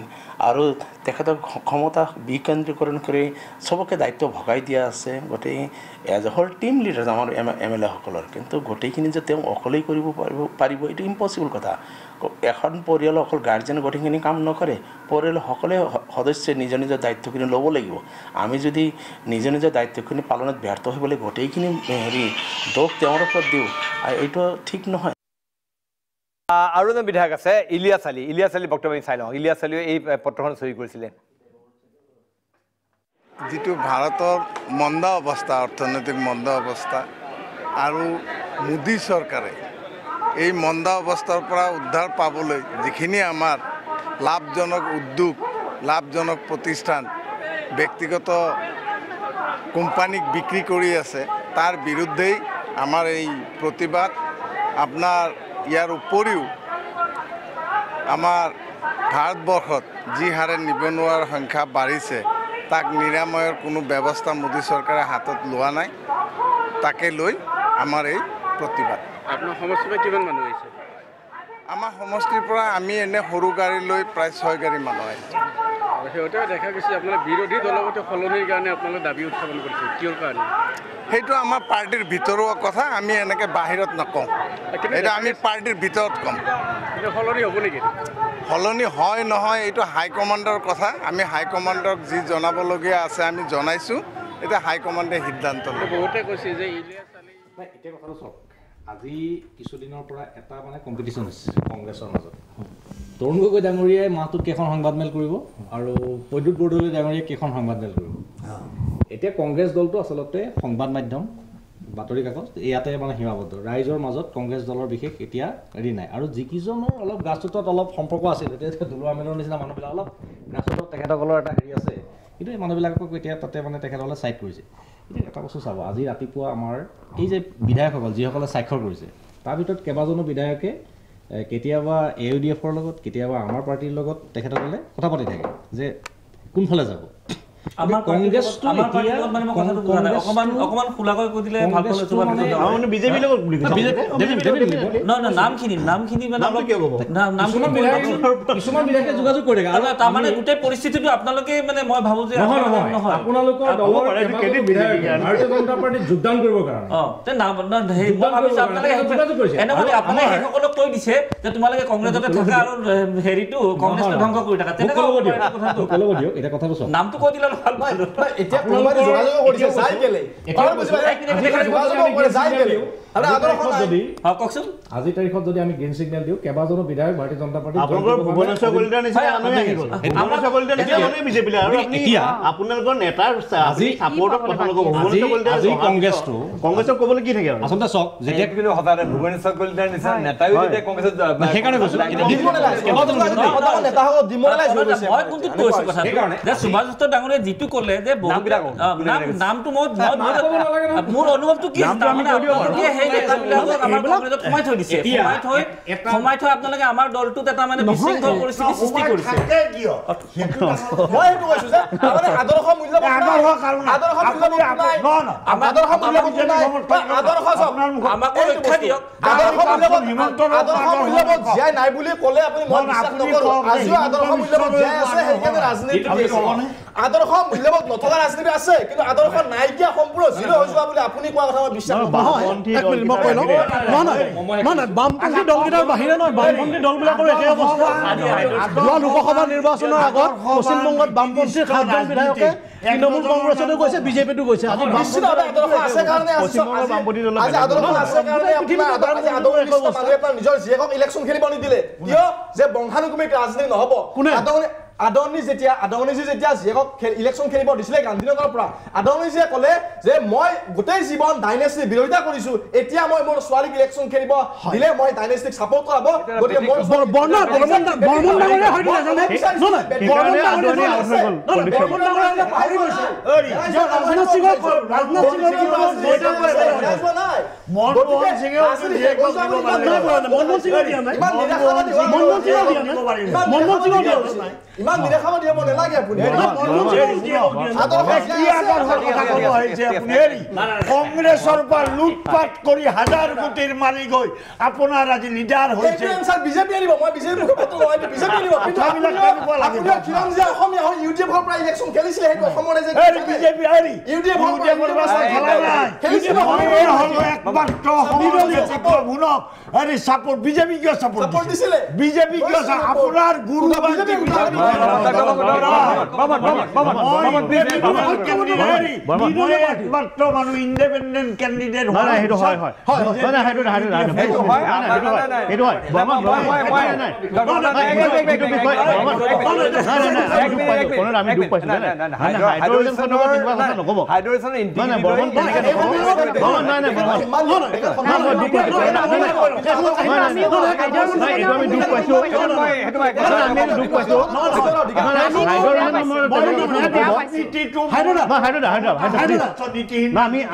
Speaker 19: আৰু তেখেতক ক্ষমতা বিকেন্দ্ৰীকৰণ কৰি চবকে দায়িত্ব ভগাই দিয়া আছে গোটেই as a whole team leader আমাৰ MLA সকলৰ কিন্তু গোটেইখিনি যে তেওঁ অকলেই কৰিব পাৰিব এইটো ইম্পচিবল কথা এখন পৰিয়াল অকল গাৰ্জেন গোটেইখিনি কাম নকৰে পৰিয়াল সকলে সদস্যে নিজৰ নিজৰ দায়িত্বখিনি ল'ব লাগিব আমি যদি নিজৰ নিজৰ দায়িত্বখিনি পালনত ব্যৰ্থ হ'বলৈ গোটেইখিনি দোষ তেওঁৰ ওপৰত দিওঁ এইটো ঠিক নহয়
Speaker 1: আৰু এজন বিধায়ক আছে ইলিয়াছ আলী বক্তব্য চাই লওঁ ইলিয়াছ আলীয়ে এই পত্ৰখন চহী কৰিছিলে
Speaker 20: যিটো ভাৰতৰ মন্দা অৱস্থা অৰ্থনৈতিক মন্দা অৱস্থা আৰু মোদী চৰকাৰে এই মন্দা অৱস্থাৰ পৰা উদ্ধাৰ পাবলৈ যিখিনি আমাৰ লাভজনক উদ্যোগ লাভজনক প্ৰতিষ্ঠান ব্যক্তিগত কোম্পানীক বিক্ৰী কৰি আছে তাৰ বিৰুদ্ধেই আমাৰ এই প্ৰতিবাদ আপোনাৰ ইয়াৰ উপৰিও আমাৰ ভাৰতবৰ্ষত যি হাৰে নিবনুৱাৰ সংখ্যা বাঢ়িছে তাক নিৰাময়ৰ কোনো ব্যৱস্থা মোদী চৰকাৰে হাতত লোৱা নাই তাকে লৈ আমাৰ এই প্ৰতিবাদ
Speaker 21: আপোনাৰ সমষ্টিৰ পৰা কিমান মানুহ আহিছে
Speaker 20: আমাৰ সমষ্টিৰ পৰা আমি এনে সৰু গাড়ী লৈ প্ৰায় 6 গাড়ী মানুহ আহিছে
Speaker 21: সিহঁতে দেখা গৈছে আপোনাৰ বিৰোধী দলগত সলনিৰ কাৰণে আপোনালোকে দাবী উত্থাপন কৰিছে কিয়ৰ কাৰণে
Speaker 20: সেইটো আমাৰ পাৰ্টিৰ ভিতৰুৱা কথা আমি এনেকৈ বাহিৰত নকওঁ এটা আমি পাৰ্টিৰ ভিতৰত ক'ম
Speaker 21: সলনি হ'ব নেকি
Speaker 20: সলনি হয় নহয় এইটো হাইকমাণ্ডৰ কথা আমি হাইকমাণ্ডক যি জনাবলগীয়া আছে আমি জনাইছোঁ এতিয়া হাইকমাণ্ডে সিদ্ধান্ত লয়
Speaker 21: বহুতে কৈছে যে
Speaker 15: এতিয়া কথাটো চাওক আজি কিছুদিনৰ পৰা এটা মানে কম্পিটিশ্যন হৈছে কংগ্ৰেছৰ মাজত তৰুণ গগৈ ডাঙৰীয়াই মাহটোত কেইখন সংবাদমেল কৰিব আৰু প্ৰদ্যুৎ বৰদলৈ ডাঙৰীয়াই কেইখন সংবাদমেল কৰিব এতিয়া কংগ্ৰেছ দলটো আচলতে সংবাদ মাধ্যম বাতৰি কাকত ইয়াতে মানে সীমাবদ্ধ ৰাইজৰ মাজত কংগ্ৰেছ দলৰ বিশেষ এতিয়া হেৰি নাই আৰু যিকেইজনৰ অলপ গ্ৰাছৰুটত অলপ সম্পৰ্ক আছিল এতিয়া দুলুৱা মেলৰ নিচিনা মানুহবিলাক অলপ গ্ৰাছৰুটত তেখেতসকলৰ এটা হেৰি আছে কিন্তু এই মানুহবিলাকক এতিয়া তাতে মানে তেখেতসকলে ছাইড কৰিছে এতিয়া এটা বস্তু চাব আজি ৰাতিপুৱা আমাৰ এই যে বিধায়কসকল যিসকলে স্বাক্ষৰ কৰিছে তাৰ ভিতৰত কেইবাজনো বিধায়কে কেতিয়াবা AUDF-ৰ লগত কেতিয়াবা আমাৰ পাৰ্টিৰ লগত তেখেতসকলে কথা পাতি থাকে যে কোনফালে যাব
Speaker 7: আমাৰ কংগ্ৰেছটো এতিয়া মানে মই কথাটো বুজা নাই অকমান খুলাকৈ কৈ দিলে ভাল পালে তোমাৰ
Speaker 16: মানে বিজেপি লগত বুলি কৈছে
Speaker 7: না নামখিনি মানে অলপ কিয় ক'ব
Speaker 15: কিছুমান বিধায়কে যোগাযোগ কৰি থাকে
Speaker 7: আৰু তাৰ মানে গোটেই পৰিস্থিতিটো আপোনালোকে মানে মই ভাবো যে
Speaker 15: নহয় আপোনালোকৰ দলৰ কেইবাজনো বিধায়কে ভাৰতীয় জনতা পাৰ্টিত যোগদান কৰিবৰ কাৰণে
Speaker 7: তে মই ভাবিছো আপোনালোকে যোগাযোগ কৰিছে এনেকৈ আপুনি সকলোক কৈ দিছে যে তোমালোকে কংগ্ৰেছতে থাকা আৰু হেৰিটো কংগ্ৰেছটো ধ্বংস কৰি থাকা তেনেকৈ
Speaker 15: কথাটো দিয়ক এটা কথাটো চাওক
Speaker 7: নামটো কৈ দিলে ভাল পালো
Speaker 3: এতিয়া কোনোবাই যোগাযোগ কৰিছে যাই কেলে
Speaker 15: আজি তাৰিখত যদি আমি গ্ৰীণ সিগনেল দিওঁ কেইবাজনো বিধায়ক ভাৰতীয় জনতা পাৰ্টি
Speaker 16: আপোনালোকৰ ভুৱনেশ্বৰ কলিতাৰ নিচিনা মানুহে আহি গ'ল ভুৱনেশ্বৰ কলিতাৰ নিচিনা মানুহে বিজেপিলে আৰু আপুনি আপোনালোকৰ নেতাৰ আজি সাপোৰ্টক কথা নক'ব ভুৱনেশ্বৰ কলিতাৰ আজি কংগ্ৰেছক ক'বলৈ কি থাকে
Speaker 15: আচলতে চাওক যেতিয়া
Speaker 1: কিন্তু সদায় ভুৱনেশ্বৰ কলিতাৰ নিচিনা নেতায়ো যেতিয়া কংগ্ৰেছত
Speaker 15: সেইকাৰণে কৈছো
Speaker 7: মই কোনটোত কৈছো কথা যে সুভাষ দত্ত ডাঙৰীয়া যিটো ক'লে যে নামটো মোৰ অনুভৱটো কি সোমাই থৈ আপোনালোকে আমাৰ দলটোত এটা মানে বিশৃংখল পৰিস্থিতি সৃষ্টি কৰিছে আমাকো ৰক্ষা দিয়ক
Speaker 3: জীয়াই নাই বুলি ক'লে আপুনি মই বিশ্বাস নকৰো আজিও আদৰ্শ মূল্যবোধ জীয়াই আছে সেইকাৰণে ৰাজনীতি আদৰ্শ মূল্যবোধ নথকা ৰাজনীতি আছে কিন্তু আদৰ্শ নাইকিয়া সম্পূৰ্ণ জিৰ' হৈ যোৱা বুলি আপুনি কোৱা কথা মই বিশ্বাস
Speaker 6: বামপন্থী দলকেইটাৰ বাহিৰে নহয় বামপন্থী দলবিলাকৰ একে অৱস্থা যোৱা লোকসভা নিৰ্বাচনৰ আগত পশ্চিমবংগত বামপন্থীৰ 7জন বিধায়কে তৃণমূল কংগ্ৰেছতো গৈছে বিজেপিতো গৈছে আজি
Speaker 3: নিজৰ জীয়েকক ইলেকশ্যন খেলিব নিদিলে কিয় যে বংশানুক্ৰমিক ৰাজনীতি নহ'ব আদৰণীজী যেতিয়া জীয়েকক ইলেকশ্যন খেলিব দিছিলে গান্ধীনগৰৰ পৰা আদৰণীজীয়ে ক'লে যে মই গোটেই জীৱন ডাইনেষ্টিৰ বিৰোধিতা কৰিছো এতিয়া মই মোৰ ছোৱালীক ইলেকশ্যন খেলিব দিলে মই ডাইনেষ্টিক ছাপোৰ্ট কৰাব গতিকে ইমান নিৰাশাবাদ দিব নালাগে আপুনি
Speaker 11: কংগ্ৰেছৰ পৰা লুটপাট কৰি হাজাৰ কোটিৰ মালিক হৈ আপোনাৰ আজি লিডাৰ হৈছে
Speaker 3: বিজেপি আনিব মই বিজেপি মুখপাত্ৰ নহয় বিজেপি আনিব অসমীয়া হয় ইউডিএফৰ পৰা ইলেকশ্যন খেলিছিলে সেইটো অসমৰ
Speaker 11: বিজেপি চাপোৰ্ট বিজেপি কিয় চাপোৰ্ট দিছিলে বিজেপি কিয় আপোনাৰ গুৰু একমাত্ৰ মানুহ ইণ্ডিপেণ্ডেণ্ট কেণ্ডিডেট
Speaker 16: সেইটো হয় আমি দুখ পাইছো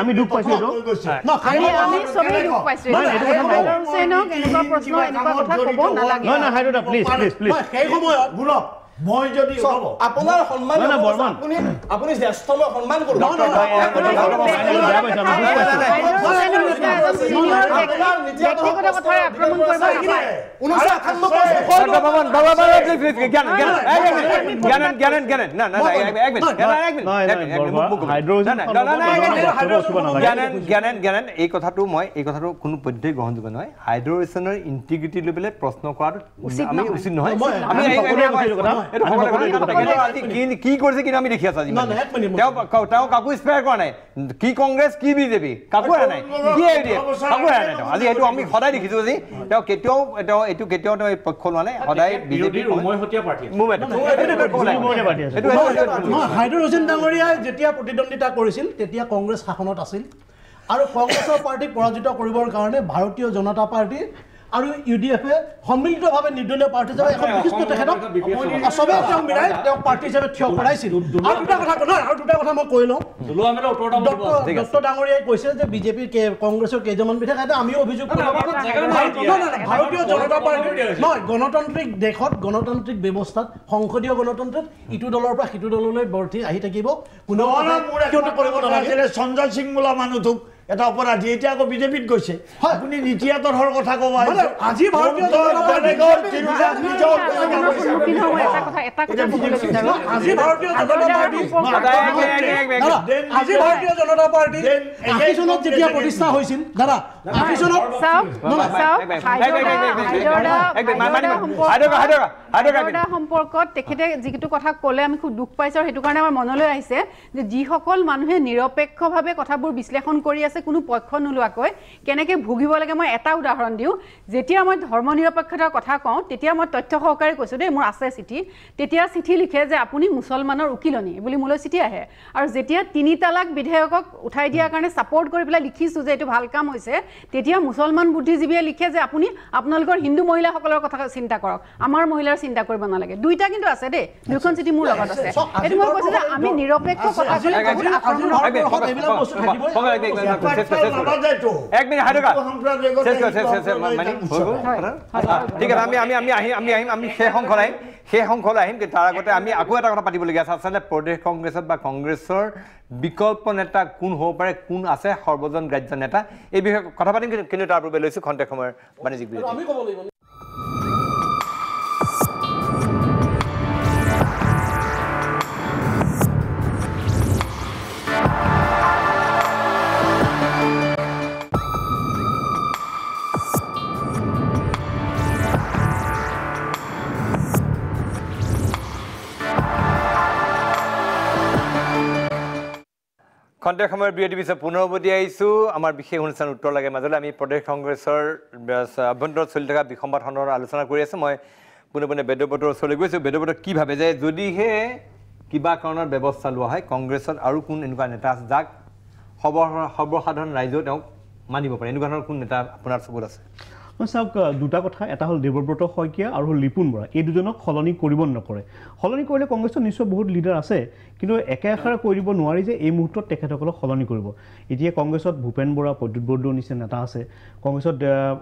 Speaker 16: আমি দুখ পাইছো
Speaker 11: মই যদি
Speaker 3: আপোনাৰ সন্মান আপুনি জ্যেষ্ঠ মই সন্মান কৰো
Speaker 8: ব্যক্তিগত কথাৰে আক্ৰমণ কৰিব
Speaker 1: এই কথাটো কোনো পদ্ধতি গ্ৰহণযোগ্য নহয় হাইড্ৰৱেশ্যনৰ ইণ্টিগ্ৰিটি লৈ পেলাই প্ৰশ্ন কৰাটো আমি উচিত নহয় কি কৰিছে কিন্তু আমি দেখি আছো আজি তেওঁ কাকো স্পেয়াৰ কৰা নাই কি কংগ্ৰেছ কি বিজেপি কাকো এৰা নাই কি কাকো এৰা নাই আজি এইটো আমি সদায় দেখিছো আজি তেওঁ কেতিয়াও পক্ষ লোৱা নাই সদায় বিজেপিৰ
Speaker 15: উমৈহতীয়া পাৰ্টি
Speaker 6: হাইড্ৰৱেশ্যন ডাঙৰীয়াই যেতিয়া প্ৰতিদ্বন্দ্বিতা কৰিছিল তেতিয়া কংগ্ৰেছ শাসনত আছিল আৰু কংগ্ৰেছৰ পাৰ্টিক পৰাজিত কৰিবৰ কাৰণে ভাৰতীয় জনতা পাৰ্টি আৰু UDF-এ সন্মিলিতভাৱে নিৰ্দলীয় প্ৰাৰ্থী হিচাপে এখন বিশিষ্ট তেখেতক চবে তেওঁ মিলাই তেওঁক প্ৰাৰ্থী হিচাপে থিয় কৰাইছিল আৰু দুটা কথা মই কৈ লওঁ ডক্টৰ ডাঙৰীয়াই কৈছে যে বিজেপিৰ কংগ্ৰেছৰ কেইজনমান বিধায়ক আমিও অভিযোগ ভাৰতীয় জনতা পাৰ্টি নহয় গণতান্ত্ৰিক দেশত গণতান্ত্ৰিক ব্যৱস্থাত সংসদীয় গণতন্ত্ৰত ইটো দলৰ পৰা সিটো দললৈ বৰ্তি আহি থাকিব কোনো কৰিব নালাগে
Speaker 11: সঞ্জয় সিং বোলা মানুহটোক এটা অপৰাধী এতিয়া আকৌ বিজেপিত গৈছে আপুনি নীতি আদৰ্শৰ কথা ক'ব
Speaker 6: আজি ভাৰতীয় জনতা পাৰ্টি 80 চনত যেতিয়া প্ৰতিষ্ঠা হৈছিল দাদা 80 চনত
Speaker 8: সম্পৰ্কত তেখেতে যিটো কথা ক'লে আমি খুব দুখ পাইছোঁ সেইটো কাৰণে আমাৰ মনলৈ আহিছে যে যিসকল মানুহে নিৰপেক্ষভাৱে কথাবোৰ বিশ্লেষণ কৰি আছে কোনো পক্ষ নোলোৱাকৈ কেনেকৈ ভুগিব লাগে মই এটা উদাহৰণ দিওঁ যেতিয়া মই ধৰ্ম নিৰপেক্ষতাৰ কথা কওঁ তেতিয়া মই তথ্য সহকাৰে কৈছোঁ দেই মোৰ আছে চিঠি তেতিয়া চিঠি লিখে যে আপুনি মুছলমানৰ উকিলনি বুলি মোলৈ চিঠি আহে আৰু যেতিয়া 3 তালাক বিধেয়কক উঠাই দিয়াৰ কাৰণে ছাপোৰ্ট কৰি পেলাই লিখিছোঁ যে এইটো ভাল কাম হৈছে তেতিয়া মুছলমান বুদ্ধিজীৱীয়ে লিখে যে আপুনি আপোনালোকৰ হিন্দু মহিলাসকলৰ কথা চিন্তা কৰক আমাৰ মহিলাৰ চিন্তা কৰিব নালাগে দুইটা কিন্তু আছে দেই দুখন চিঠি মোৰ লগত আছে এইটো মই কৈছোঁ যে আমি নিৰপেক্ষ কথা
Speaker 1: এক মিনিট ঠিক আছে আমি সেই সংখ্যালৈ আহিম কিন্তু তাৰ আগতে আমি আকৌ এটা কথা পাতিবলগীয়া আছে আচলতে প্ৰদেশ কংগ্ৰেছত বা কংগ্ৰেছৰ বিকল্প নেতা কোন হ'ব পাৰে কোন আছে সৰ্বজন গ্ৰাহ্য নেতা এই বিষয়ে কথা পাতিম কিন্তু তাৰ পূৰ্বে লৈছোঁ খন্তেক সময়ৰ বাণিজ্যিক বিৰতি খন্তেক সময়ৰ বিৰতি পিছত পুনৰ উভতি আহিছোঁ আমাৰ বিশেষ অনুষ্ঠান উত্তৰ লাগে মাজলৈ আমি প্ৰদেশ কংগ্ৰেছৰ আভ্যন্তৰত চলি থকা বিসম্বাদ সন্দৰ্ভত আলোচনা কৰি আছোঁ মই পোনে বেদব্ৰতৰ ওচৰলৈ গৈছোঁ বেদব্ৰত কি ভাবে যে যদিহে কিবা কাৰণত ব্যৱস্থা লোৱা হয় কংগ্ৰেছত আৰু কোন এনেকুৱা নেতা আছে যাক সৰ্বসাধাৰণ ৰাইজেও তেওঁক মানিব পাৰে এনেকুৱা ধৰণৰ কোন নেতা আপোনাৰ চকুত আছে
Speaker 16: চাওক দুটা কথা এটা হ'ল দেৱব্ৰত শইকীয়া আৰু হ'ল লিপুন বৰা এই দুজনক সলনি কৰিব নকৰে সলনি কৰিলে কংগ্ৰেছৰ নিশ্চয় বহুত লিডাৰ আছে কিন্তু একে আখাৰে কৈ দিব নোৱাৰি যে এই মুহূৰ্তত তেখেতসকলক সলনি কৰিব এতিয়া কংগ্ৰেছত ভূপেন বৰা প্ৰদ্যুৎ বৰদলৈৰ নিচিনা নেতা আছে কংগ্ৰেছত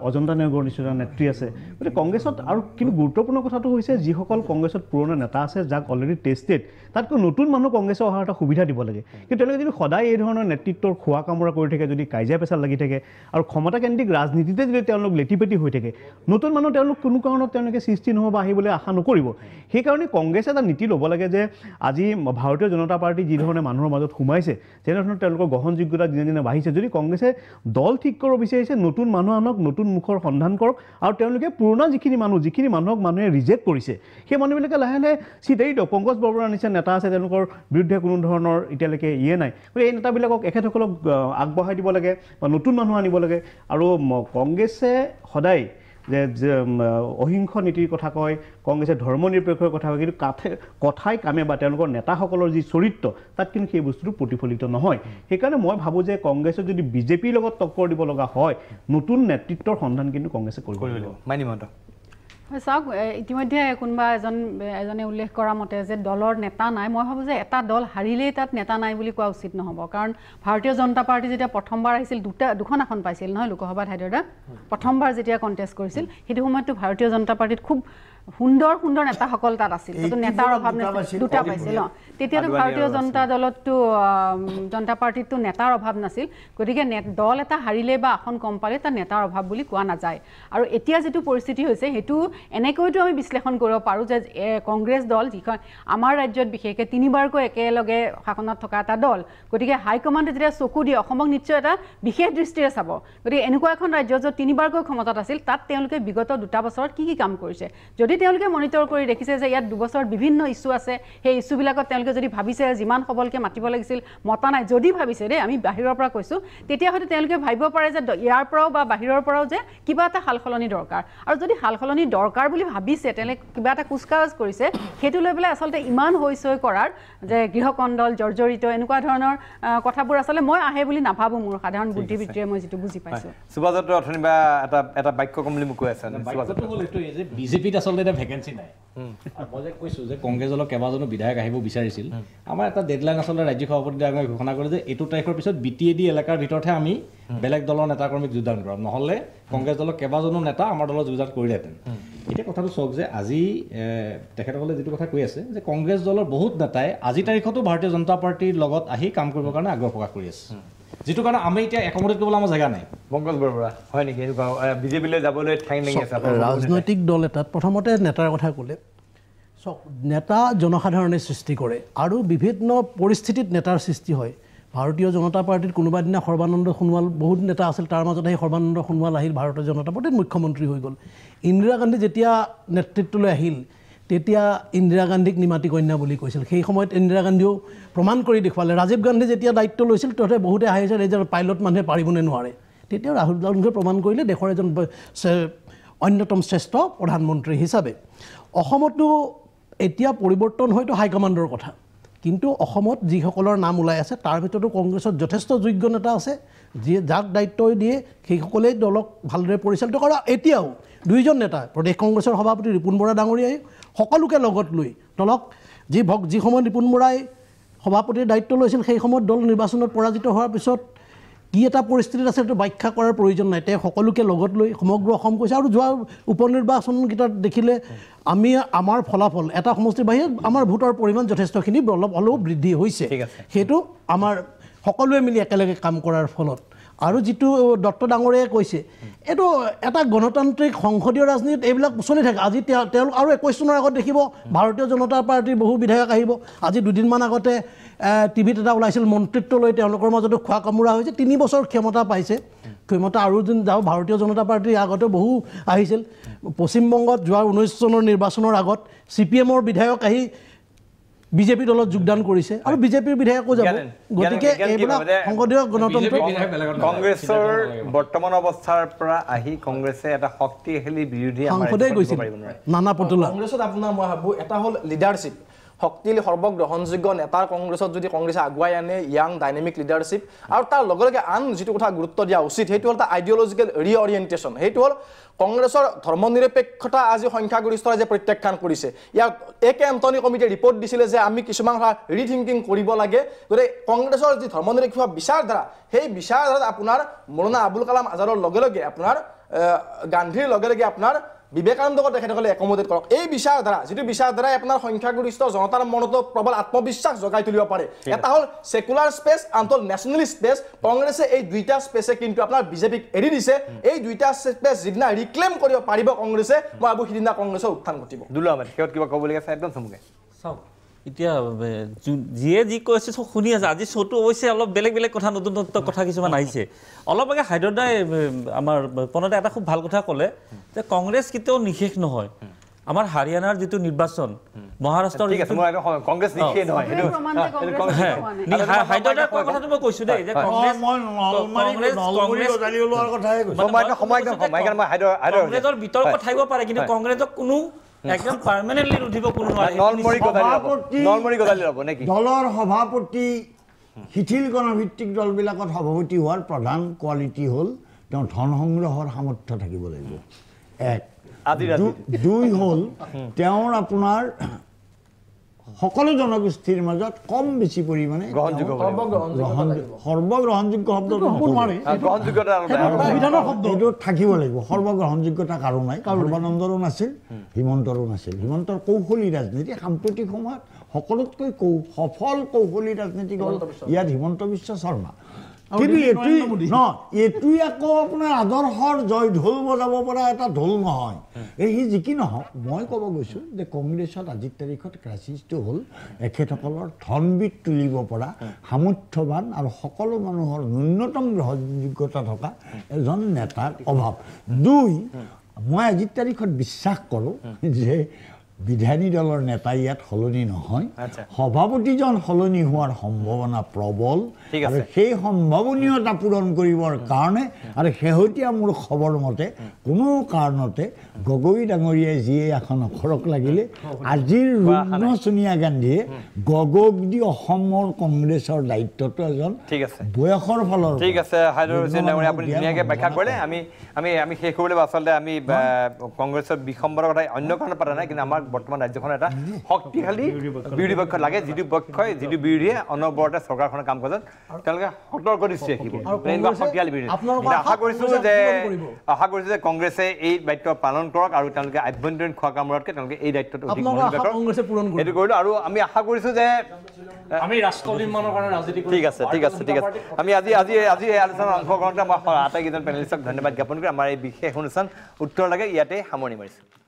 Speaker 16: অজন্তা নেওগৰ নিচিনা নেত্ৰী আছে গতিকে কংগ্ৰেছত আৰু কিন্তু গুৰুত্বপূৰ্ণ কথাটো হৈছে যিসকল কংগ্ৰেছত পুৰণা নেতা আছে যাক অলৰেডি টেষ্টেড তাতকৈ নতুন মানুহ কংগ্ৰেছৰ অহাৰ এটা সুবিধা দিব লাগে কিন্তু তেওঁলোকে যদি সদায় এই ধৰণৰ নেতৃত্বৰ খোৱা কামৰা কৰি থাকে যদি কাজিয়া পেচাল লাগি থাকে আৰু ক্ষমতাকেন্দ্ৰিক ৰাজনীতিতে যদি তেওঁলোক লেটিপেটি হৈ থাকে নতুন মানুহ তেওঁলোক কোনো কাৰণত তেওঁলোকে সৃষ্টি নহ'ব আহিবলৈ আশা নকৰিব সেইকাৰণে কংগ্ৰেছে এটা নীতি ল'ব লাগে যে আজি ভাৰতীয় জনতা পাৰ্টি যি ধৰণে মানুহৰ মাজত সোমাইছে যেনেধৰণে তেওঁলোকৰ গ্ৰহণযোগ্যতা দিনে দিনে বাঢ়িছে যদি কংগ্ৰেছে দল ঠিক কৰিব বিচাৰিছে নতুন মানুহ আনক নতুন মুখৰ সন্ধান কৰক আৰু তেওঁলোকে পুৰণা যিখিনি মানুহক মানুহে ৰিজেক্ট কৰিছে সেই মানুহবিলাকে লাহে লাহে চিধাই দিয়ক পংকজ বৰবৰাৰ নিচিনা নেতা আছে তেওঁলোকৰ বিৰুদ্ধে কোনো ধৰণৰ এতিয়ালৈকে নাই গতিকে এই নেতাবিলাকক এখেতসকলক আগবঢ়াই দিব লাগে বা নতুন মানুহ আনিব লাগে আৰু কংগ্ৰেছে সদায় যে অহিংস নীতিৰ কথা কয় কংগ্ৰেছে ধৰ্ম নিৰপেক্ষৰ কথা কয় কিন্তু কথাই কামে বা তেওঁলোকৰ নেতাসকলৰ যি চৰিত্ৰ তাত কিন্তু সেই বস্তুটো প্ৰতিফলিত নহয় সেইকাৰণে মই ভাবোঁ যে কংগ্ৰেছে যদি বিজেপিৰ লগত টক্কৰ দিব লগা হয় নতুন নেতৃত্বৰ সন্ধান কিন্তু কংগ্ৰেছে কৰিব লাগিব
Speaker 1: মানিমত
Speaker 8: চাওক ইতিমধ্যে কোনোবা এজনে উল্লেখ কৰা মতে যে দলৰ নেতা নাই মই ভাবোঁ যে এটা দল হাৰিলেই তাত নেতা নাই বুলি কোৱা উচিত নহ'ব কাৰণ ভাৰতীয় জনতা পাৰ্টি যেতিয়া প্ৰথমবাৰ আহিছিল দুখন আসন পাইছিল নহয় লোকসভাত হাইদৰাবাদ প্ৰথমবাৰ যেতিয়া কণ্টেষ্ট কৰিছিল সেইটো সময়ততো ভাৰতীয় জনতা পাৰ্টিত খুব সুন্দৰ সুন্দৰ নেতাসকল তাত আছিল কিন্তু নেতাৰ অভাৱ নাছিল দুটা পাইছিল তেতিয়াতো ভাৰতীয় জনতা দলতো জনতা পাৰ্টিতো নেতাৰ অভাৱ নাছিল গতিকে দল এটা হাৰিলে বা আসন কম পালে তাৰ নেতাৰ অভাৱ বুলি কোৱা নাযায় আৰু এতিয়া যেটো পৰিস্থিতি হৈছে হেতু এনেকৈতো আমি বিশ্লেষণ কৰিব পাৰো যে কংগ্ৰেছ দল যিখন আমাৰ ৰাজ্যত বিশেষকৈ তিনিবাৰকৈ একেলগে শাসনত থকা এটা দল গতিকে হাই কমাণ্ডে যেতিয়া চকু দিয়ে অসমক নিশ্চয় এটা বিশেষ দৃষ্টিৰে চাব গতিকে এনেকুৱা এখন ৰাজ্য য'ত তিনিবাৰকৈ ক্ষমতাত আছিল তাত তেওঁলোকে বিগত 2 বছৰত কি কাম কৰিছে যদি তেওঁলোকে মনিটৰ কৰি দেখিছে যে ইয়াত 2 বছৰত বিভিন্ন ইস্যু আছে সেই ইস্যুবিলাকত তেওঁলোকে যদি ভাবিছে যিমান সবলকে মাতিব লাগিছিল মতা নাই যদি ভাবিছে দেই আমি বাহিৰৰ পৰা কৈছো তেতিয়া হয়তো তেওঁলোকে ভাবিব পাৰে যে ইয়াৰ পৰাও বা বাহিৰৰ পৰাও যে কিবা এটা হালখলনি দৰকাৰ আৰু যদি হালখলনি দৰকাৰ বুলি ভাবিছে তেলে কিবা এটা কুচকাজ কৰিছে সেইটো লৈ পেলাই আচলতে ইমান হৈছৈ কৰাৰ যে গৃহকণ্ডল জৰ্জৰিত এনেকুৱা ধৰণৰ কথাবোৰ আচলতে মই আহে বুলি নাভাবো মোৰ সাধাৰণ বুদ্ধিবৃত্তিৰে মই যেটো বুজি পাইছো
Speaker 1: সুভাষত অথনি বা এটা বাক্য কম বুলি মোক কৈ আছে
Speaker 15: বাক্যটো হ'ল এইটো যে বিজেপিত আচলতে এটা ভেকেন্সি নাই মই যে কৈছো যে কংগ্ৰেছ দলৰ কেইবাজনো বিধায়ক আহিব বিচাৰিছিল আমাৰ এটা ডেডলাইন আচলতে ৰাজ্য সভাপতি আগত ঘোষণা কৰে যে এইটো তাৰিখৰ পিছত বিটিএডি এলেকাৰ ভিতৰতহে আমি বেলেগ দলৰ নেতাকৰ্মীক যোগদান কৰাম নহ'লে কংগ্ৰেছ দলৰ কেইবাজনো নেতা আমাৰ দলত যোগদান কৰিলেহেঁতেন এতিয়া কথাটো চাওক যে আজি তেখেতসকলে যিটো কথা কৈ আছে যে কংগ্ৰেছ দলৰ বহুত নেতাই আজি তাৰিখতো ভাৰতীয় জনতা পাৰ্টিৰ লগত আহি কাম কৰিবৰ কাৰণে আগ্ৰহ প্ৰকাশ কৰি আছে যেটো কাৰণে আমি এতিয়া একমত কৰিবলৈ আমাৰ জায়গা নাই
Speaker 1: মংগল বৰবৰা হয় নেকি বিজেপিলৈ যাবলৈ ঠাই লাগি আছে
Speaker 6: ৰাজনৈতিক দল এটাত প্ৰথমতে নেতাৰ কথা ক'লে নেতা জনসাধাৰণে সৃষ্টি কৰে আৰু বিভিন্ন পৰিস্থিতিত নেতাৰ সৃষ্টি হয় ভাৰতীয় জনতা পাৰ্টিৰ কোনোবা দিনা সৰ্বানন্দ সোণোৱাল বহুত নেতা আছিল তাৰ মাজত সেই সৰ্বানন্দ সোণোৱাল আহিল ভাৰতীয় জনতা পাৰ্টিৰ মুখ্যমন্ত্ৰী হৈ গ'ল ইন্দিৰা গান্ধী যেতিয়া নেতৃত্বলৈ আহিল তেতিয়া ইন্দিৰা গান্ধীক নিমাতী কন্যা বুলি কৈছিল সেই সময়ত ইন্দিৰা গান্ধীও প্ৰমাণ কৰি দেখুৱালে ৰাজীৱ গান্ধী যেতিয়া দায়িত্ব লৈছিল তহঁতে বহুতে আহিছে এই যে পাইলট মানুহে পাৰিবনে নোৱাৰে তেতিয়া ৰাহুল গান্ধীয়ে প্ৰমাণ কৰিলে দেশৰ এজন অন্যতম শ্ৰেষ্ঠ প্ৰধানমন্ত্ৰী হিচাপে অসমতো এতিয়া পৰিৱৰ্তন হয়তো হাইকমাণ্ডৰ কথা কিন্তু অসমত যিসকলৰ নাম ওলাই আছে তাৰ ভিতৰতো কংগ্ৰেছত যথেষ্ট যোগ্য নেতা আছে যিয়ে যাক দায়িত্ব দিয়ে সেইসকলেই দলক ভালদৰে পৰিচালিত কৰা এতিয়াও দুইজন নেতা প্ৰদেশ কংগ্ৰেছৰ সভাপতি ৰিপুণ বৰা ডাঙৰীয়াই সকলোকে লগত লৈ দলক যি সময়ত ৰিপুণ বৰাই সভাপতিৰ দায়িত্ব লৈছিল সেই সময়ত দল নিৰ্বাচনত পৰাজিত হোৱাৰ পিছত কি এটা পৰিস্থিতিত আছে সেইটো ব্যাখ্যা কৰাৰ প্ৰয়োজন নাই তেওঁ সকলোকে লগত লৈ সমগ্ৰ অসম কৈছে আৰু যোৱা উপনিৰ্বাচনকেইটাত দেখিলে আমি আমাৰ ফলাফল এটা সমষ্টিৰ বাহিৰে আমাৰ ভোটৰ পৰিমাণ যথেষ্টখিনি অলপ হ'লেও বৃদ্ধি হৈছে সেইটো আমাৰ সকলোৱে মিলি একেলগে কাম কৰাৰ ফলত আৰু যিটো ডক্টৰ ডাঙৰীয়াই কৈছে এইটো এটা গণতান্ত্ৰিক সংসদীয় ৰাজনীতিত এইবিলাক চলি থাকে আজি তেওঁলোক আৰু 21 চনৰ আগত দেখিব ভাৰতীয় জনতা পাৰ্টিৰ বহু বিধায়ক আহিব আজি দুদিনমান আগতে টিভিত এটা ওলাইছিল মন্ত্ৰিত্ব লৈ তেওঁলোকৰ মাজতো খোৱা কামোৰা হৈছে 3 বছৰ ক্ষমতা পাইছে ক্ষমতা আৰু দিন যাওঁ ভাৰতীয় জনতা পাৰ্টিৰ আগতে বহু আহিছিল পশ্চিমবংগত যোৱা 19 চনৰ নিৰ্বাচনৰ আগত CPMৰ বিধায়ক আহি বিজেপি দলত যোগদান কৰিছে আৰু বিজেপিৰ বিধায়কো যাব গতিকে এইবিলাক সংসদীয় গণতন্ত্ৰ
Speaker 1: কংগ্ৰেছৰ বৰ্তমান অৱস্থাৰ পৰা আহি কংগ্ৰেছে এটা শক্তিশালী বিৰোধী
Speaker 6: সংসদে গৈছিল নানা পটুলা
Speaker 14: কংগ্ৰেছত আপোনাৰ মই ভাবো এটা হ'ল লিডাৰশ্বিপ শক্তিশালী সৰ্বগ্ৰহণযোগ্য নেতাৰ কংগ্ৰেছত যদি কংগ্ৰেছে আগুৱাই আনে ইয়াং ডাইনামিক লিডাৰশ্বিপ আৰু তাৰ লগে লগে আন যিটো কথা গুৰুত্ব দিয়া উচিত সেইটো হ'ল এটা আইডিঅলজিকেল ৰিঅৰিয়েণ্টেশ্যন সেইটো হ'ল কংগ্ৰেছৰ ধৰ্মনিৰপেক্ষতা আজি সংখ্যাগৰিষ্ঠৰে যে প্ৰত্যাখ্যান কৰিছে ইয়াৰ একে এণ্টনি কমিটিয়ে ৰিপৰ্ট দিছিলে যে আমি কিছুমান কথা ৰিথিংকিং কৰিব লাগে গতিকে কংগ্ৰেছৰ যি ধৰ্মনিৰপেক্ষ বিচাৰধাৰা সেই বিচাৰধাৰাত আপোনাৰ মৌলানা আবুল কালাম আজাদৰ লগে লগে আপোনাৰ গান্ধীৰ লগে লগে আপোনাৰ বিবেকানন্দক তেখেতসকলে একমোডেট কৰক এই বিচাৰধাৰা যিটো বিচাৰধাৰাই আপোনাৰ সংখ্যাগৰিষ্ঠ জনতাৰ মনত প্ৰবল আত্মবিশ্বাস জগাই তুলিব পাৰে এটা হ'ল সেকুলাৰ স্পেচ আনটো নেশ্যনেলিষ্ট স্পেচ কংগ্ৰেছে এই দুইটা স্পেচে কিন্তু আপোনাৰ বিজেপিক এৰি দিছে এই দুইটা স্পেচ যিদিনা ৰিক্লেম কৰিব পাৰিব কংগ্ৰেছে মই ভাবো সিদিনা কংগ্ৰেছৰ উত্থান ঘটিব
Speaker 1: দুলা মানে কিবা কিবা ক'বলগীয়া আছে একদম চমুকে
Speaker 7: চাওক এতিয়া যিয়ে যি কৈছে চব শুনি আছে আজি শ্ব'টো অৱশ্যে অলপ বেলেগ বেলেগ কথা নতুন নতুন কথা কিছুমান আহিছে অলপ আগে হাইদৰদাই আমাৰ পনতে এটা খুব ভাল কথা ক'লে যে কংগ্ৰেছ কেতিয়াও নিশেষ নহয় আমাৰ হাৰিয়ানাৰ যিটো নিৰ্বাচন মহাৰাষ্ট্ৰৰ
Speaker 1: কংগ্ৰেছ নিশেষ নহয়
Speaker 7: হাইদৰদাই কোৱা কথাটো মই কৈছো দেই যে কংগ্ৰেছৰ বিতৰ্ক থাকিব পাৰে কিন্তু কংগ্ৰেছক কোনো একদম পাৰ্মানেন্টলি উঠিব কোনো
Speaker 11: দলৰ সভাপতি শিথিল গণভিত্তিক দলবিলাকত সভাপতি হোৱাৰ প্ৰধান কোৱালিটি হ'ল তেওঁ ধন সংগ্ৰহৰ সামৰ্থ্য থাকিব লাগিব এক দুই হ'ল তেওঁৰ আপোনাৰ সকলো জনগোষ্ঠীৰ মাজত কম বেছি পৰিমাণে সৰ্বগ্ৰহণযোগ্য শব্দটো এইটো থাকিব লাগিব সৰ্বগ্ৰহণযোগ্যতা কাৰো নাই সৰ্বানন্দৰো নাছিল হিমন্তৰো নাছিল হিমন্তৰ কৌশলী ৰাজনীতি সাম্প্ৰতিক সময়ত সকলোতকৈ সফল কৌশলী ৰাজনীতিক হ'ল ইয়াত হিমন্ত বিশ্ব শৰ্মা কিন্তু এইটোৱে আকৌ আপোনাৰ আদৰ্শৰ জয় ঢোল বজাব পৰা এটা ঢোল নহয় সি যি কি নহওক মই ক'ব গৈছোঁ যে কংগ্ৰেছত আজিৰ তাৰিখত ক্ৰাইচিছটো হ'ল এখেতসকলৰ ধনবিদ তুলিব পৰা সামৰ্থ্যৱান আৰু সকলো মানুহৰ ন্যূনতম গ্ৰহণযোগ্যতা থকা এজন নেতাৰ অভাৱ 2 মই আজিৰ তাৰিখত বিশ্বাস কৰোঁ যে বিধায়ী দলৰ নেতা ইয়াত সলনি নহয় সভাপতিজন সলনি হোৱাৰ সম্ভাৱনা প্ৰবল আৰু সেই সম্ভাৱনীয়তা পূৰণ কৰিবৰ কাৰণে আৰু শেহতীয়া মোৰ খবৰ মতে কোনো কাৰণতে গগৈ ডাঙৰীয়াই যিয়ে এখন অখৰক লাগিলে আজিৰ ৰুগ্ন সোনিয়া গান্ধীয়ে গগৈক দি অসমৰ কংগ্ৰেছৰ দায়িত্বটো এজন বয়সৰ ফালৰ
Speaker 1: ঠিক আছে হাইদৰ হুছেইন ডাঙৰীয়া আপুনি ধুনীয়াকৈ ব্যাখ্যা কৰিলে আমি শেষ কৰিবলৈ আচলতে আমি কংগ্ৰেছৰ বিসম্বাদৰ কথা অন্য কাৰণে পাতা নাই কিন্তু আমাৰ বৰ্তমান ৰাজ্যখন এটা শক্তিশালী বিৰোধী পক্ষ লাগে যিটো পক্ষই যিটো বিৰোধীয়ে অনবৰতে চৰকাৰখনৰ কাম কাজত তেওঁলোকে সতৰ্ক দৃষ্টি ৰাখিব শক্তিশালী বিৰোধী আশা কৰিছোঁ যে কংগ্ৰেছে এই দায়িত্ব পালন কৰক আৰু তেওঁলোকে আভ্যন্তৰীণ খোৱা কামবোৰতকৈ তেওঁলোকে এই দায়িত্বটো অধিক এইটো কৰিলোঁ আৰু আমি আশা কৰিছোঁ যে
Speaker 3: আমি ৰাষ্ট্ৰ নিৰ্মাণৰ কাৰণে ৰাজনীতি
Speaker 1: ঠিক আছে আমি আজি এই আলোচনাত অংশগ্ৰহণ কৰা মই আটাইকেইজন পেনেলিষ্টক ধন্যবাদ জ্ঞাপন কৰি আমাৰ এই বিশেষ অনুষ্ঠান উত্তৰ লাগে ইয়াতে সামৰণি মাৰিছোঁ